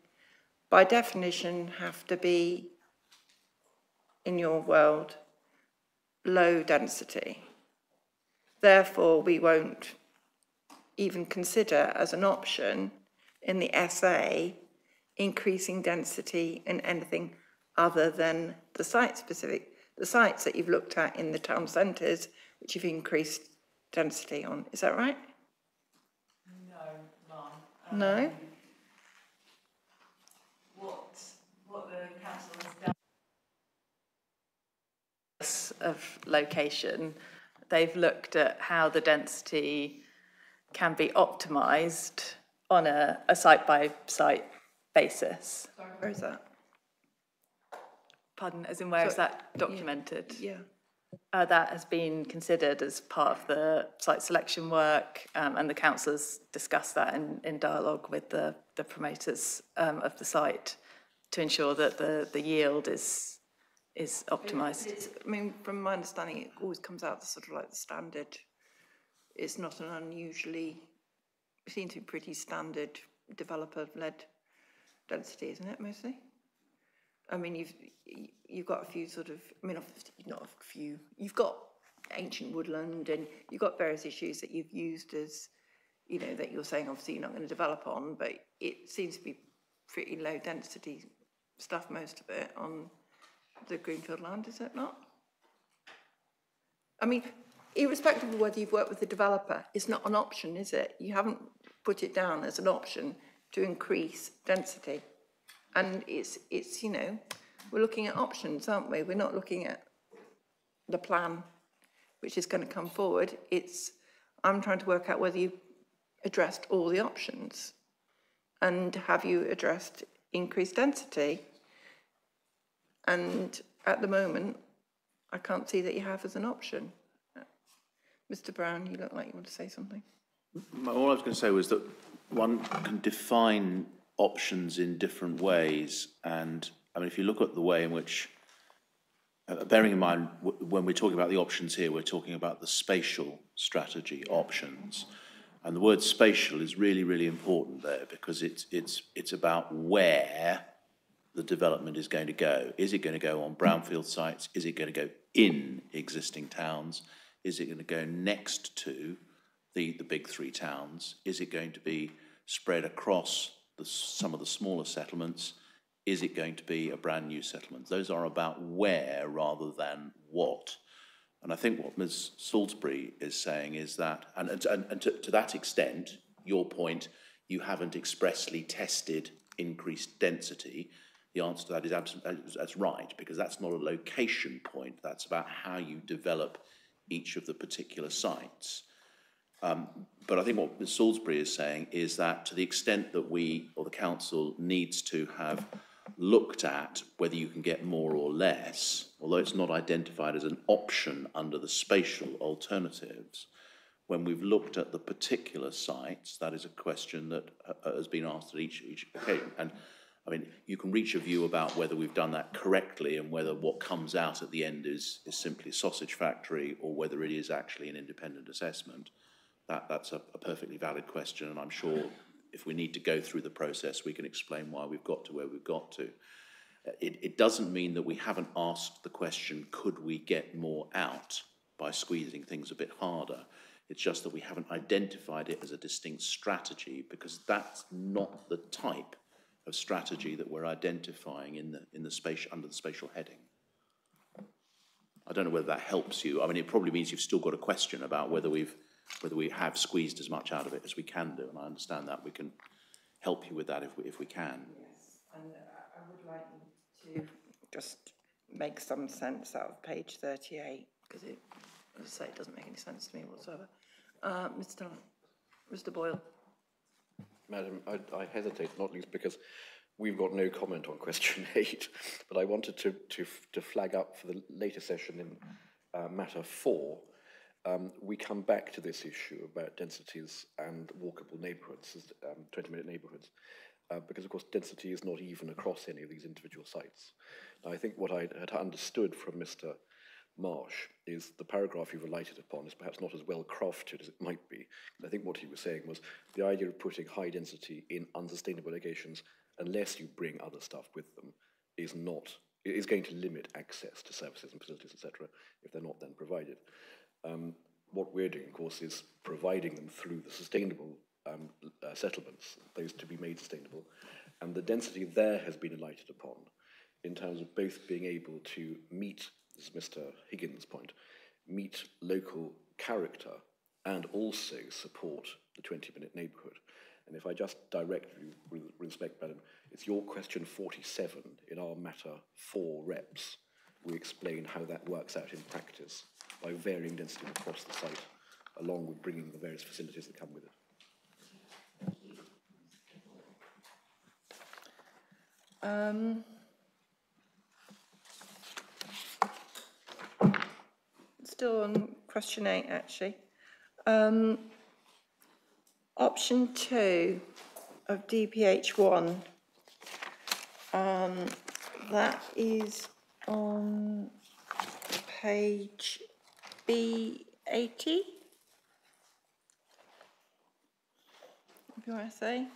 by definition have to be, in your world, low density. Therefore, we won't even consider as an option in the SA increasing density in anything other than the site-specific the sites that you've looked at in the town centres, which you've increased density on. Is that right? No, none. No? What the council has done of location, they've looked at how the density can be optimised on a site-by-site basis. Where is that? Pardon, as in where is that documented? Yeah. That has been considered as part of the site selection work, and the councillors discussed that in dialogue with the promoters of the site to ensure that the yield is optimised. I mean, from my understanding, it always comes out sort of like the standard. It's not an unusually, it seems to be pretty standard developer-led density, isn't it, mostly? I mean, you've got a few sort of, I mean, not a few, you've got ancient woodland and you've got various issues that you've used as, you know, that you're saying obviously you're not going to develop on, but it seems to be pretty low density stuff, most of it, on the greenfield land, is it not? I mean, irrespective of whether you've worked with the developer, it's not an option, is it? You haven't put it down as an option to increase density. And it's you know, we're looking at options, aren't we? We're not looking at the plan which is going to come forward. I'm trying to work out whether you've addressed all the options. And have you addressed increased density? And at the moment, I can't see that you have as an option. Mr. Brown, you look like you want to say something. All I was going to say was that one can define options in different ways, and I mean, if you look at the way in which, bearing in mind when we're talking about the options here, we're talking about the spatial strategy options, and the word spatial is really, really important there because it's about where the development is going to go. Is it going to go on brownfield sites? Is it going to go in existing towns? Is it going to go next to the big three towns? Is it going to be spread across some of the smaller settlements? Is it going to be a brand new settlement? Those are about where rather than what. And I think what Ms. Salisbury is saying is that, and to that extent, your point, you haven't expressly tested increased density. The answer to that is absolutely, that's right, because that's not a location point. That's about how you develop each of the particular sites. But I think what Ms. Salisbury is saying is that to the extent that we, or the council, needs to have looked at whether you can get more or less, although it's not identified as an option under the spatial alternatives, when we've looked at the particular sites, that is a question that has been asked at each occasion. And I mean, you can reach a view about whether we've done that correctly and whether what comes out at the end is simply a sausage factory or whether it is actually an independent assessment. That's a perfectly valid question, and I'm sure if we need to go through the process, we can explain why we've got to where we've got to. It doesn't mean that we haven't asked the question, could we get more out by squeezing things a bit harder? It's just that we haven't identified it as a distinct strategy because that's not the type of strategy that we're identifying in the space under the spatial heading. I don't know whether that helps you. I mean, it probably means you've still got a question about whether we have squeezed as much out of it as we can do, and I understand that. We can help you with that if we can. Yes, and I would like you to just make some sense out of page 38, because it, as I say, it doesn't make any sense to me whatsoever. Mr. Boyle. Madam, I hesitate, not least because we've got no comment on question 8, but I wanted to flag up for the later session in matter 4. We come back to this issue about densities and walkable neighbourhoods, 20-minute neighbourhoods, because, of course, density is not even across any of these individual sites. Now, I think what I had understood from Mr. Marsh is the paragraph you relied upon is perhaps not as well crafted as it might be. I think what he was saying was the idea of putting high density in unsustainable locations, unless you bring other stuff with them, is going to limit access to services and facilities, etc., if they're not then provided. What we're doing, of course, is providing them through the sustainable settlements, those to be made sustainable, and the density there has been alighted upon in terms of both being able to meet this is Mr. Higgins' point, meet local character and also support the 20-minute neighbourhood. And if I just direct you with respect, Madam, it's your question 47 in our matter 4 reps. We explain how that works out in practice by varying density across the site, along with bringing the various facilities that come with it. Still on question 8, actually. Option 2 of DPH1, that is on page B80, if you want to say.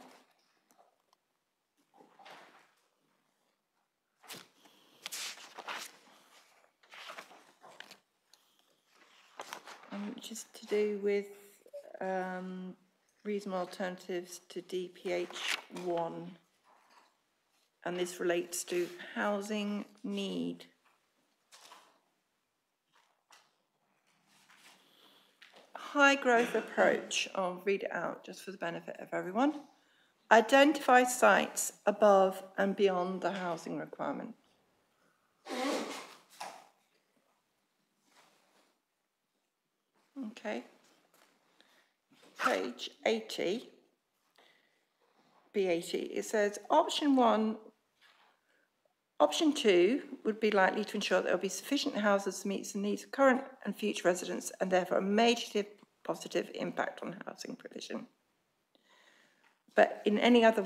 Which is to do with reasonable alternatives to DPH1, and this relates to housing need. High growth approach, I'll read it out just for the benefit of everyone. Identify sites above and beyond the housing requirement. Okay. Page 80, B80, it says option 2 would be likely to ensure there will be sufficient houses to meet the needs of current and future residents and therefore a major positive impact on housing provision. But in any other,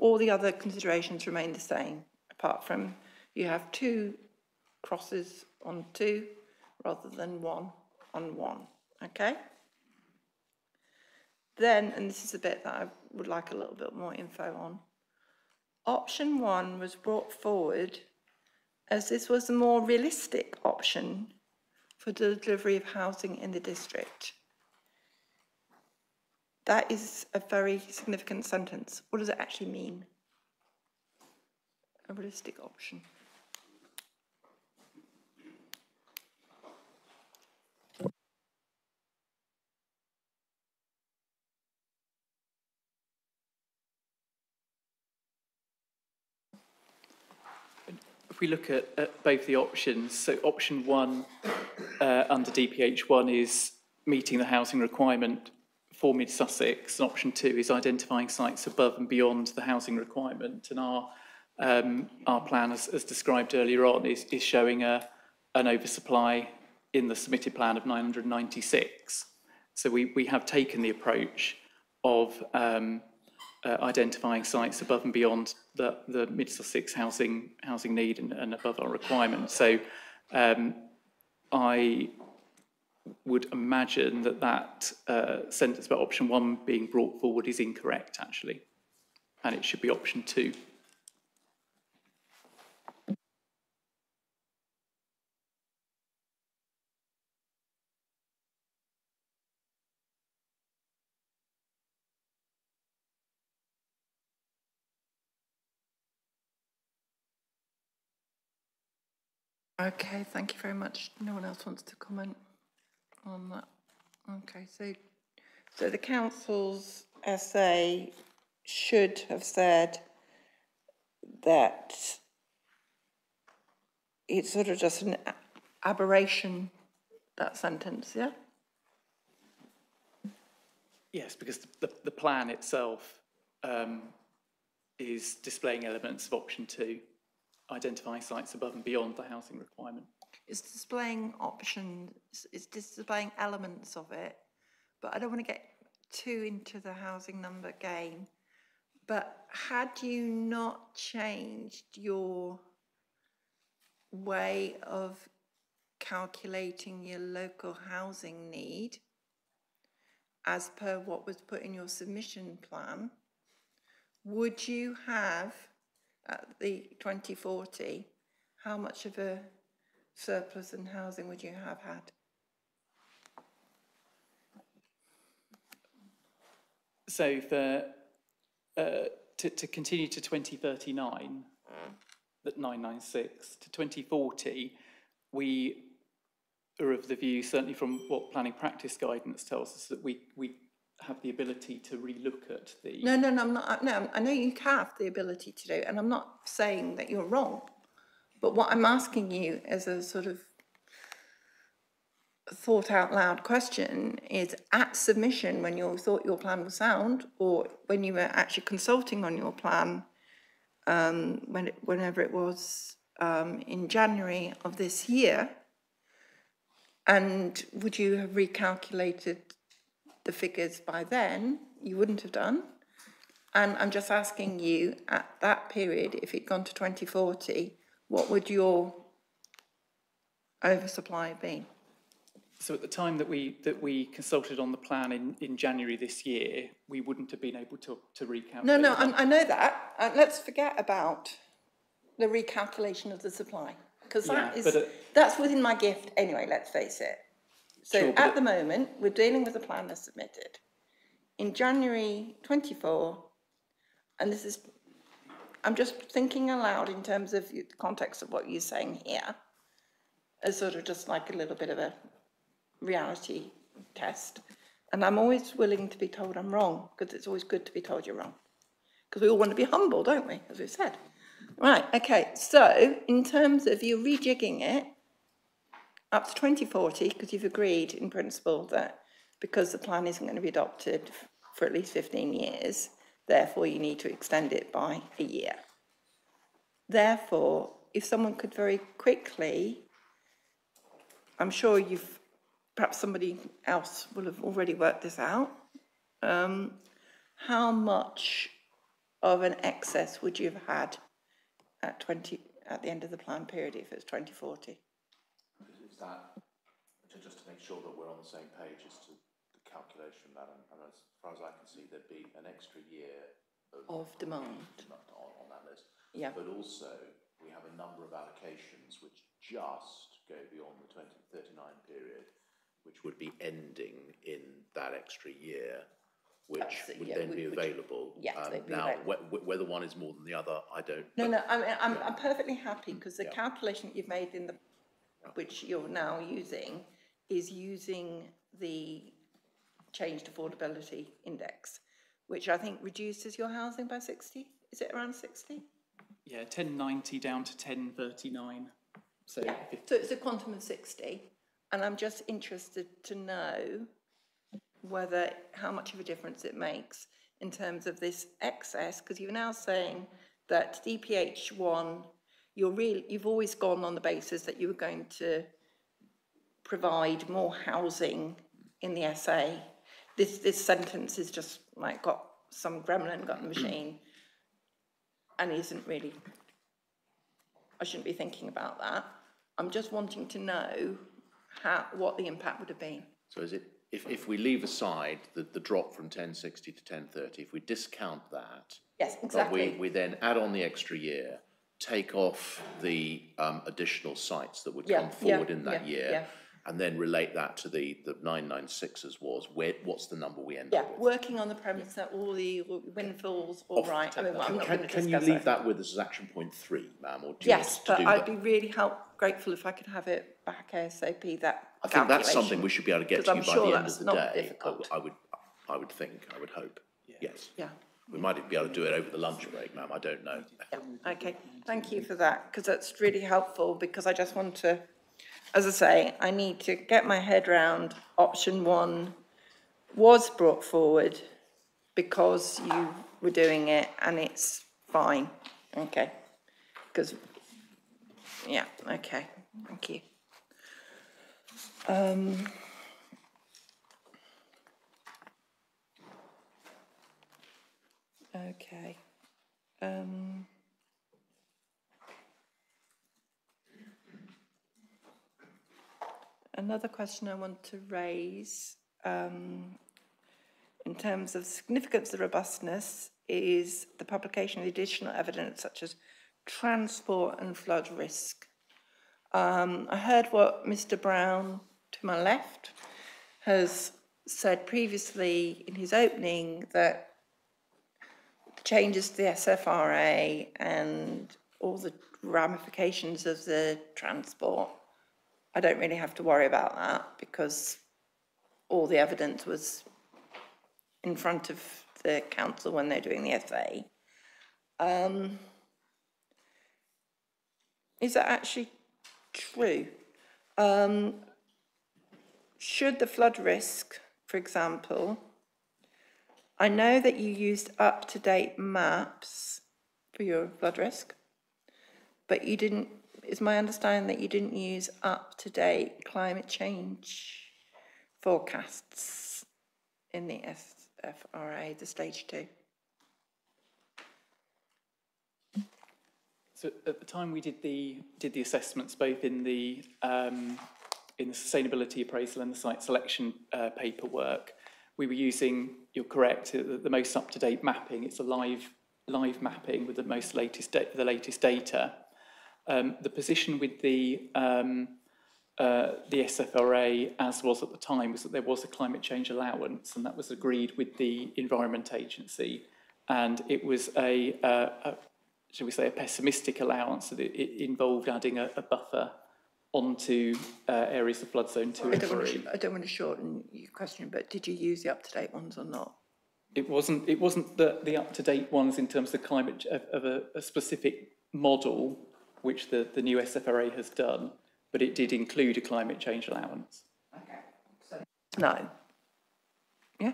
all the other considerations remain the same, apart from you have 2 crosses on 2 rather than 1 on 1, okay? Then, and this is the bit that I would like a little bit more info on, option 1 was brought forward as this was a more realistic option for the delivery of housing in the district. That is a very significant sentence. What does it actually mean? A realistic option. If we look at both the options, so option 1 under DPH1 is meeting the housing requirement for Mid Sussex, and option 2 is identifying sites above and beyond the housing requirement. And our plan, as described earlier on, is showing an oversupply in the submitted plan of 996. So we have taken the approach of identifying sites above and beyond the Mid Sussex housing need and above our requirements. So I would imagine that sentence about option 1 being brought forward is incorrect, actually, and it should be option 2. Okay, thank you very much. No one else wants to comment on that. Okay, so the council's essay should have said that it's sort of just an aberration, that sentence, yeah? Yes, because the plan itself is displaying elements of option 2, identifying sites above and beyond the housing requirement. It's displaying options, it's displaying elements of it, but I don't want to get too into the housing number game. But had you not changed your way of calculating your local housing need as per what was put in your submission plan, would you have, at the 2040, how much of a surplus in housing would you have had? So to continue to 2039, that 996, to 2040, we are of the view, certainly from what planning practice guidance tells us, that we have the ability to relook at the... No, I'm not. No, I know you have the ability to do it, and I'm not saying that you're wrong. But what I'm asking you as a sort of thought out loud question is, at submission, when you thought your plan was sound, or when you were actually consulting on your plan, whenever it was in January of this year, and would you have recalculated the figures by then? You wouldn't have done. And I'm just asking you, at that period, if it'd gone to 2040, what would your oversupply be? So at the time that we consulted on the plan in January this year, we wouldn't have been able to recalculate. No, I know that. Let's forget about the recalculation of the supply, because that's within my gift anyway, let's face it. So sure, at the moment, we're dealing with the plan that's submitted. In January 24, and this is, I'm just thinking aloud in terms of the context of what you're saying here, as sort of just like a little bit of a reality test. And I'm always willing to be told I'm wrong, because it's always good to be told you're wrong. Because we all want to be humble, don't we, as we've said. Right, okay, so in terms of you rejigging it up to 2040, because you've agreed in principle that because the plan isn't going to be adopted for at least 15 years, therefore you need to extend it by a year. Therefore, if someone could very quickly, I'm sure perhaps somebody else will have already worked this out, how much of an excess would you have had at the end of the plan period if it's 2040? Is that, just to make sure that we're on the same page as to the calculation, Madam, and as far as I can see, there'd be an extra year of demand on that list. Yeah. But also, we have a number of allocations which just go beyond the 2039 period, which would be ending in that extra year, which would then be available. Yes, they'd be now, available. whether one is more than the other, I don't. No, I'm perfectly happy, because the calculation you've made in the, which you're now using, is using the changed affordability index, which I think reduces your housing by 60. Is it around 60? Yeah, 1090 down to 1039. So, yeah. So it's a quantum of 60. And I'm just interested to know how much of a difference it makes in terms of this excess, because you're now saying that DPH1, you've always gone on the basis that you were going to provide more housing in the SA. This sentence is just like got some gremlin got in the machine and isn't really, I shouldn't be thinking about that. I'm just wanting to know what the impact would have been. So is it, if we leave aside the drop from 1060 to 1030, if we discount that, yes, exactly. We then add on the extra year, take off the additional sites that would come forward in that year, and then relate that to the 996 was, what's the number we end up with? Working on the premise that all the windfalls, all right. I mean, well, I'm not going to can you leave that with us as action point 3, ma'am? Or do you yes, but I'd be really grateful if I could have it back ASAP, that I think that's something we should be able to get to you by the end of the day. Difficult. I would think, I would hope. Yes. Yeah. We might be able to do it over the lunch break, ma'am. I don't know. Yeah. Okay. Thank you for that, because that's really helpful, because I just want to, as I say, I need to get my head round option 1 was brought forward because you were doing it and it's fine. Okay. Because, yeah, okay. Thank you. Okay. Another question I want to raise in terms of significance of robustness is the publication of additional evidence such as transport and flood risk. I heard what Mr. Brown to my left has said previously in his opening, that the changes to the SFRA and all the ramifications of the transport I don't really have to worry about that because all the evidence was in front of the council when they're doing the essay. Is that actually true? Should the flood risk, for example, I know that you used up-to-date maps for your flood risk, but you didn't, is my understanding that you didn't use up-to-date climate change forecasts in the SFRA, the stage 2? So at the time we did the assessments, both in the sustainability appraisal and the site selection paperwork, we were using, you're correct, the most up-to-date mapping. It's a live mapping with the latest data. The position with the SFRA, as was at the time, was that there was a climate change allowance, and that was agreed with the Environment Agency, and it was shall we say, a pessimistic allowance, that it involved adding a buffer onto areas of flood zone 2 and 3. I don't want to shorten your question, but did you use the up-to-date ones or not? It wasn't the up-to-date ones in terms of climate of a specific model, which the new SFRA has done, but it did include a climate change allowance. Okay. So no. Yeah.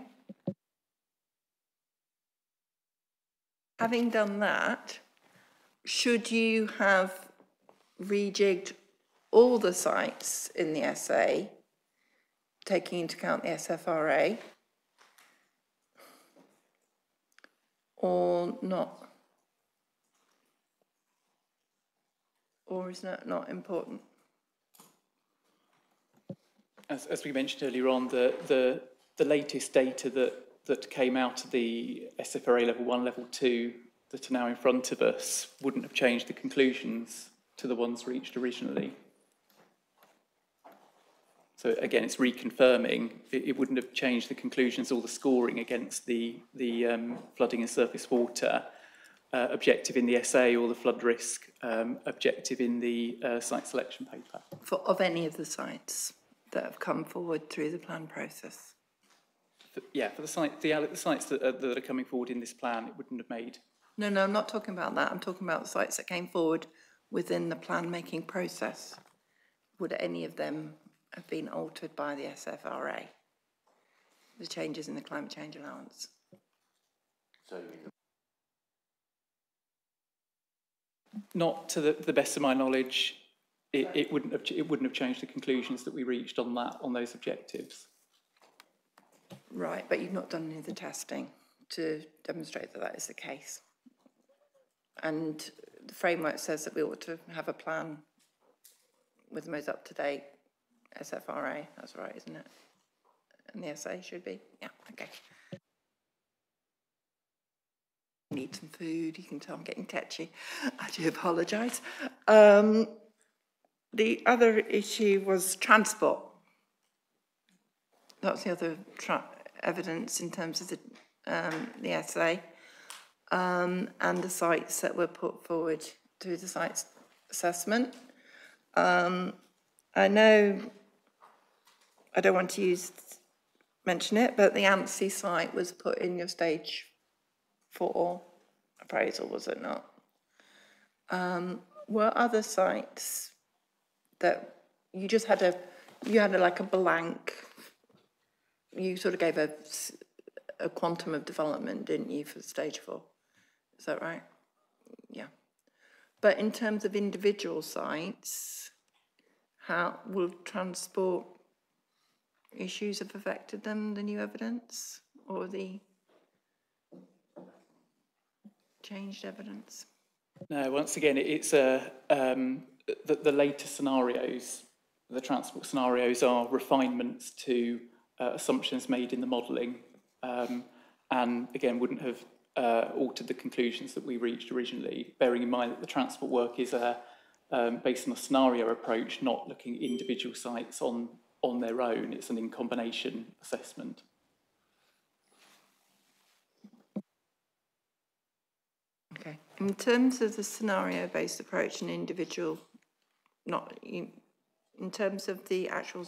Having done that, should you have rejigged all the sites in the SA, taking into account the SFRA, or not? Or is that not important? As we mentioned earlier on, the latest data that came out of the SFRA level 1, level 2, that are now in front of us, wouldn't have changed the conclusions to the ones reached originally. So again, it's reconfirming, it wouldn't have changed the conclusions or the scoring against the flooding and surface water objective in the SA or the flood risk objective in the site selection paper. Of any of the sites that have come forward through the plan process? For the sites that are coming forward in this plan, it wouldn't have made. No, I'm not talking about that. I'm talking about the sites that came forward within the plan-making process. Would any of them have been altered by the SFRA? The changes in the climate change allowance? So not to the best of my knowledge, it wouldn't have changed the conclusions that we reached on those objectives. Right, but you've not done any of the testing to demonstrate that that is the case. And the framework says that we ought to have a plan with the most up-to-date SFRA. That's right, isn't it? And the SA should be? Yeah, okay. Need some food. You can tell I'm getting tetchy. I do apologise. The other issue was transport. That's the other evidence in terms of the SA. And the sites that were put forward through the site assessment. I know, I don't want to mention it, but the Anstey site was put in your stage 4 appraisal, was it not? Were other sites that you just had like a blank, you sort of gave a quantum of development, didn't you, for stage 4? Is that right? Yeah. But in terms of individual sites, how will transport issues have affected them, the new evidence, or the changed evidence? No, once again, it's the later scenarios, the transport scenarios are refinements to assumptions made in the modelling, and again, wouldn't have altered the conclusions that we reached originally, bearing in mind that the transport work is based on a scenario approach, not looking at individual sites on their own. It's an in-combination assessment. Okay. In terms of the scenario-based approach and individual, in terms of the actual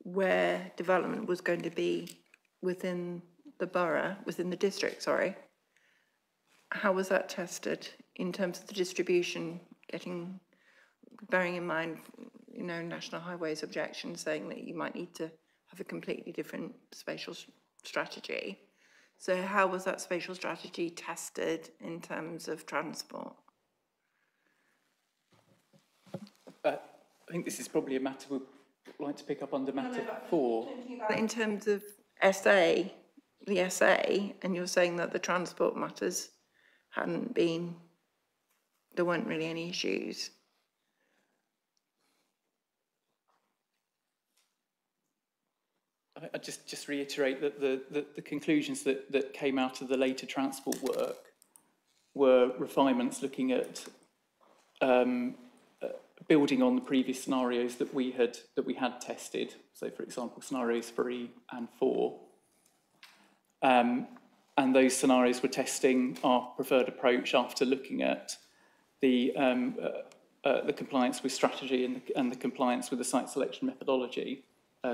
where development was going to be within the borough, within the district, sorry, how was that tested in terms of the distribution, bearing in mind, you know, National Highways objection saying that you might need to have a completely different spatial strategy. So how was that spatial strategy tested in terms of transport? I think this is probably a matter we'd like to pick up under matter 4. In terms of SA, the SA, and you're saying that the transport matters hadn't been, there weren't really any issues. I just reiterate that the conclusions that came out of the later transport work were refinements looking at building on the previous scenarios that we had tested. So, for example, scenarios 3 and 4. And those scenarios were testing our preferred approach after looking at the compliance with strategy and the compliance with the site selection methodology,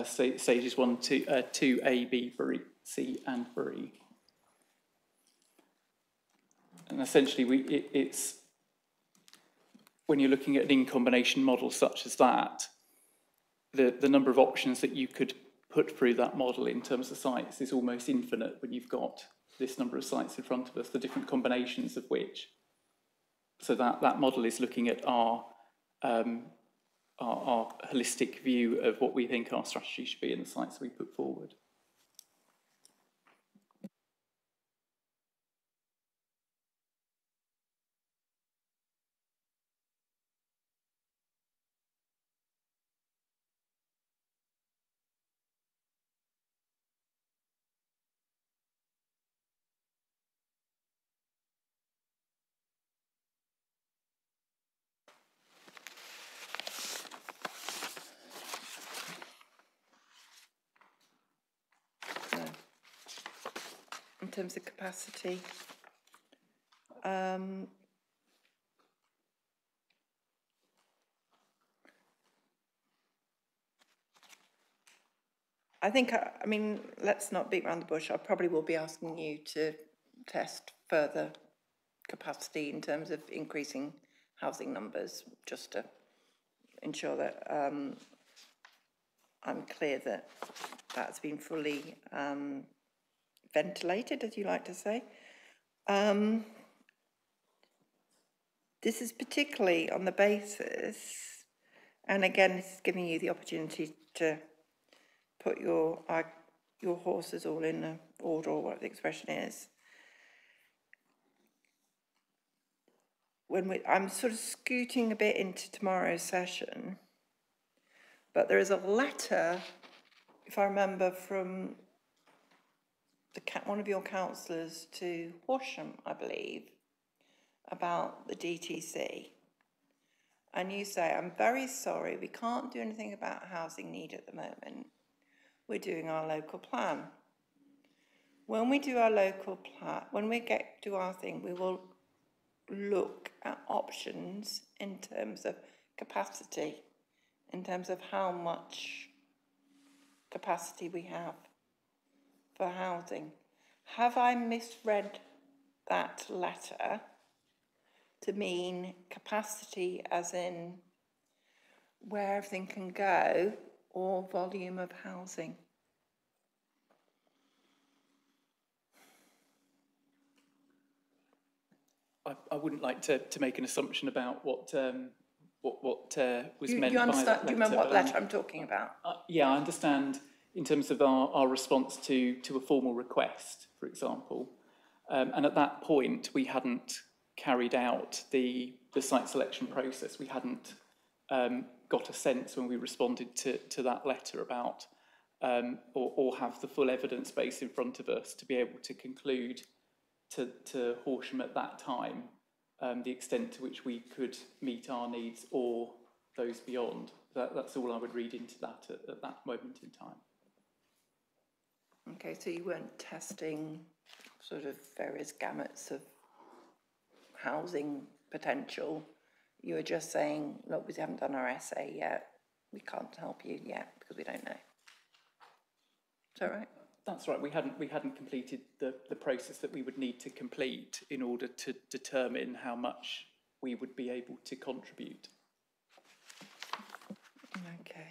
stages 1, 2, A, B, C, and 3. And essentially, it's when you're looking at an in-combination model such as that, the number of options that you could put through that model in terms of sites is almost infinite when you've got this number of sites in front of us, the different combinations of which. So that model is looking at our holistic view of what we think our strategy should be in the sites we put forward. In terms of capacity, I think, I mean, let's not beat around the bush. I probably will be asking you to test further capacity in terms of increasing housing numbers, just to ensure that I'm clear that that's been fully ventilated, as you like to say. This is particularly on the basis, and again, this is giving you the opportunity to put your horses all in order, or what the expression is. I'm sort of scooting a bit into tomorrow's session, but there is a letter, if I remember, from one of your councillors to Horsham, I believe, about the DTC. And you say, I'm very sorry, we can't do anything about housing need at the moment. We're doing our local plan. When we do our local plan, when we do our thing, we will look at options in terms of capacity, in terms of how much capacity we have for housing. Have I misread that letter to mean capacity as in where everything can go, or volume of housing? I wouldn't like to make an assumption about what was meant you by that letter. Do you remember what letter I'm talking about? Yeah, I understand in terms of our response to a formal request, for example. And at that point, we hadn't carried out the site selection process. We hadn't got a sense when we responded to that letter about, or have the full evidence base in front of us to be able to conclude to Horsham at that time the extent to which we could meet our needs or those beyond. That's all I would read into that at that moment in time. Okay, so you weren't testing sort of various gamuts of housing potential. You were just saying, look, we haven't done our essay yet. we can't help you yet because we don't know. Is that right? That's right. We hadn't completed the process that we would need to complete in order to determine how much we would be able to contribute. Okay.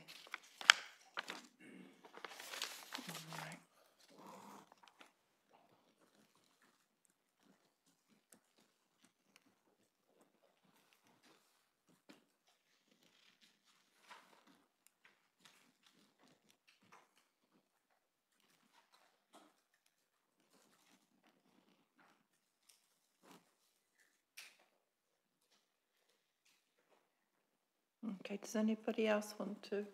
Okay, does anybody else want to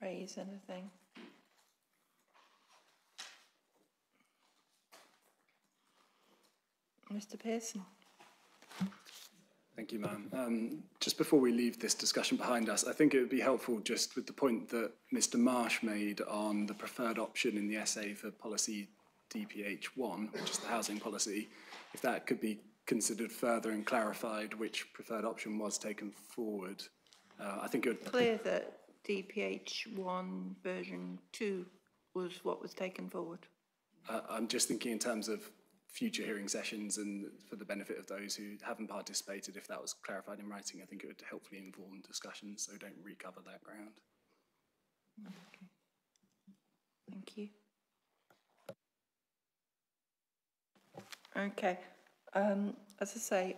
raise anything? Mr. Pearson. Thank you, ma'am. Just before we leave this discussion behind us, I think it would be helpful just with the point that Mr. Marsh made on the preferred option in the essay for policy DPH1, which is the housing policy, if that could be considered further and clarified which preferred option was taken forward. I think it would... Clear that DPH1 version 2 was what was taken forward. I'm just thinking in terms of future hearing sessions and for the benefit of those who haven't participated, if that was clarified in writing, I think it would hopefully inform discussions, so don't recover that ground. Okay. Thank you. Okay. As I say,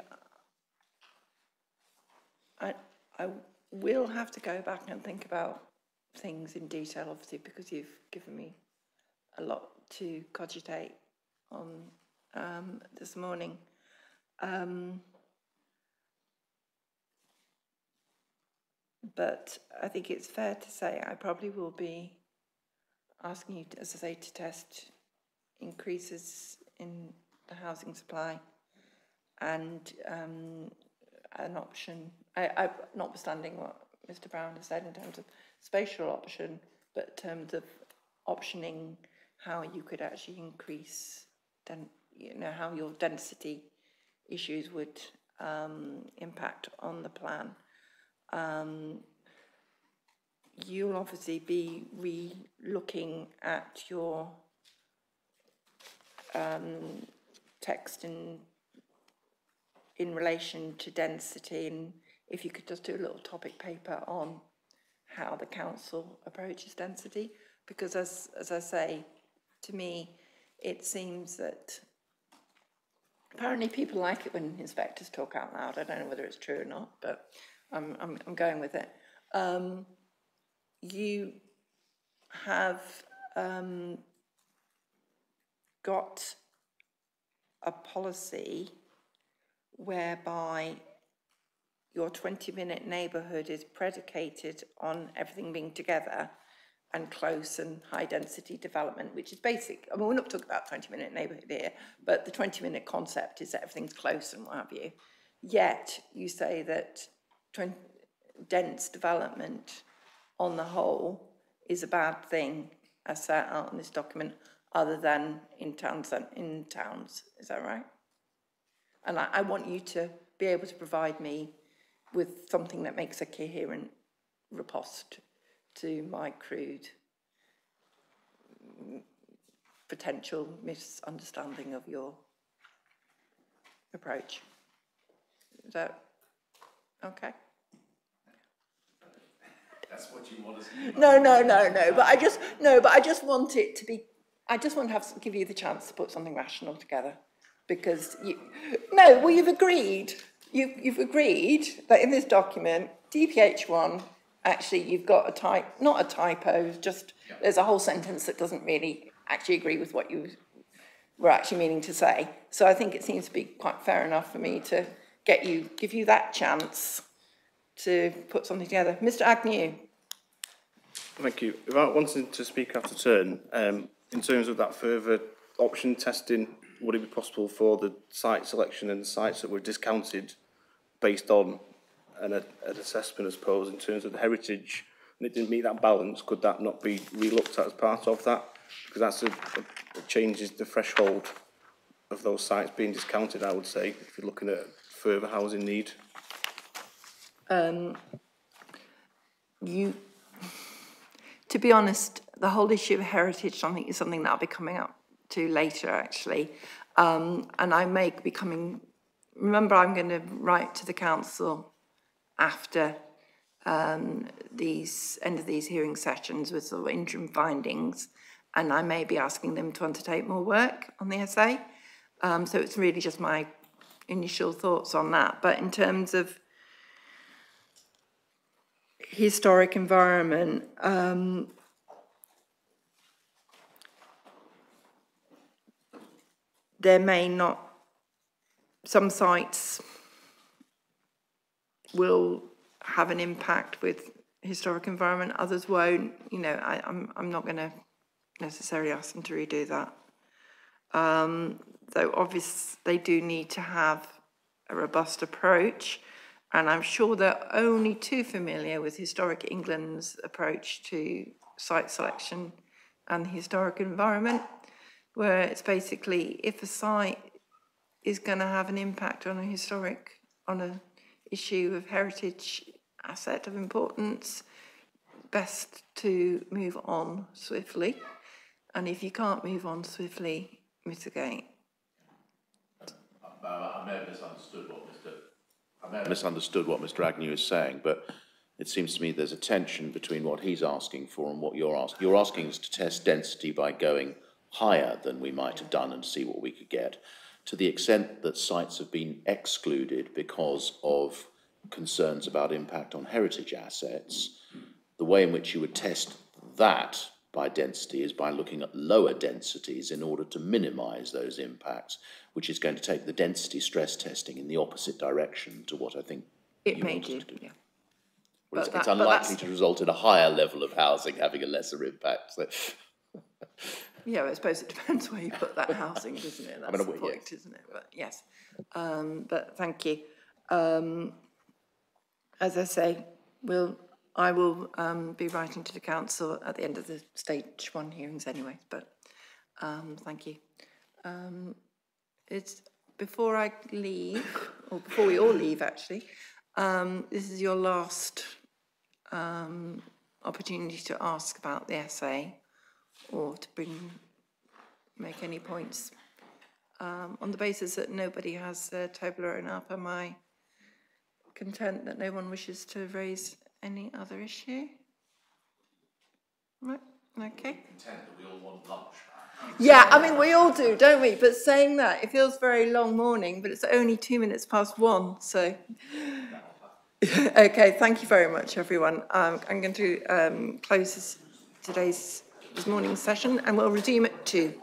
I will have to go back and think about things in detail, obviously, because you've given me a lot to cogitate on this morning. But I think it's fair to say I probably will be asking you, as I say, to test increases in the housing supply and an option, notwithstanding what Mr. Brown has said in terms of spatial option, but in terms of optioning how you could actually increase, how your density issues would impact on the plan. You'll obviously be re-looking at your text in relation to density, and if you could just do a little topic paper on how the council approaches density, because as I say, to me, it seems that apparently people like it when inspectors talk out loud. I don't know whether it's true or not, but I'm going with it. You have got a policy whereby your 20-minute neighbourhood is predicated on everything being together and close and high-density development, which is basic. I mean, we're not talking about 20-minute neighbourhood here, but the 20-minute concept is that everything's close and what have you. Yet, you say that dense development on the whole is a bad thing as set out in this document, other than in towns. Is that right? And I want you to be able to provide me with something that makes a coherent riposte to my crude potential misunderstanding of your approach. Is that okay? That's what you want us to do. No. But I just want it to be. I just want to give you the chance to put something rational together, because you've agreed. You've agreed that in this document, DPH1, actually you've got not a typo, just there's a whole sentence that doesn't really actually agree with what you were actually meaning to say. So I think it seems to be quite fair enough for me to give you that chance to put something together. Mr. Agnew. Thank you. If I wanted to speak after turn, in terms of that further option testing, would it be possible for the site selection and the sites that were discounted based on an assessment, I suppose, in terms of the heritage, and it didn't meet that balance, could that not be re-looked at as part of that? Because it changes the threshold of those sites being discounted, I would say, if you're looking at further housing need. to be honest, the whole issue of heritage, I think, is something that I'll be coming up to later, actually. And I may be coming, remember, I'm going to write to the council after these end of these hearing sessions with sort of interim findings, and I may be asking them to undertake more work on the essay. So it's really just my initial thoughts on that. But in terms of historic environment, there may not, some sites will have an impact with historic environment, others won't. You know, I'm not going to necessarily ask them to redo that. Though obviously they do need to have a robust approach, and I'm sure they're only too familiar with Historic England's approach to site selection and the historic environment, where it's basically if a site is going to have an impact on a issue of heritage asset of importance, best to move on swiftly. And if you can't move on swiftly, mitigate. I may have misunderstood what Mr. Agnew is saying, but it seems to me there's a tension between what he's asking for and what you're asking. You're asking us to test density by going higher than we might have done and see what we could get. To the extent that sites have been excluded because of concerns about impact on heritage assets, the way in which you would test that by density is by looking at lower densities in order to minimise those impacts, which is going to take the density stress testing in the opposite direction to what I think it may do. Yeah. Well, it's unlikely to result in a higher level of housing having a lesser impact. So. Yeah, I suppose it depends where you put that housing, doesn't it? That's the point, yes. Isn't it? But yes, but thank you. As I say, I will be writing to the council at the end of the stage 1 hearings anyway, but thank you. It's before I leave, or before we all leave actually, this is your last opportunity to ask about the essay or to make any points. On the basis that nobody has their tabula written up, am I content that no one wishes to raise any other issue? Right, okay. Content that we all want lunch. Yeah, I mean, we all do, don't we? But saying that, it feels very long morning, but it's only 2 minutes past 1, so. Okay, thank you very much, everyone. I'm going to close this morning's session, and we'll resume at 2.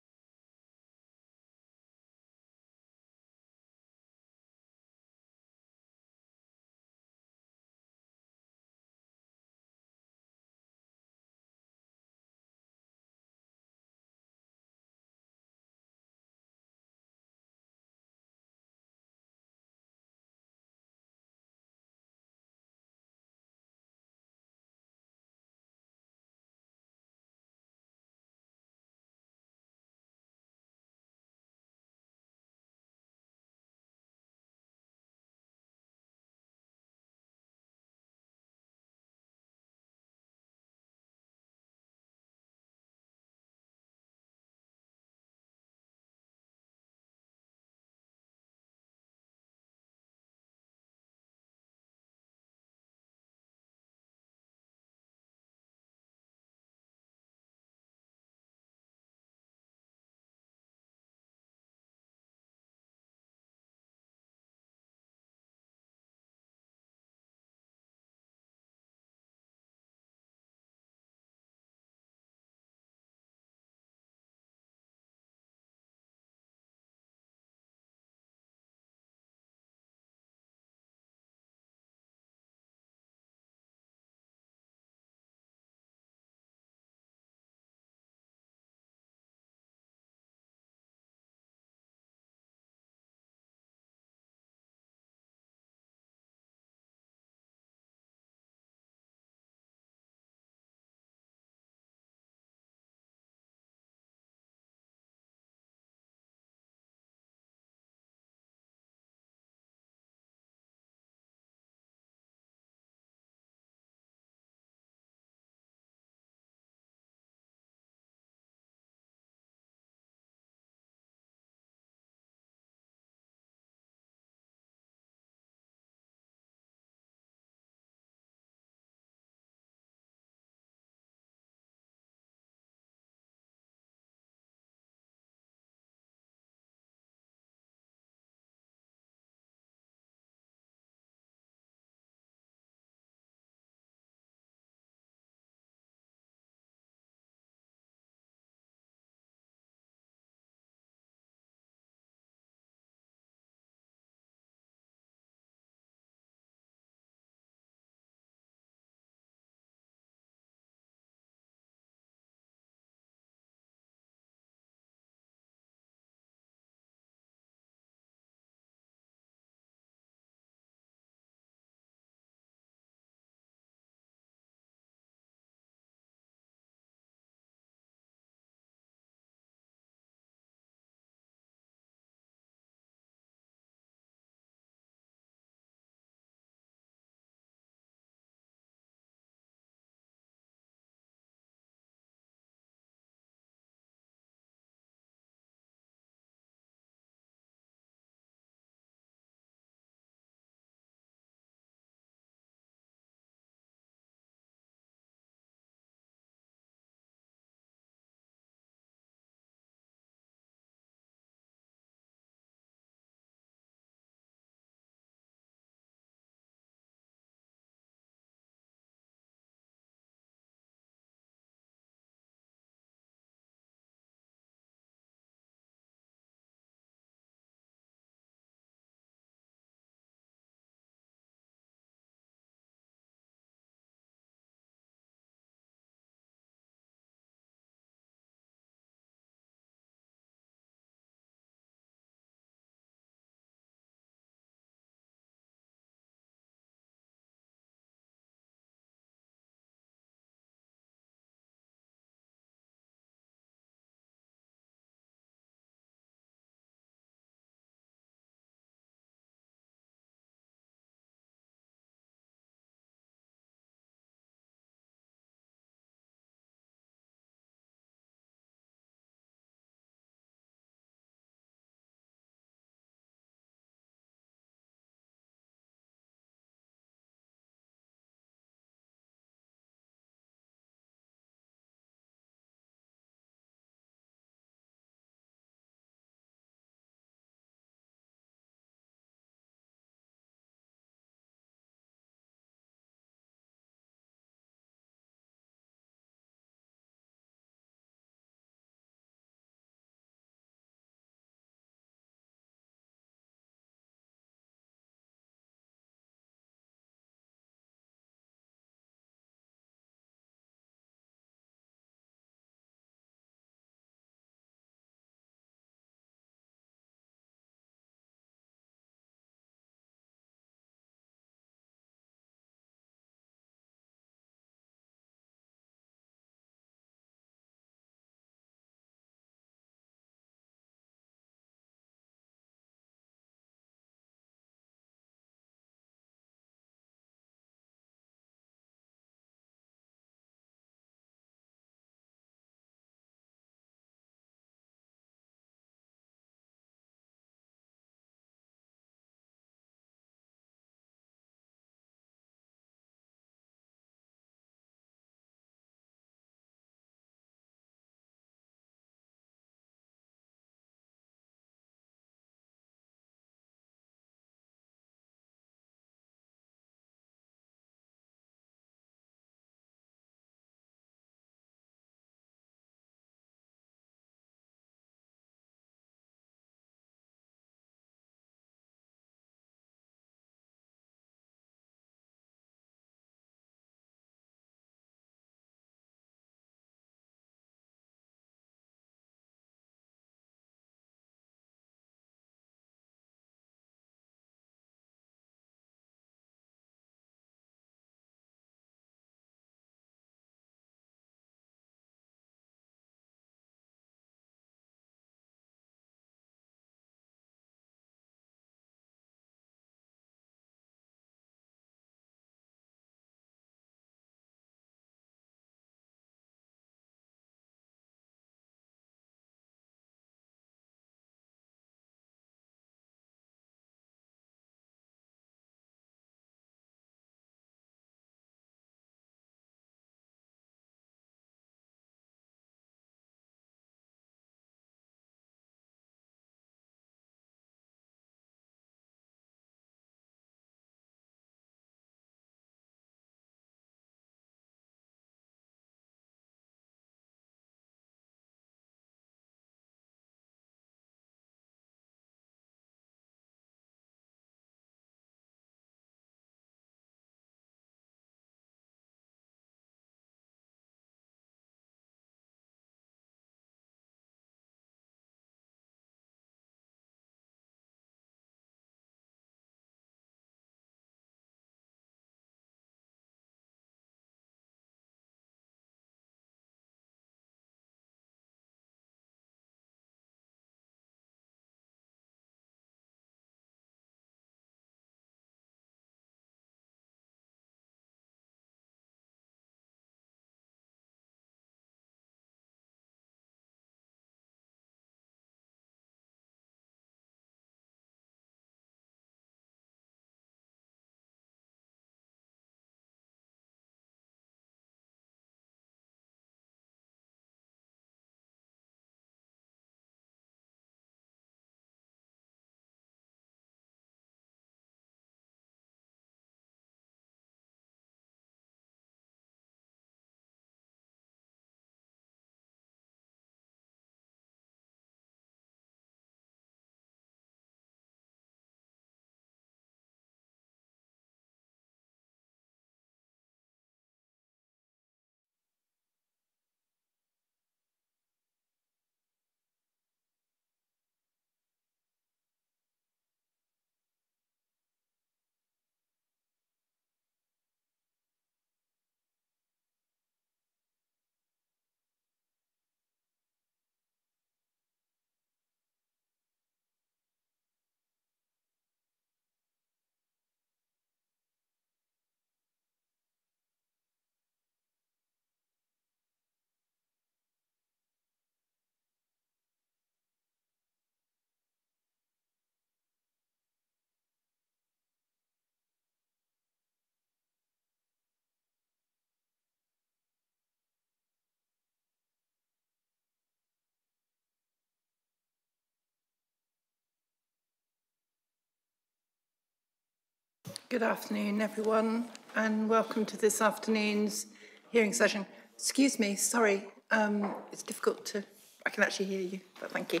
Good afternoon, everyone, and welcome to this afternoon's hearing session. Excuse me, sorry, it's difficult to, I can actually hear you, but thank you.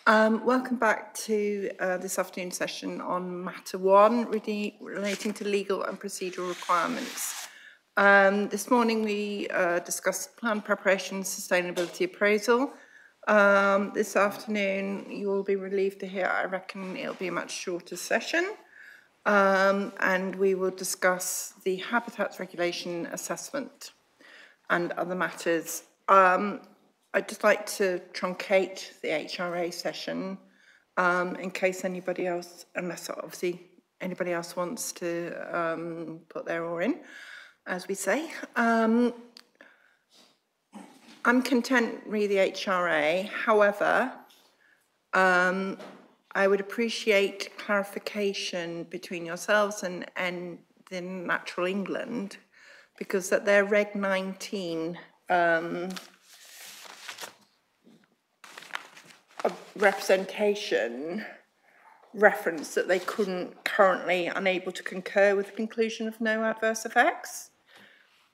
Welcome back to this afternoon's session on matter 1, relating to legal and procedural requirements. This morning we discussed plan preparation and sustainability appraisal. This afternoon you will be relieved to hear, I reckon it'll be a much shorter session. And we will discuss the habitats regulation assessment and other matters. I'd just like to truncate the HRA session in case anybody else, unless obviously anybody else wants to put their oar in, as we say. I'm content re the HRA, however, I would appreciate clarification between yourselves and the Natural England, because at their Reg 19 representation referenced that they currently unable to concur with the conclusion of no adverse effects.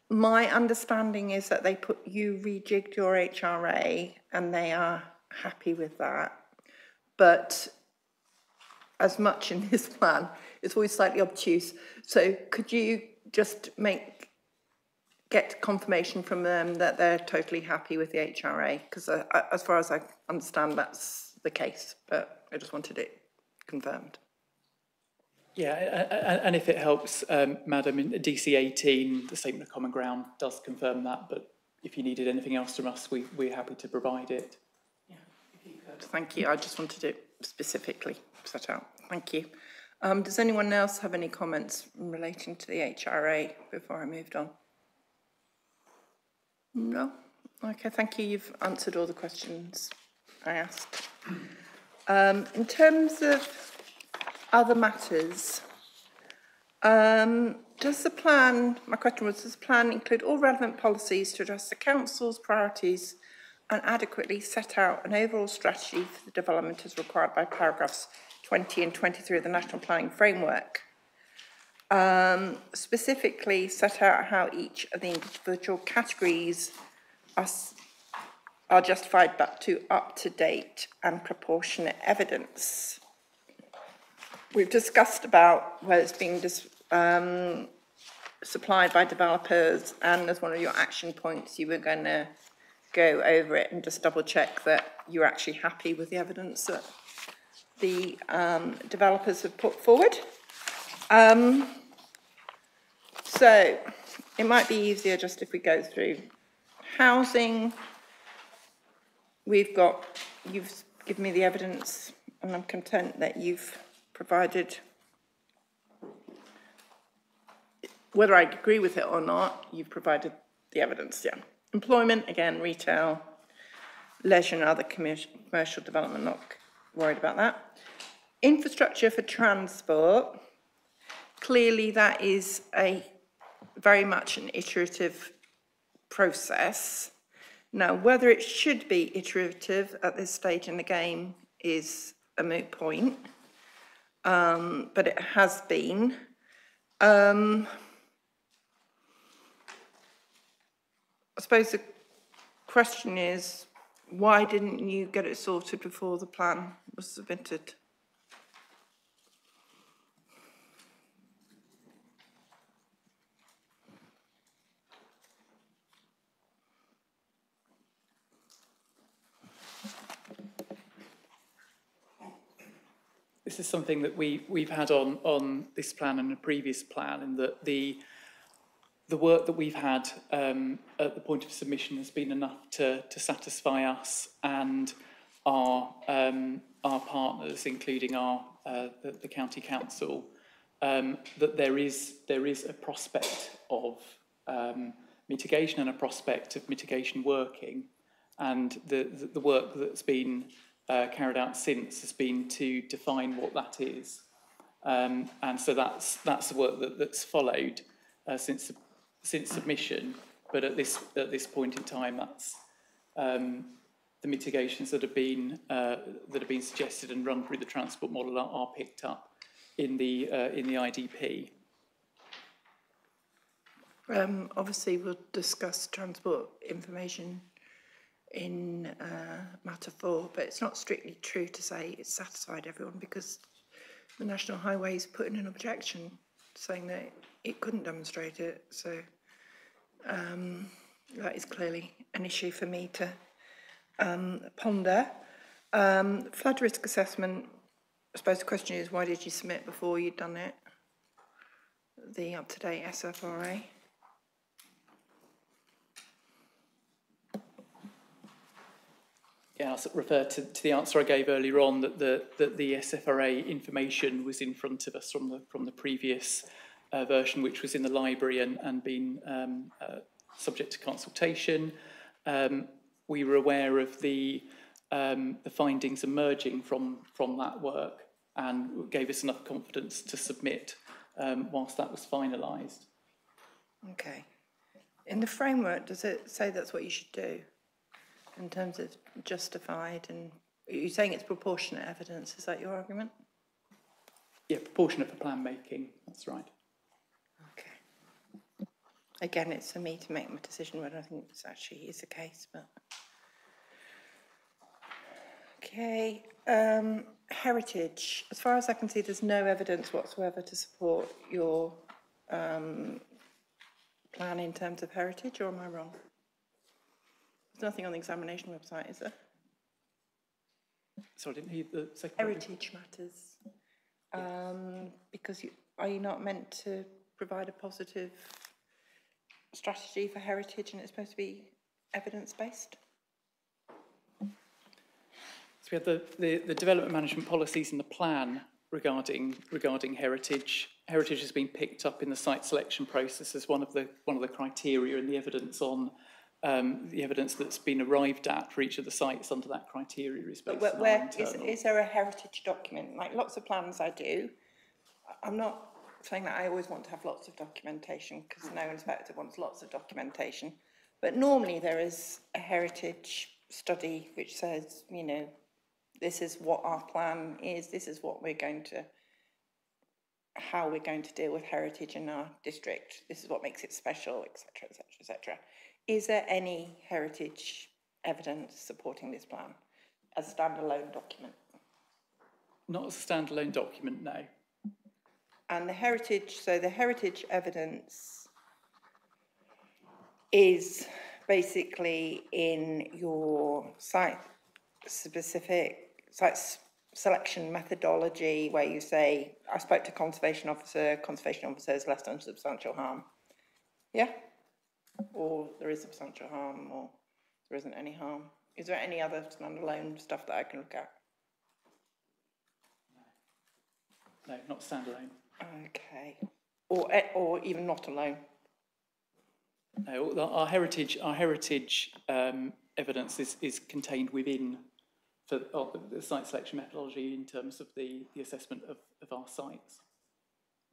My understanding is that you rejigged your HRA and they are happy with that, but as much in this plan, it's always slightly obtuse. So could you just get confirmation from them that they're totally happy with the HRA? Because as far as I understand, that's the case, but I just wanted it confirmed. Yeah, and if it helps, Madam, in DC 18, the Statement of Common Ground does confirm that, but if you needed anything else from us, we're happy to provide it. Yeah, if you could. Thank you. I just wanted it specifically set out. Thank you. Does anyone else have any comments relating to the HRA before I moved on? No? Okay, thank you. You've answered all the questions I asked. In terms of other matters, does the plan, my question was, does the plan include all relevant policies to address the Council's priorities and adequately set out an overall strategy for the development as required by paragraphs 20 and 23 of the National Planning Framework? Specifically set out how each of the individual categories are justified back to up-to-date and proportionate evidence. We've discussed about whether it's being supplied by developers, and as one of your action points you were going to go over it and just double check that you're actually happy with the evidence that the developers have put forward. So it might be easier just if we go through housing. You've given me the evidence, and I'm content that you've provided, whether I agree with it or not, you've provided the evidence, yeah. Employment, again, retail, leisure and other commercial development, not worried about that. Infrastructure for transport, clearly that is very much an iterative process. Now, whether it should be iterative at this stage in the game is a moot point, but it has been. I suppose the question is, why didn't you get it sorted before the plan was submitted? This is something that we've had on this plan and a previous plan, in that the work that we've had at the point of submission has been enough to satisfy us and our partners, including the county council, that there is a prospect of mitigation and a prospect of mitigation working, and the work that's been carried out since has been to define what that is, and so that's the work that's followed since submission. But at this point in time, that's the mitigations that have been suggested and run through the transport model are picked up in the IDP. Obviously, we'll discuss transport information in matter 4, but it's not strictly true to say it's satisfied everyone, because the National Highways put in an objection saying that it couldn't demonstrate it. So that is clearly an issue for me to ponder. Flood risk assessment, I suppose the question is, why did you submit before you'd done it? The up-to-date SFRA. Yeah, I'll refer to the answer I gave earlier on, that the SFRA information was in front of us from the previous version, which was in the library and been subject to consultation. We were aware of the findings emerging from that work, and gave us enough confidence to submit whilst that was finalised. Okay. In the framework, does it say that's what you should do in terms of justified? And are you saying it's proportionate evidence? Is that your argument? Yeah, proportionate for plan making, that's right. Okay. Again, it's for me to make my decision whether I think this actually is the case, but... Okay, heritage. As far as I can see, there's no evidence whatsoever to support your plan in terms of heritage, or am I wrong? There's nothing on the examination website, is there? Sorry, I didn't hear the second part. Heritage matters. Because are you not meant to provide a positive strategy for heritage, and it's supposed to be evidence-based? So we have the development management policies and the plan regarding heritage. Heritage has been picked up in the site selection process as one of the criteria, and the evidence on the evidence that's been arrived at for each of the sites under that criteria is based on our internal. Is there a heritage document? Like lots of plans I do. I'm not saying that I always want to have lots of documentation, because no inspector wants lots of documentation. But normally there is a heritage study which says, you know, this is what our plan is, this is what we're going to, how we're going to deal with heritage in our district, this is what makes it special, etc., etc., etc. Is there any heritage evidence supporting this plan as a standalone document? Not as a standalone document, no. And the heritage, so the heritage evidence is basically in your site-specific, site selection methodology, where you say, I spoke to conservation officer is less than substantial harm. Yeah? Or there is substantial harm, or there isn't any harm. Is there any other standalone stuff that I can look at? No, not standalone. Okay. Or even not alone? No, our heritage evidence is contained within the site selection methodology in terms of the assessment of our sites,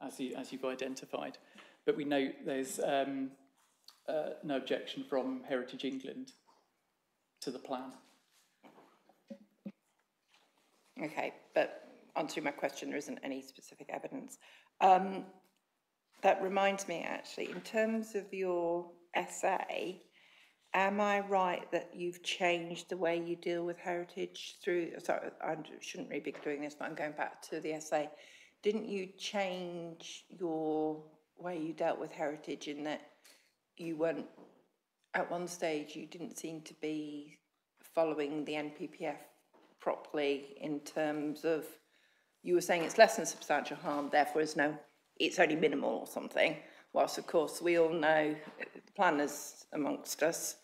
as you've identified. But we note there's no objection from Heritage England to the plan. Okay, but answering my question, there isn't any specific evidence. That reminds me, actually, in terms of your essay, am I right that you've changed the way you deal with heritage through, sorry, I shouldn't really be doing this, but I'm going back to the essay. Didn't you change your way you dealt with heritage in that you weren't, at one stage, you didn't seem to be following the NPPF properly in terms of, you were saying it's less than substantial harm, therefore it's only minimal or something, whilst of course we all know, the planners amongst us,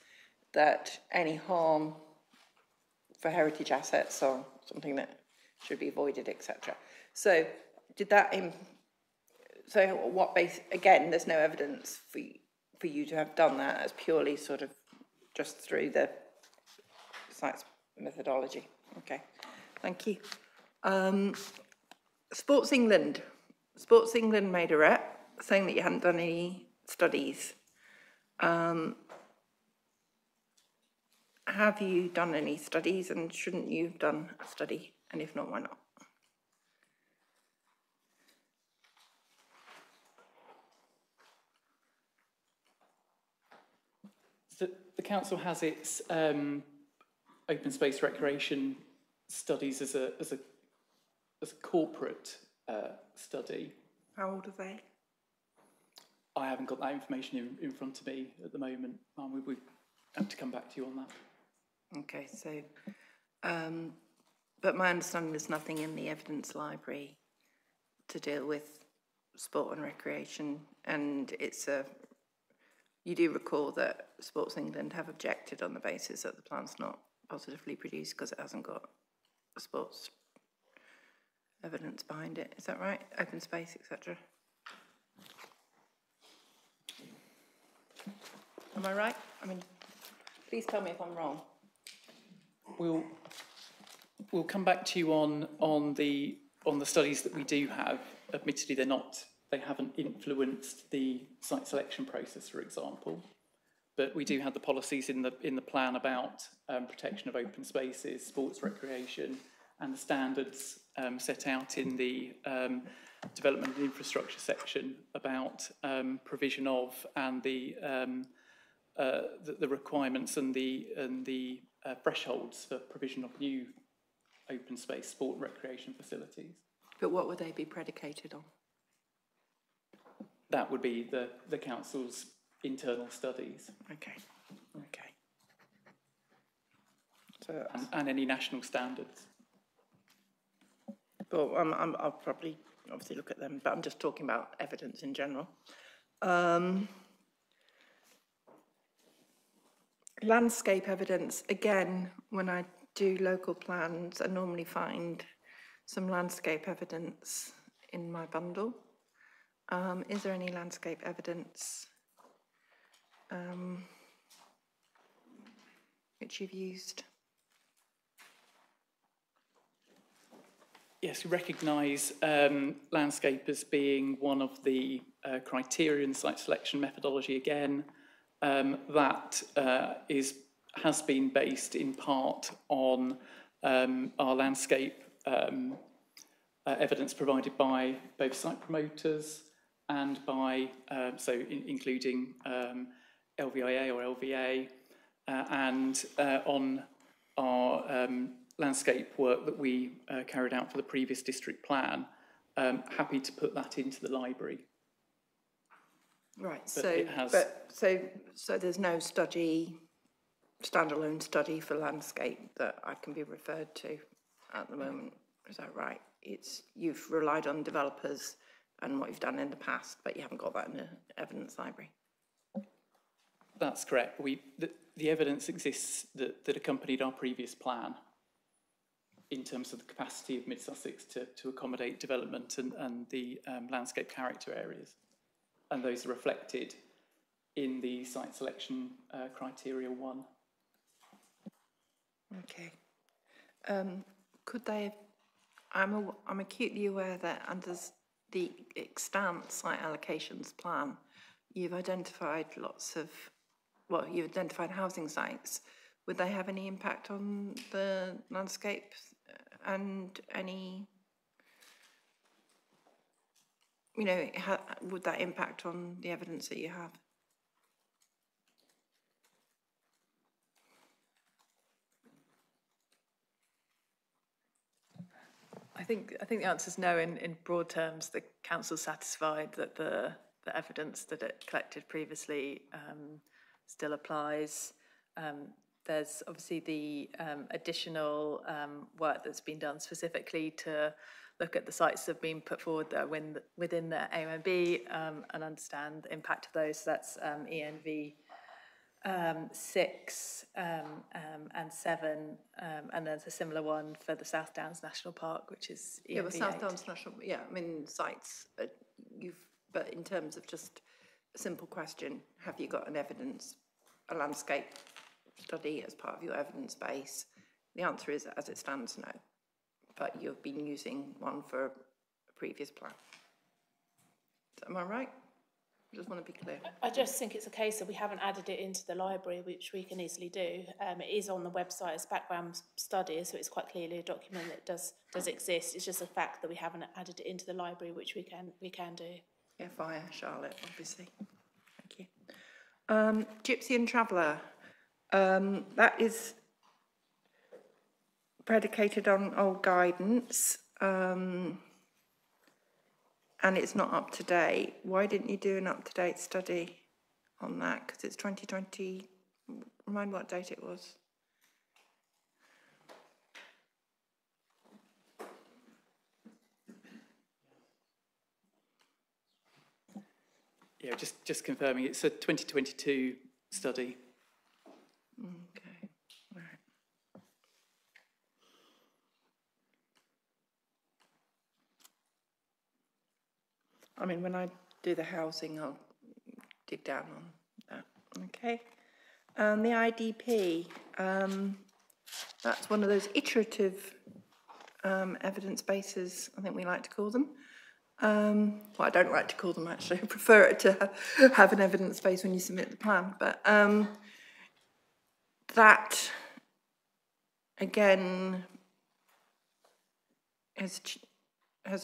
that any harm for heritage assets are something that should be avoided, etc. So did that, so what base, again, there's no evidence for you to have done that, as purely sort of just through the science methodology. Okay, thank you. Sports England made a rep saying that you hadn't done any studies. Have you done any studies, and shouldn't you have done a study? And if not, why not? The council has its open space recreation studies as a corporate study. How old are they? I haven't got that information in front of me at the moment. We have to come back to you on that. Okay, so, but my understanding there's nothing in the evidence library to deal with sport and recreation, and you do recall that Sports England have objected on the basis that the plan's not positively produced because it hasn't got sports evidence behind it. Is that right? Open space, etc. Am I right? I mean, please tell me if I'm wrong. We'll come back to you on the studies that we do have. Admittedly, they haven't influenced the site selection process, for example. But we do have the policies in the plan about protection of open spaces, sports recreation, and the standards set out in the development and infrastructure section about provision of and the requirements and the thresholds for provision of new open space sport and recreation facilities. But what would they be predicated on? That would be the council's internal studies. Okay. So, and any national standards. But I'll probably obviously look at them, but I'm just talking about evidence in general. Landscape evidence, again, when I do local plans, I normally find some landscape evidence in my bundle. Is there any landscape evidence which you've used? Yes, we recognise landscape as being one of the criteria in site selection methodology again. That has been based in part on our landscape evidence provided by both site promoters and by, including LVIA or LVA, and on our landscape work that we carried out for the previous district plan. Happy to put that into the library. Right, but so there's no standalone study for landscape that I can be referred to at the moment. Is that right? You've relied on developers and what you've done in the past, but you haven't got that in the evidence library. That's correct. The evidence exists that accompanied our previous plan in terms of the capacity of Mid-Sussex to accommodate development and the landscape character areas. And those are reflected in the site selection criteria 1. Okay. Could they? I'm acutely aware that under the extant site allocations plan, you've identified you've identified housing sites. Would they have any impact on the landscape and any? Would that impact on the evidence that you have? I think the answer is no. In broad terms, the council's satisfied that the evidence that it collected previously still applies. There's obviously the additional work that's been done specifically to look at the sites that have been put forward that are within the AONB and understand the impact of those. So that's ENV 6 and 7, and there's a similar one for the South Downs National Park, which is ENV 8. Yeah, the South Downs National, sites, but in terms of just a simple question, have you got a landscape study as part of your evidence base? The answer is, as it stands, no. But you've been using one for a previous plan. Am I right? I just want to be clear. I just think it's a case that we haven't added it into the library, which we can easily do. It is on the website as background study, so it's quite clearly a document that does exist. It's just a fact that we haven't added it into the library, which we can do. Yeah, via Charlotte, obviously. Thank you. Gypsy and Traveller, that is predicated on old guidance, and it's not up to date. Why didn't you do an up-to-date study on that? Because it's 2020, remind what date it was. Yeah, just confirming, it's a 2022 study. Okay, all right. I mean, when I do the housing, I'll dig down on that. Okay. The IDP, that's one of those iterative evidence bases, I think we like to call them. Well, I don't like to call them actually. I prefer it to have an evidence base when you submit the plan. But that, again, has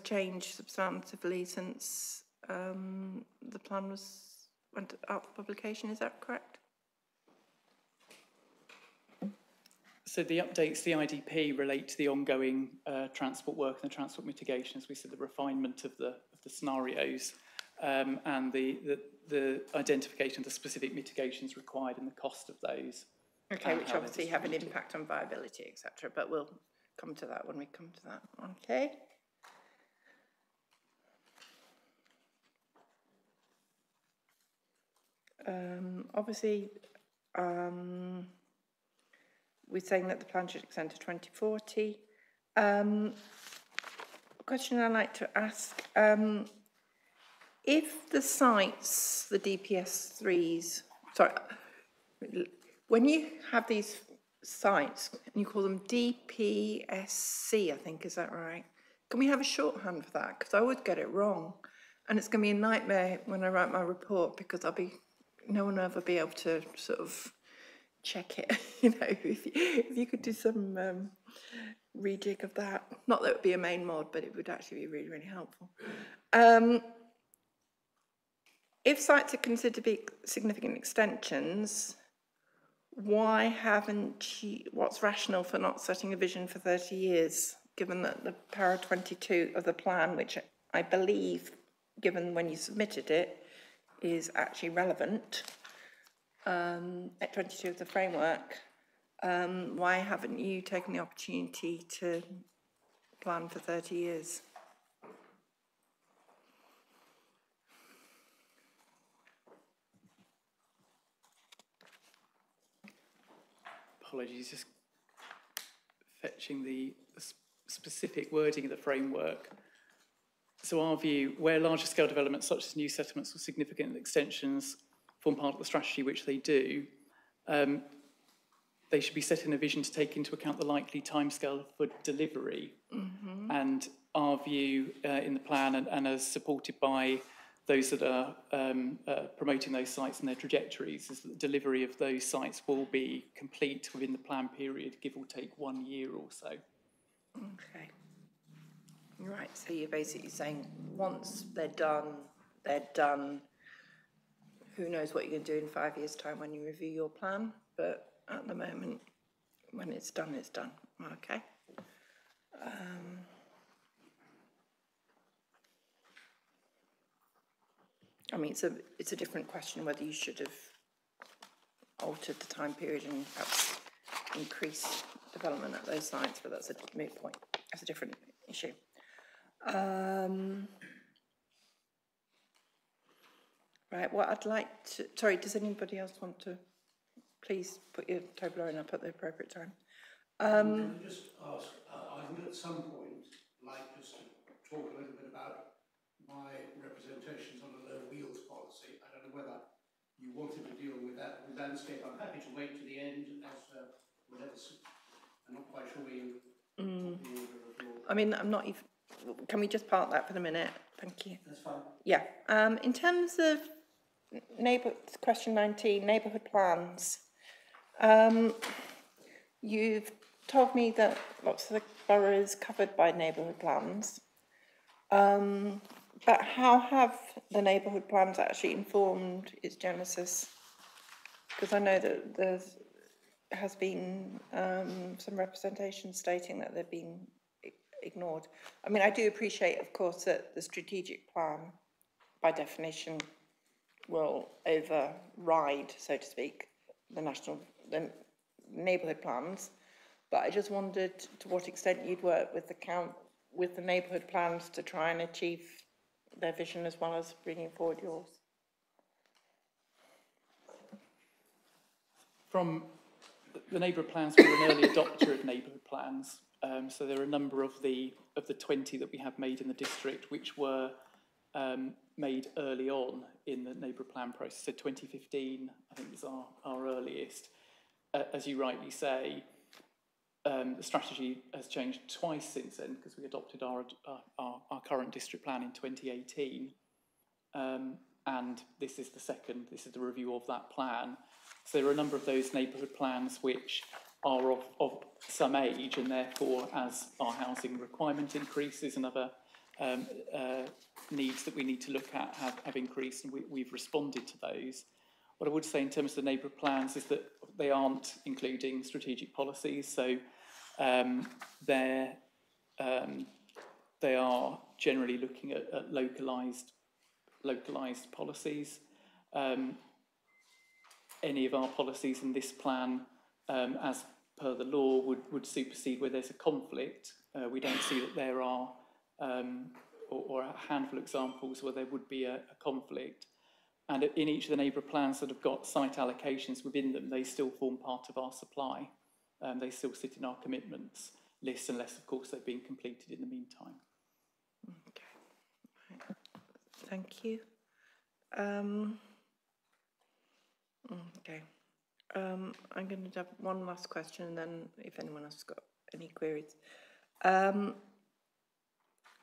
changed substantively since the plan went out for publication. Is that correct? So the updates, the IDP, relate to the ongoing transport work and the transport mitigation, as we said, the refinement of the scenarios, and the identification of the specific mitigations required and the cost of those. Okay, which obviously have an impact on viability, etc. But we'll come to that when we come to that. Okay. Obviously, we're saying that the plan should extend to 2040. Question I'd like to ask, if the sites, the DPS3s, sorry, when you have these sites, and you call them DPSC, I think, is that right? Can we have a shorthand for that? Because I would get it wrong. And it's going to be a nightmare when I write my report, because no one will ever be able to sort of check it. You know, if you could do some rejig of that. Not that it would be a main mod, but it would actually be really, really helpful. If sites are considered to be significant extensions, why haven't you, what's rational for not setting a vision for 30 years, given that the para 22 of the plan, which I believe, given when you submitted it, is actually relevant, at 22 of the framework, why haven't you taken the opportunity to plan for 30 years? Apologies, just fetching the specific wording of the framework. So our view, where larger scale developments such as new settlements or significant extensions form part of the strategy, which they do, they should be set in a vision to take into account the likely timescale for delivery. Mm-hmm. And our view in the plan, and as supported by those that are promoting those sites and their trajectories, is that the delivery of those sites will be complete within the plan period, give or take 1 year or so. Okay. Right, so you're basically saying once they're done, they're done. Who knows what you're going to do in 5 years' time when you review your plan, but at the moment, when it's done, it's done. Okay. I mean, it's a different question whether you should have altered the time period and perhaps increased development at those sites, but that's a moot point. That's a different issue. Right, what I'd like to, sorry, does anybody else want to please put your Toblerone up at the appropriate time? Can I just ask, I would at some point like just to talk a little bit about my representations on a low wheels policy. I don't know whether you wanted to deal with that landscape. I'm happy to wait to the end as whatever. I'm not quite sure where you. I mean, I'm not even. Can we just park that for the minute? Thank you. That's fine. Yeah. In terms of question 19, neighbourhood plans. You've told me that lots of the borough is covered by neighbourhood plans. But how have the neighbourhood plans actually informed its genesis? because I know that has been some representation stating that they've been ignored. I mean, I do appreciate, of course, that the strategic plan, by definition, will override, so to speak, the neighbourhood plans. But I just wondered to what extent you'd work with the neighbourhood plans to try and achieve their vision as well as bringing forward yours. From the neighbourhood plans, we were an early adopter of neighbourhood plans. So there are a number of the 20 that we have made in the district which were made early on in the neighbourhood plan process. So 2015, I think, is our earliest. As you rightly say, the strategy has changed twice since then because we adopted our current district plan in 2018. And this is the review of that plan. So there are a number of those neighbourhood plans which are of some age, and therefore, as our housing requirement increases and other needs that we need to look at have increased, and we've responded to those. What I would say in terms of the neighbourhood plans is that they aren't including strategic policies, so they are generally looking at localised policies. Any of our policies in this plan, as per the law, would supersede where there's a conflict. We don't see that there are, or a handful of examples where there would be a conflict. And in each of the neighbourhood plans that have got site allocations within them, they still form part of our supply. They still sit in our commitments list, unless, of course, they've been completed in the meantime. Okay. Right. Thank you. Okay. I'm going to have one last question, and then if anyone else has got any queries.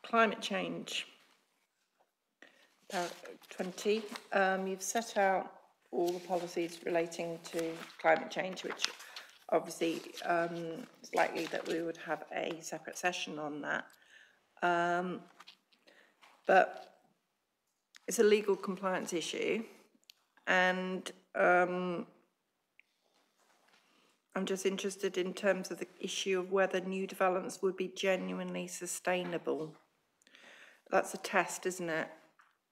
Climate change. 20. You've set out all the policies relating to climate change, which obviously it's likely that we would have a separate session on that. But it's a legal compliance issue, and I'm just interested in terms of the issue of whether new developments would be genuinely sustainable. That's a test, isn't it?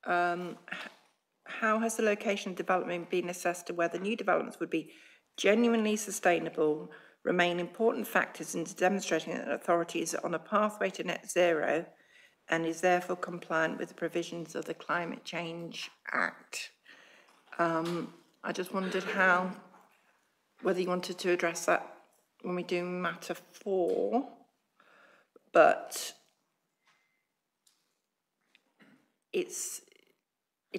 How has the location of development been assessed to whether new developments would be genuinely sustainable, remain important factors in demonstrating that authority is on a pathway to net zero and is therefore compliant with the provisions of the Climate Change Act? I just wondered whether you wanted to address that when we do matter 4, but it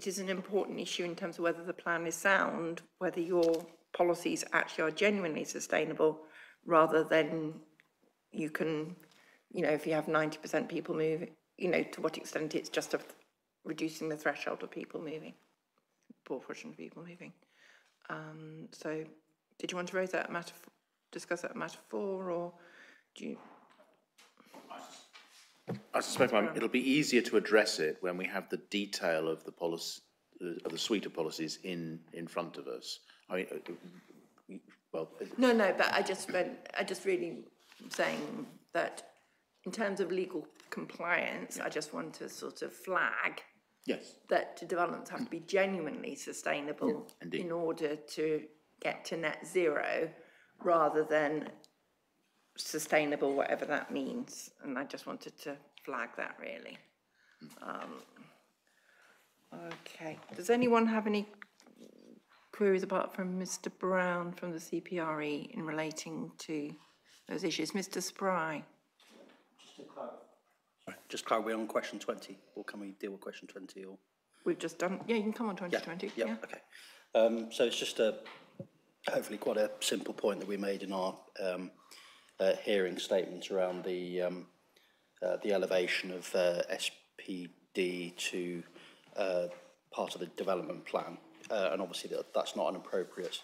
is an important issue in terms of whether the plan is sound, whether your policies actually are genuinely sustainable, rather than you can, if you have 90% people moving, to what extent it's just reducing the threshold of people moving, proportion of people moving. So, did you want to raise that matter, discuss that matter 4, or do you? I suspect it'll be easier to address it when we have the detail of the policy, of the suite of policies in front of us. I mean, well. No, but I just really saying that in terms of legal compliance, I just want to sort of flag. Yes. That developments have to be genuinely sustainable in order to get to net zero, rather than sustainable, whatever that means. And I just wanted to flag that, really. Okay. Does anyone have any queries apart from Mr. Brown from the CPRE in relating to those issues? Mr. Spry. Just clarify on question 20, or can we deal with question 20? Or we've just done. Yeah, you can come on 2020. Yeah. Okay. So it's just hopefully quite a simple point that we made in our hearing statements around the elevation of SPD to part of the development plan, and obviously that's not an appropriate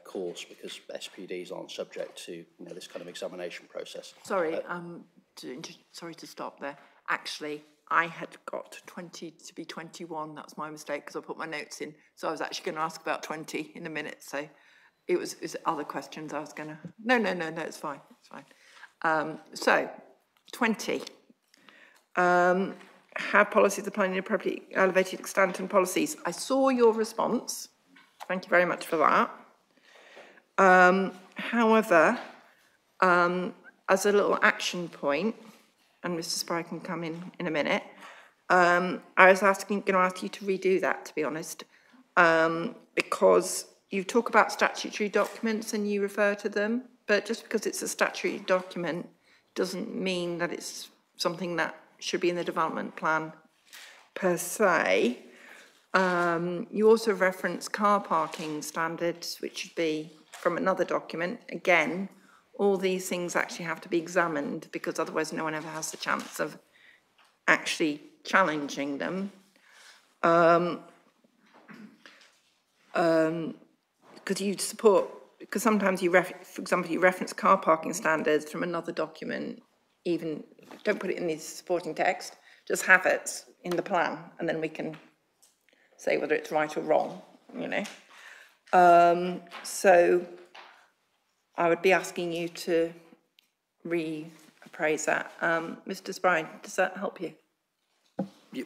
course because SPDs aren't subject to this kind of examination process. Sorry, sorry to stop there. Actually, I had got 20 to be 21. That's my mistake because I put my notes in. So I was actually going to ask about 20 in a minute. So it was other questions I was going to... No, it's fine. It's fine. So 20. Have policies applying appropriately elevated extant policies. I saw your response. Thank you very much for that. However, as a little action point, and Mr. Spry can come in a minute, I was going to ask you to redo that, to be honest, because you talk about statutory documents and you refer to them, but just because it's a statutory document doesn't mean that it's something that should be in the development plan per se. You also reference car parking standards, which should be from another document. Again, all these things actually have to be examined because otherwise no one ever has the chance of actually challenging them. Because sometimes for example, you reference car parking standards from another document, even don't put it in the supporting text, just have it in the plan and then we can say whether it's right or wrong, you know. So I would be asking you to reappraise that. Mr. Spry, does that help you?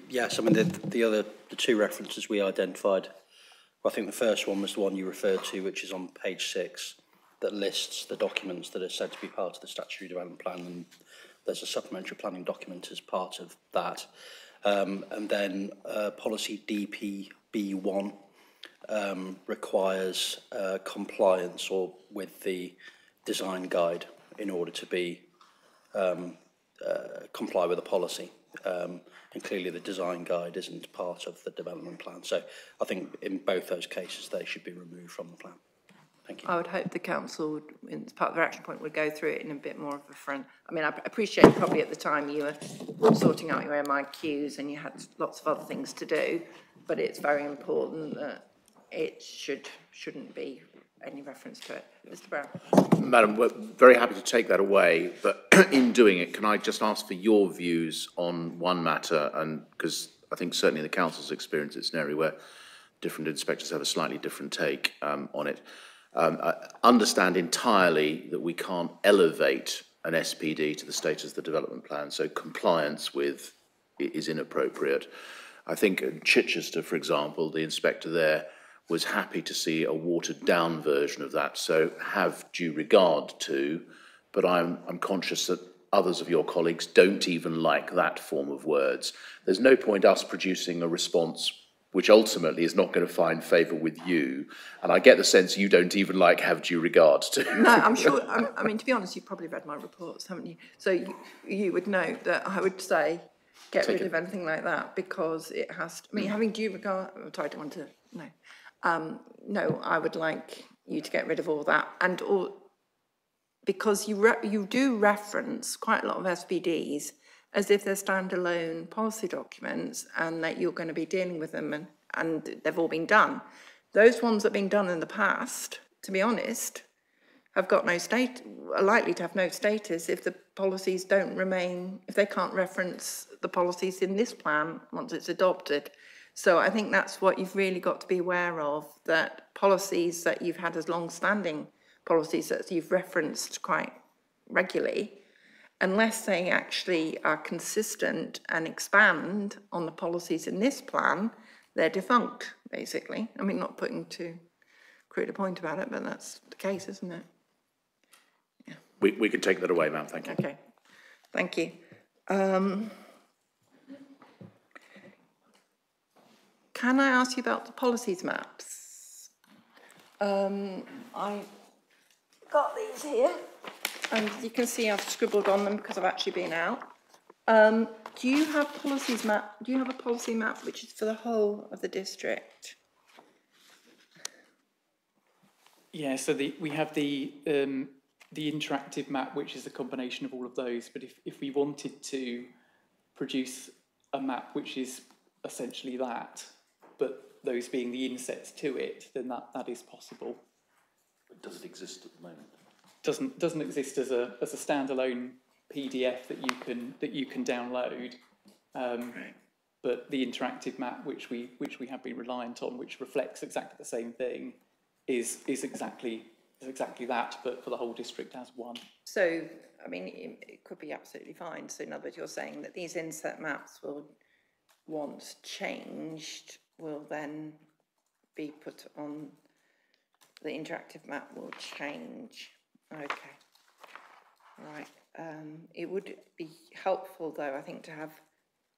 Yes, I mean, the two references we identified, well, I think the first one was the one you referred to, which is on page 6, that lists the documents that are said to be part of the statutory development plan, and there's a supplementary planning document as part of that. And then policy DPB1 requires compliance with the design guide in order to be comply with the policy. And clearly the design guide isn't part of the development plan. So I think in both those cases, they should be removed from the plan. Thank you. I would hope the council, as part of their action point, would go through it in a bit more of a front. I mean, I appreciate probably at the time you were sorting out your MIQs and you had lots of other things to do, but it's very important that it shouldn't be any reference to it. Mr. Brown. Madam, we're very happy to take that away, but in doing it, can I just ask for your views on one matter? And because I think certainly in the council's experience, it's an area where different inspectors have a slightly different take on it. I understand entirely that we can't elevate an SPD to the status of the development plan, so compliance with it is inappropriate. I think in Chichester, for example, the inspector there was happy to see a watered down version of that, so have due regard to, but I'm conscious that others of your colleagues don't even like that form of words. There's no point us producing a response which ultimately is not going to find favour with you, and I get the sense you don't even like have due regard to. No, I'm sure, I mean, to be honest, you've probably read my reports, haven't you? So you would know that I would say get rid of anything like that because it has to, I mean, having due regard, I don't want to, no. No, I would like you to get rid of all that, and because you do reference quite a lot of SPDs as if they're standalone policy documents and that you're going to be dealing with them and they've all been done. Those ones that have been done in the past, to be honest, have got no are likely to have no status if the policies don't remain, if they can't reference the policies in this plan once it's adopted. So I think that's what you've really got to be aware of, that policies that you've had as long-standing policies that you've referenced quite regularly, unless they actually are consistent and expand on the policies in this plan, they're defunct, basically. I mean, not putting too crude a point about it, but that's the case, isn't it? Yeah. We can take that away, ma'am. Thank you. Okay. Thank you. Can I ask you about the policies maps? I got these here, and you can see I've scribbled on them because I've actually been out. Do you have policies map? Do you have a policy map which is for the whole of the district? Yeah, so we have the interactive map, which is a combination of all of those. But if we wanted to produce a map which is essentially that, but those being the insets to it, then that is possible. But does it exist at the moment? Doesn't exist as a standalone PDF that you can download. But the interactive map, which we have been reliant on, which reflects exactly the same thing, is exactly that, but for the whole district as one. So, I mean, it could be absolutely fine. So, in other words, you're saying that these inset maps will, once changed, will then be put on, the interactive map will change. Okay. Right. It would be helpful, though, I think, to have,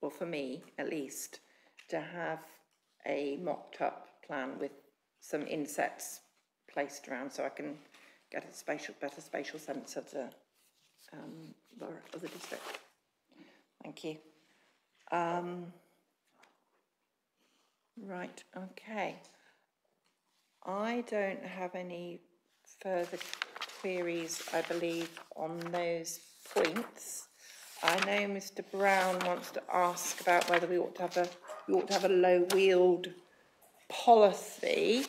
well, for me, at least, to have a mocked-up plan with some insets placed around, so I can get a better spatial sense of the district. Thank you. Right. Okay. I don't have any further queries, I believe, on those points. I know Mr. Brown wants to ask about whether we ought to have a low-wheeled policy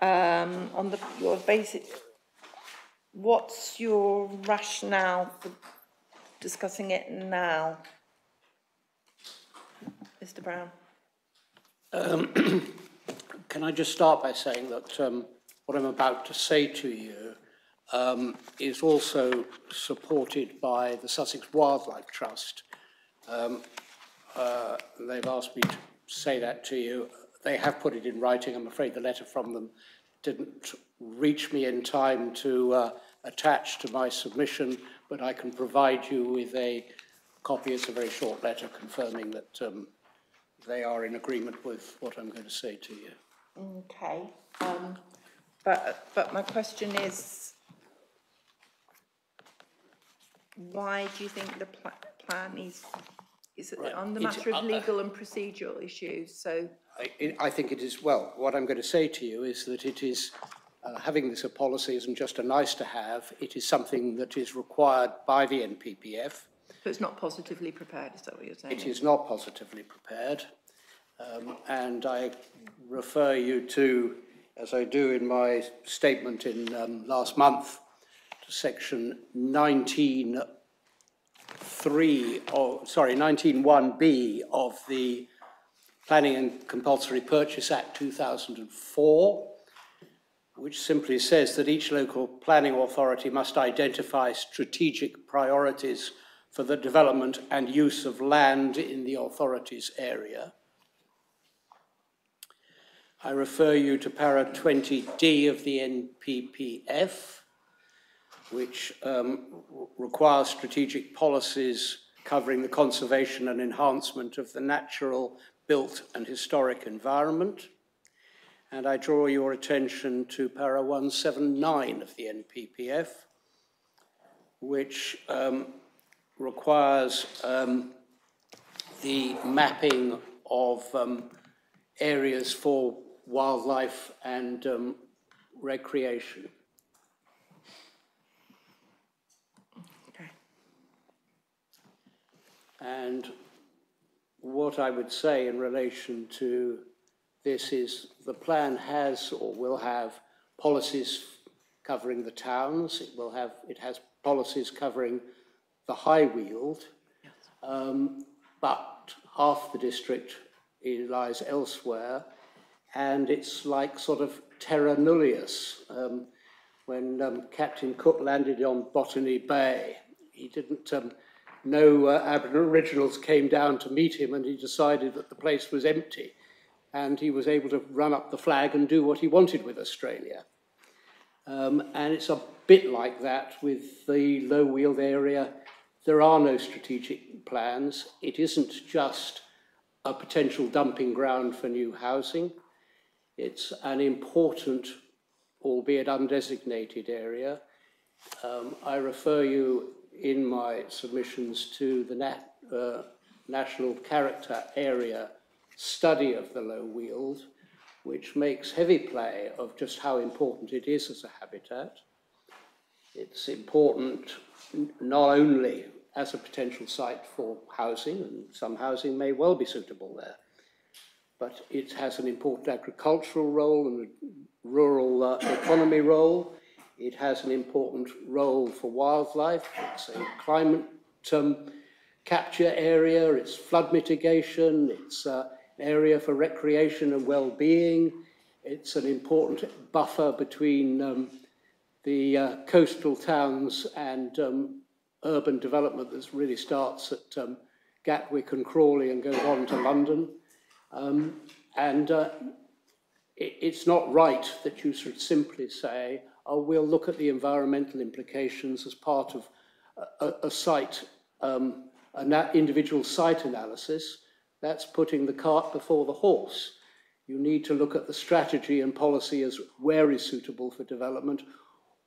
on your basic. What's your rationale for discussing it now, Mr. Brown? Can I just start by saying that what I'm about to say to you is also supported by the Sussex Wildlife Trust. They've asked me to say that to you. They have put it in writing. I'm afraid the letter from them didn't reach me in time to attach to my submission, but I can provide you with a copy. It's a very short letter confirming that they are in agreement with what I'm going to say to you. Okay, but my question is, why do you think the plan is right. On the matter of legal and procedural issues? So I think it is, well, what I'm going to say to you is that it is, having this a policy isn't just a nice to have, it is something that is required by the NPPF. So it's not positively prepared, is that what you're saying? It is not positively prepared. And I refer you to, as I do in my statement in last month, to section 19.1b of the Planning and Compulsory Purchase Act 2004, which simply says that each local planning authority must identify strategic priorities for the development and use of land in the authority's area. I refer you to para 20D of the NPPF, which requires strategic policies covering the conservation and enhancement of the natural, built and historic environment. And I draw your attention to para 179 of the NPPF, which requires the mapping of areas for wildlife and recreation. Okay. And what I would say in relation to this is the plan has or will have policies covering the towns. It has policies covering the High Weald, yes. But half the district lies elsewhere, and it's like sort of terra nullius. When Captain Cook landed on Botany Bay, he didn't no Aboriginals came down to meet him, and he decided that the place was empty, and he was able to run up the flag and do what he wanted with Australia. And it's a bit like that with the low-wheeled area. There are no strategic plans. It isn't just a potential dumping ground for new housing. It's an important, albeit undesignated area. I refer you in my submissions to the National Character Area study of the low-wheeled, which makes heavy play of just how important it is as a habitat. It's important not only as a potential site for housing, and some housing may well be suitable there, but it has an important agricultural role and a rural economy role. It has an important role for wildlife. It's a climate capture area, it's flood mitigation, it's an area for recreation and well-being, it's an important buffer between the coastal towns and urban development that really starts at Gatwick and Crawley and goes on to London. It's not right that you should simply say, oh, we'll look at the environmental implications as part of a site, an individual site analysis. That's putting the cart before the horse. You need to look at the strategy and policy as where is suitable for development,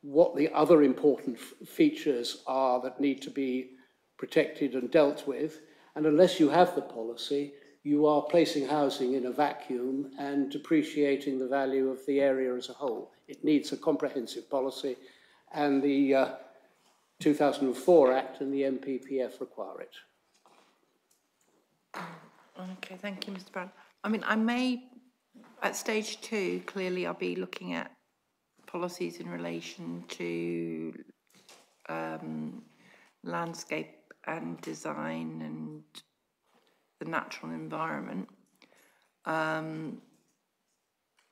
what the other important features are that need to be protected and dealt with. And unless you have the policy, you are placing housing in a vacuum and depreciating the value of the area as a whole. It needs a comprehensive policy, and the 2004 Act and the MPPF require it. Okay, thank you, Mr. Brown. I mean, I may, at stage 2, clearly I'll be looking at policies in relation to landscape and design and the natural environment.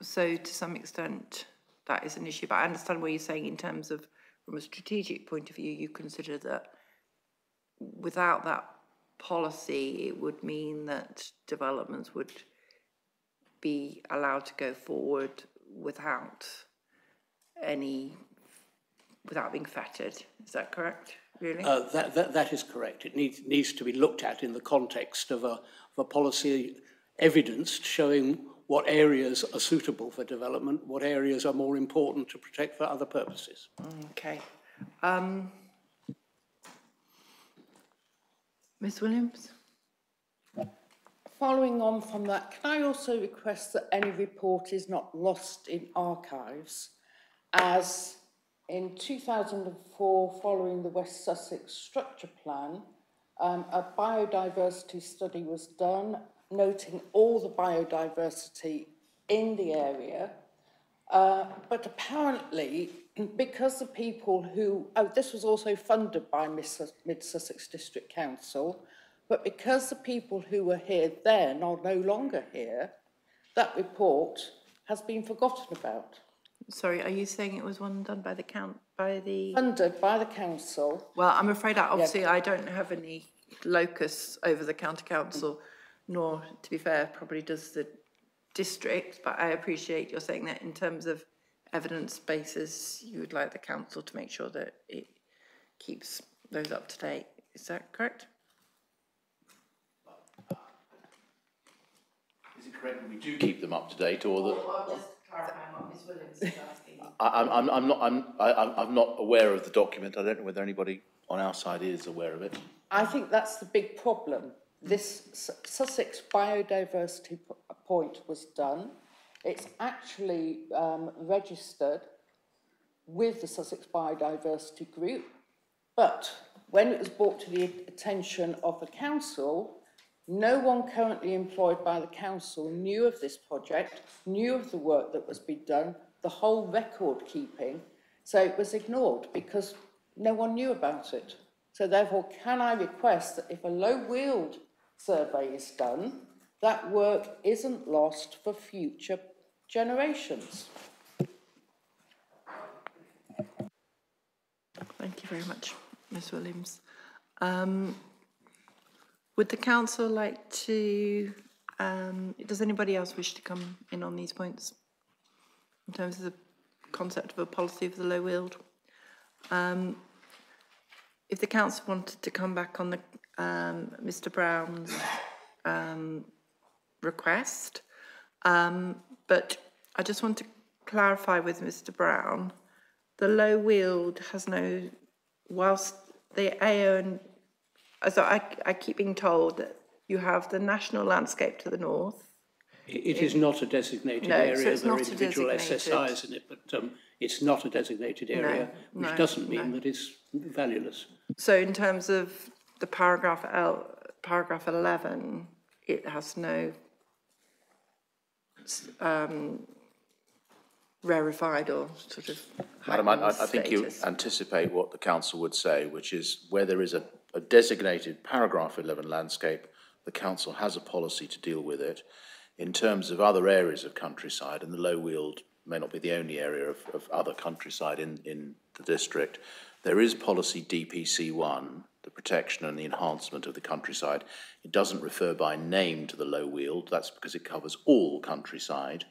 So to some extent that is an issue, but I understand what you're saying in terms of, from a strategic point of view, you consider that without that policy it would mean that developments would be allowed to go forward without being fettered. Is that correct, really? That is correct. It needs to be looked at in the context of a policy evidence showing what areas are suitable for development, what areas are more important to protect for other purposes. Okay. Ms. Williams? Following on from that, can I also request that any report is not lost in archives, as in 2004, following the West Sussex Structure Plan, a biodiversity study was done, noting all the biodiversity in the area, but apparently, because the people who, this was also funded by Mid-Sussex District Council, but because the people who were here then are no longer here, that report has been forgotten about. Sorry, are you saying it was one done by the funded by the council? Well, I'm afraid obviously I don't have any locus over the county council, nor, to be fair, probably does the district, but I appreciate you're saying that in terms of evidence basis, you would like the council to make sure that it keeps those up to date. Is that correct? Is it correct that we do keep them up to date, or that? Well, just clarifying what Ms. Williams is asking. I'm not aware of the document. I don't know whether anybody on our side is aware of it. I think that's the big problem. This Sussex biodiversity point was done. It's actually registered with the Sussex Biodiversity Group, but when it was brought to the attention of the council, no one currently employed by the council knew of this project, knew of the work that was being done, the whole record keeping, so it was ignored because no one knew about it. So therefore, can I request that if a low-wheeled survey is done, that work isn't lost for future generations? Thank you very much, Ms. Williams. Would the council like to, does anybody else wish to come in on these points in terms of the concept of a policy for the low-wheeled? If the council wanted to come back on the Mr. Brown's request, but I just want to clarify with Mr. Brown, the low-wheeled has no, whilst the AO and, so I keep being told that you have the national landscape to the north. It is not a designated area. There are individual SSIs in it, but it's not a designated area, which doesn't mean that it's valueless. So in terms of the paragraph 11, it has no rarefied or sort of Madam, I think you anticipate what the council would say, which is where there is a a designated paragraph 11 landscape, the council has a policy to deal with it. In terms of other areas of countryside, and the low weald may not be the only area of other countryside in the district, there is policy DPC1, the protection and the enhancement of the countryside. It doesn't refer by name to the low weald, that's because it covers all countryside,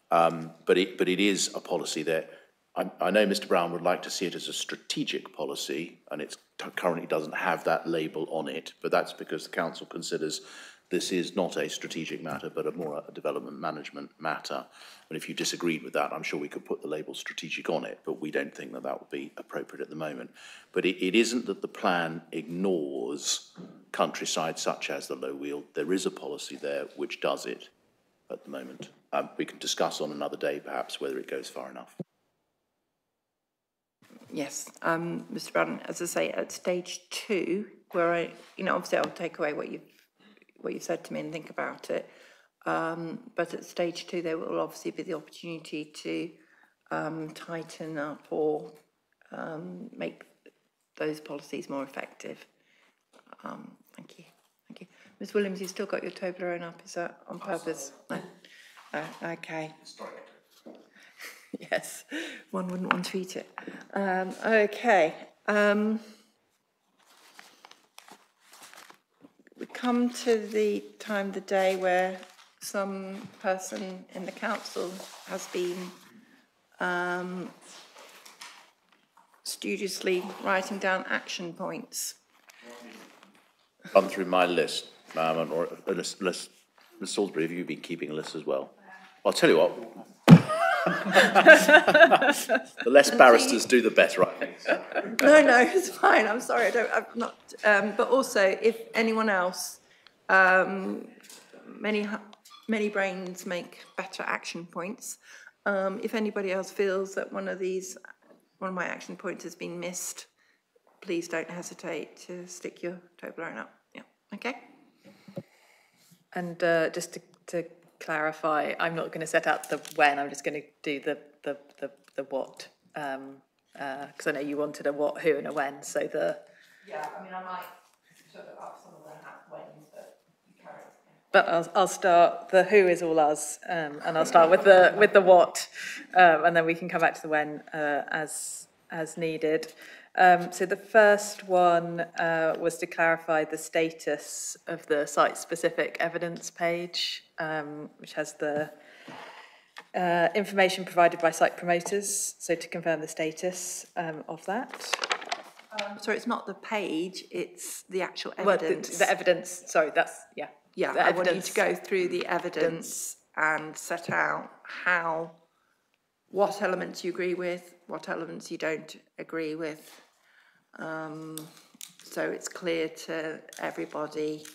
but it is a policy that I know Mr. Brown would like to see it as a strategic policy, and it currently doesn't have that label on it, but that's because the council considers this is not a strategic matter, but a development management matter. And if you disagreed with that, I'm sure we could put the label strategic on it, but we don't think that that would be appropriate at the moment. But it isn't that the plan ignores countryside such as the low weald. There is a policy there which does it at the moment. We can discuss on another day, perhaps, whether it goes far enough. Yes, Mr. Brown, as I say, at stage 2, where obviously I'll take away what you've said to me and think about it. But at stage 2, there will obviously be the opportunity to tighten up or make those policies more effective. Thank you. Thank you. Ms. Williams, you've still got your Toblerone up. Is that on purpose? No. Okay. Yes, one wouldn't want to eat it. Okay. We come to the time of the day where some person in the council has been studiously writing down action points. Run through my list, ma'am, or Ms. Salisbury, have you been keeping a list as well? I'll tell you what. The less barristers do, the better, I think. No, it's fine. I'm sorry. I'm not. But also, if anyone else, many brains make better action points. If anybody else feels that one of my action points has been missed, please don't hesitate to stick your Toblerone up. Yeah. Okay. And just to clarify, I'm not going to set out the when, I'm just going to do the what, because I know you wanted a what, who and a when, so the... Yeah, I mean, I might sort of up some of them at whens, but you carry it. But I'll start, the who is all us, and I'll start with the what, and then we can come back to the when as needed. So the first one was to clarify the status of the site-specific evidence page, which has the information provided by site promoters, so to confirm the status of that. So it's not the page, it's the actual evidence. Well, the evidence, sorry, that's, yeah. Yeah, I want you to go through the evidence and set out what elements you agree with, what elements you don't agree with. So it's clear to everybody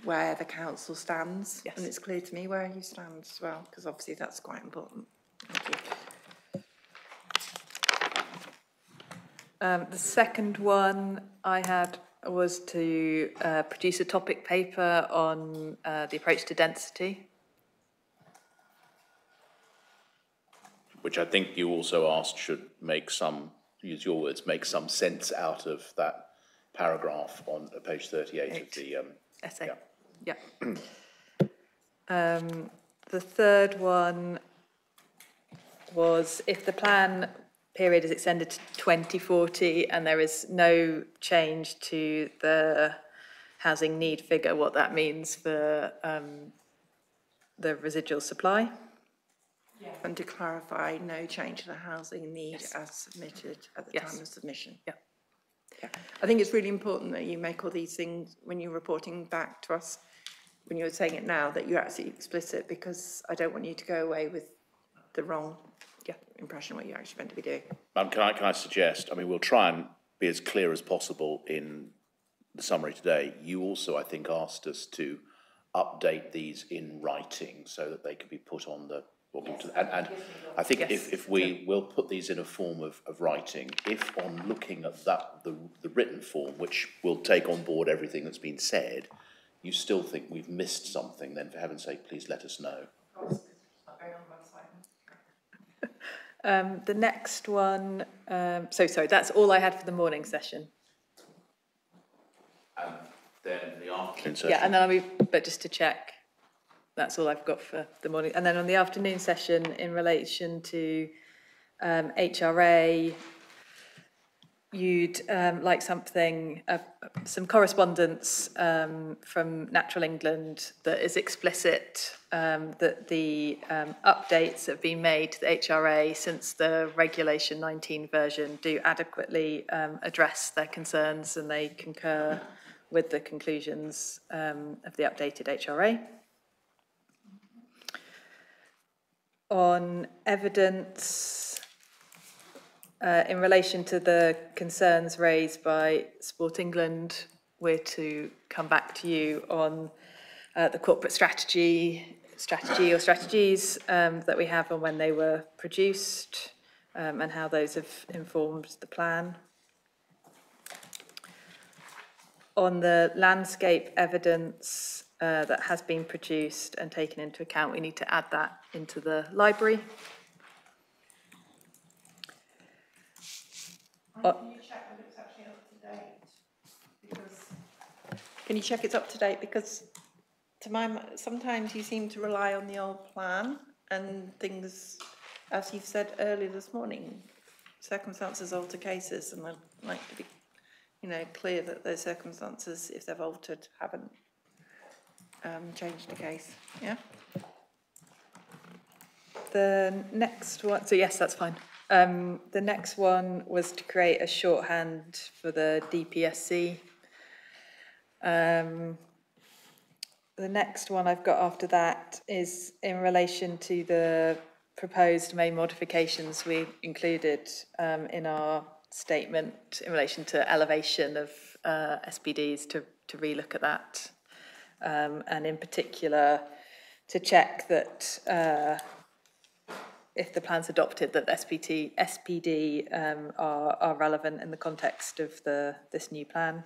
where the council stands. Yes. And it's clear to me where you stand as well, because obviously that's quite important. Thank you. The second one I had was to produce a topic paper on the approach to density. Which I think you also asked should make some, use your words, make some sense out of that paragraph on page 38 of the essay. Yeah. The third one was if the plan period is extended to 2040 and there is no change to the housing need figure, what that means for the residual supply. Yeah. And to clarify, no change to the housing need as submitted at the time of submission. Yeah. Yeah. I think it's really important that you make all these things when you're reporting back to us, when you're saying it now, that you're absolutely explicit, because I don't want you to go away with the wrong impression of what you're actually meant to be doing. Can I suggest, I mean, we'll try and be as clear as possible in the summary today. You also, I think, asked us to update these in writing so that they could be put on the and I think if we will put these in a form of writing, if on looking at that the written form, which will take on board everything that's been said, you still think we've missed something, then for heaven's sake, please let us know. The next one, so sorry, that's all I had for the morning session. then the afternoon session. Yeah, and then but just to check, that's all I've got for the morning. And then on the afternoon session, in relation to HRA, you'd like something, some correspondence from Natural England that is explicit that the updates that have been made to the HRA since the Regulation 19 version do adequately address their concerns, and they concur with the conclusions of the updated HRA. On evidence, in relation to the concerns raised by Sport England, we're to come back to you on the corporate strategy or strategies that we have and when they were produced, and how those have informed the plan. On the landscape evidence that has been produced and taken into account, we need to add that into the library. Can you check that it's actually up to date? Can you check it's up to date? Because to sometimes you seem to rely on the old plan and things, as you've said earlier this morning, circumstances alter cases, and I'd like to be, clear that those circumstances, if they've altered, haven't changed the case. Yeah. The next one, so yes, that's fine. The next one was to create a shorthand for the DPSC. The next one I've got after that is in relation to the proposed main modifications we included in our statement in relation to elevation of SPDs, to relook at that, and in particular to check that if the plan's adopted, that SPD are relevant in the context of this new plan.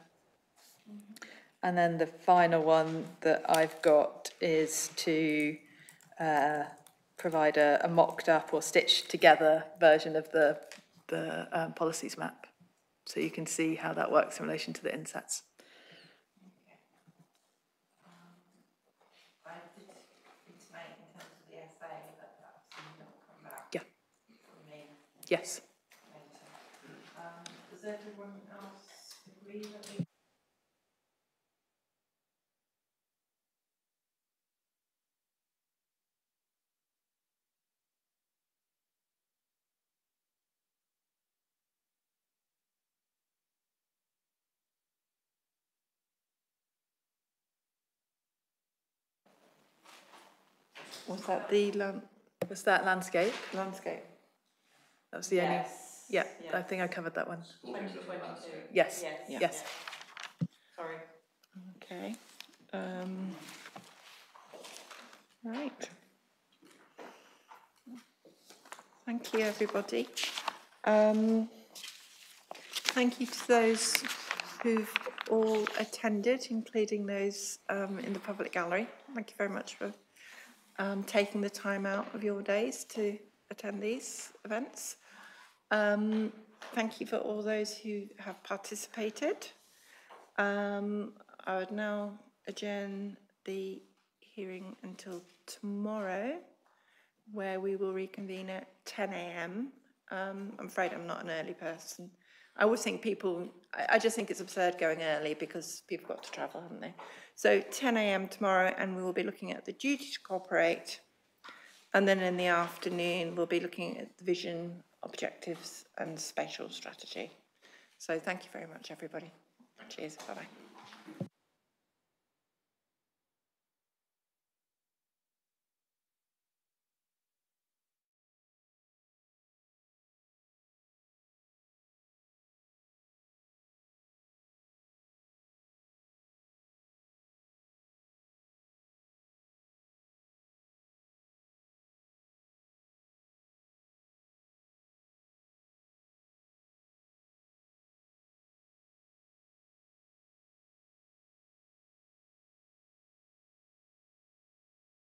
And then the final one that I've got is to provide a mocked up or stitched together version of the policies map, so you can see how that works in relation to the insets. Yeah. Yes. Does everyone else agree that we... Was that the was that landscape? Landscape. That was the only. Yeah, yes. I think I covered that one. 2022. Yes. Yes. Yes. Sorry. Okay. Right. Thank you, everybody. Thank you to those who've all attended, including those in the public gallery. Thank you very much for taking the time out of your days to attend these events. Thank you for all those who have participated. I would now adjourn the hearing until tomorrow, where we will reconvene at 10 a.m. I'm afraid I'm not an early person. I would think I just think it's absurd going early because people got to travel, haven't they? So 10 a.m. tomorrow, and we will be looking at the duty to cooperate. And then in the afternoon, we'll be looking at the vision, objectives, and spatial strategy. So thank you very much, everybody. Cheers. Bye-bye.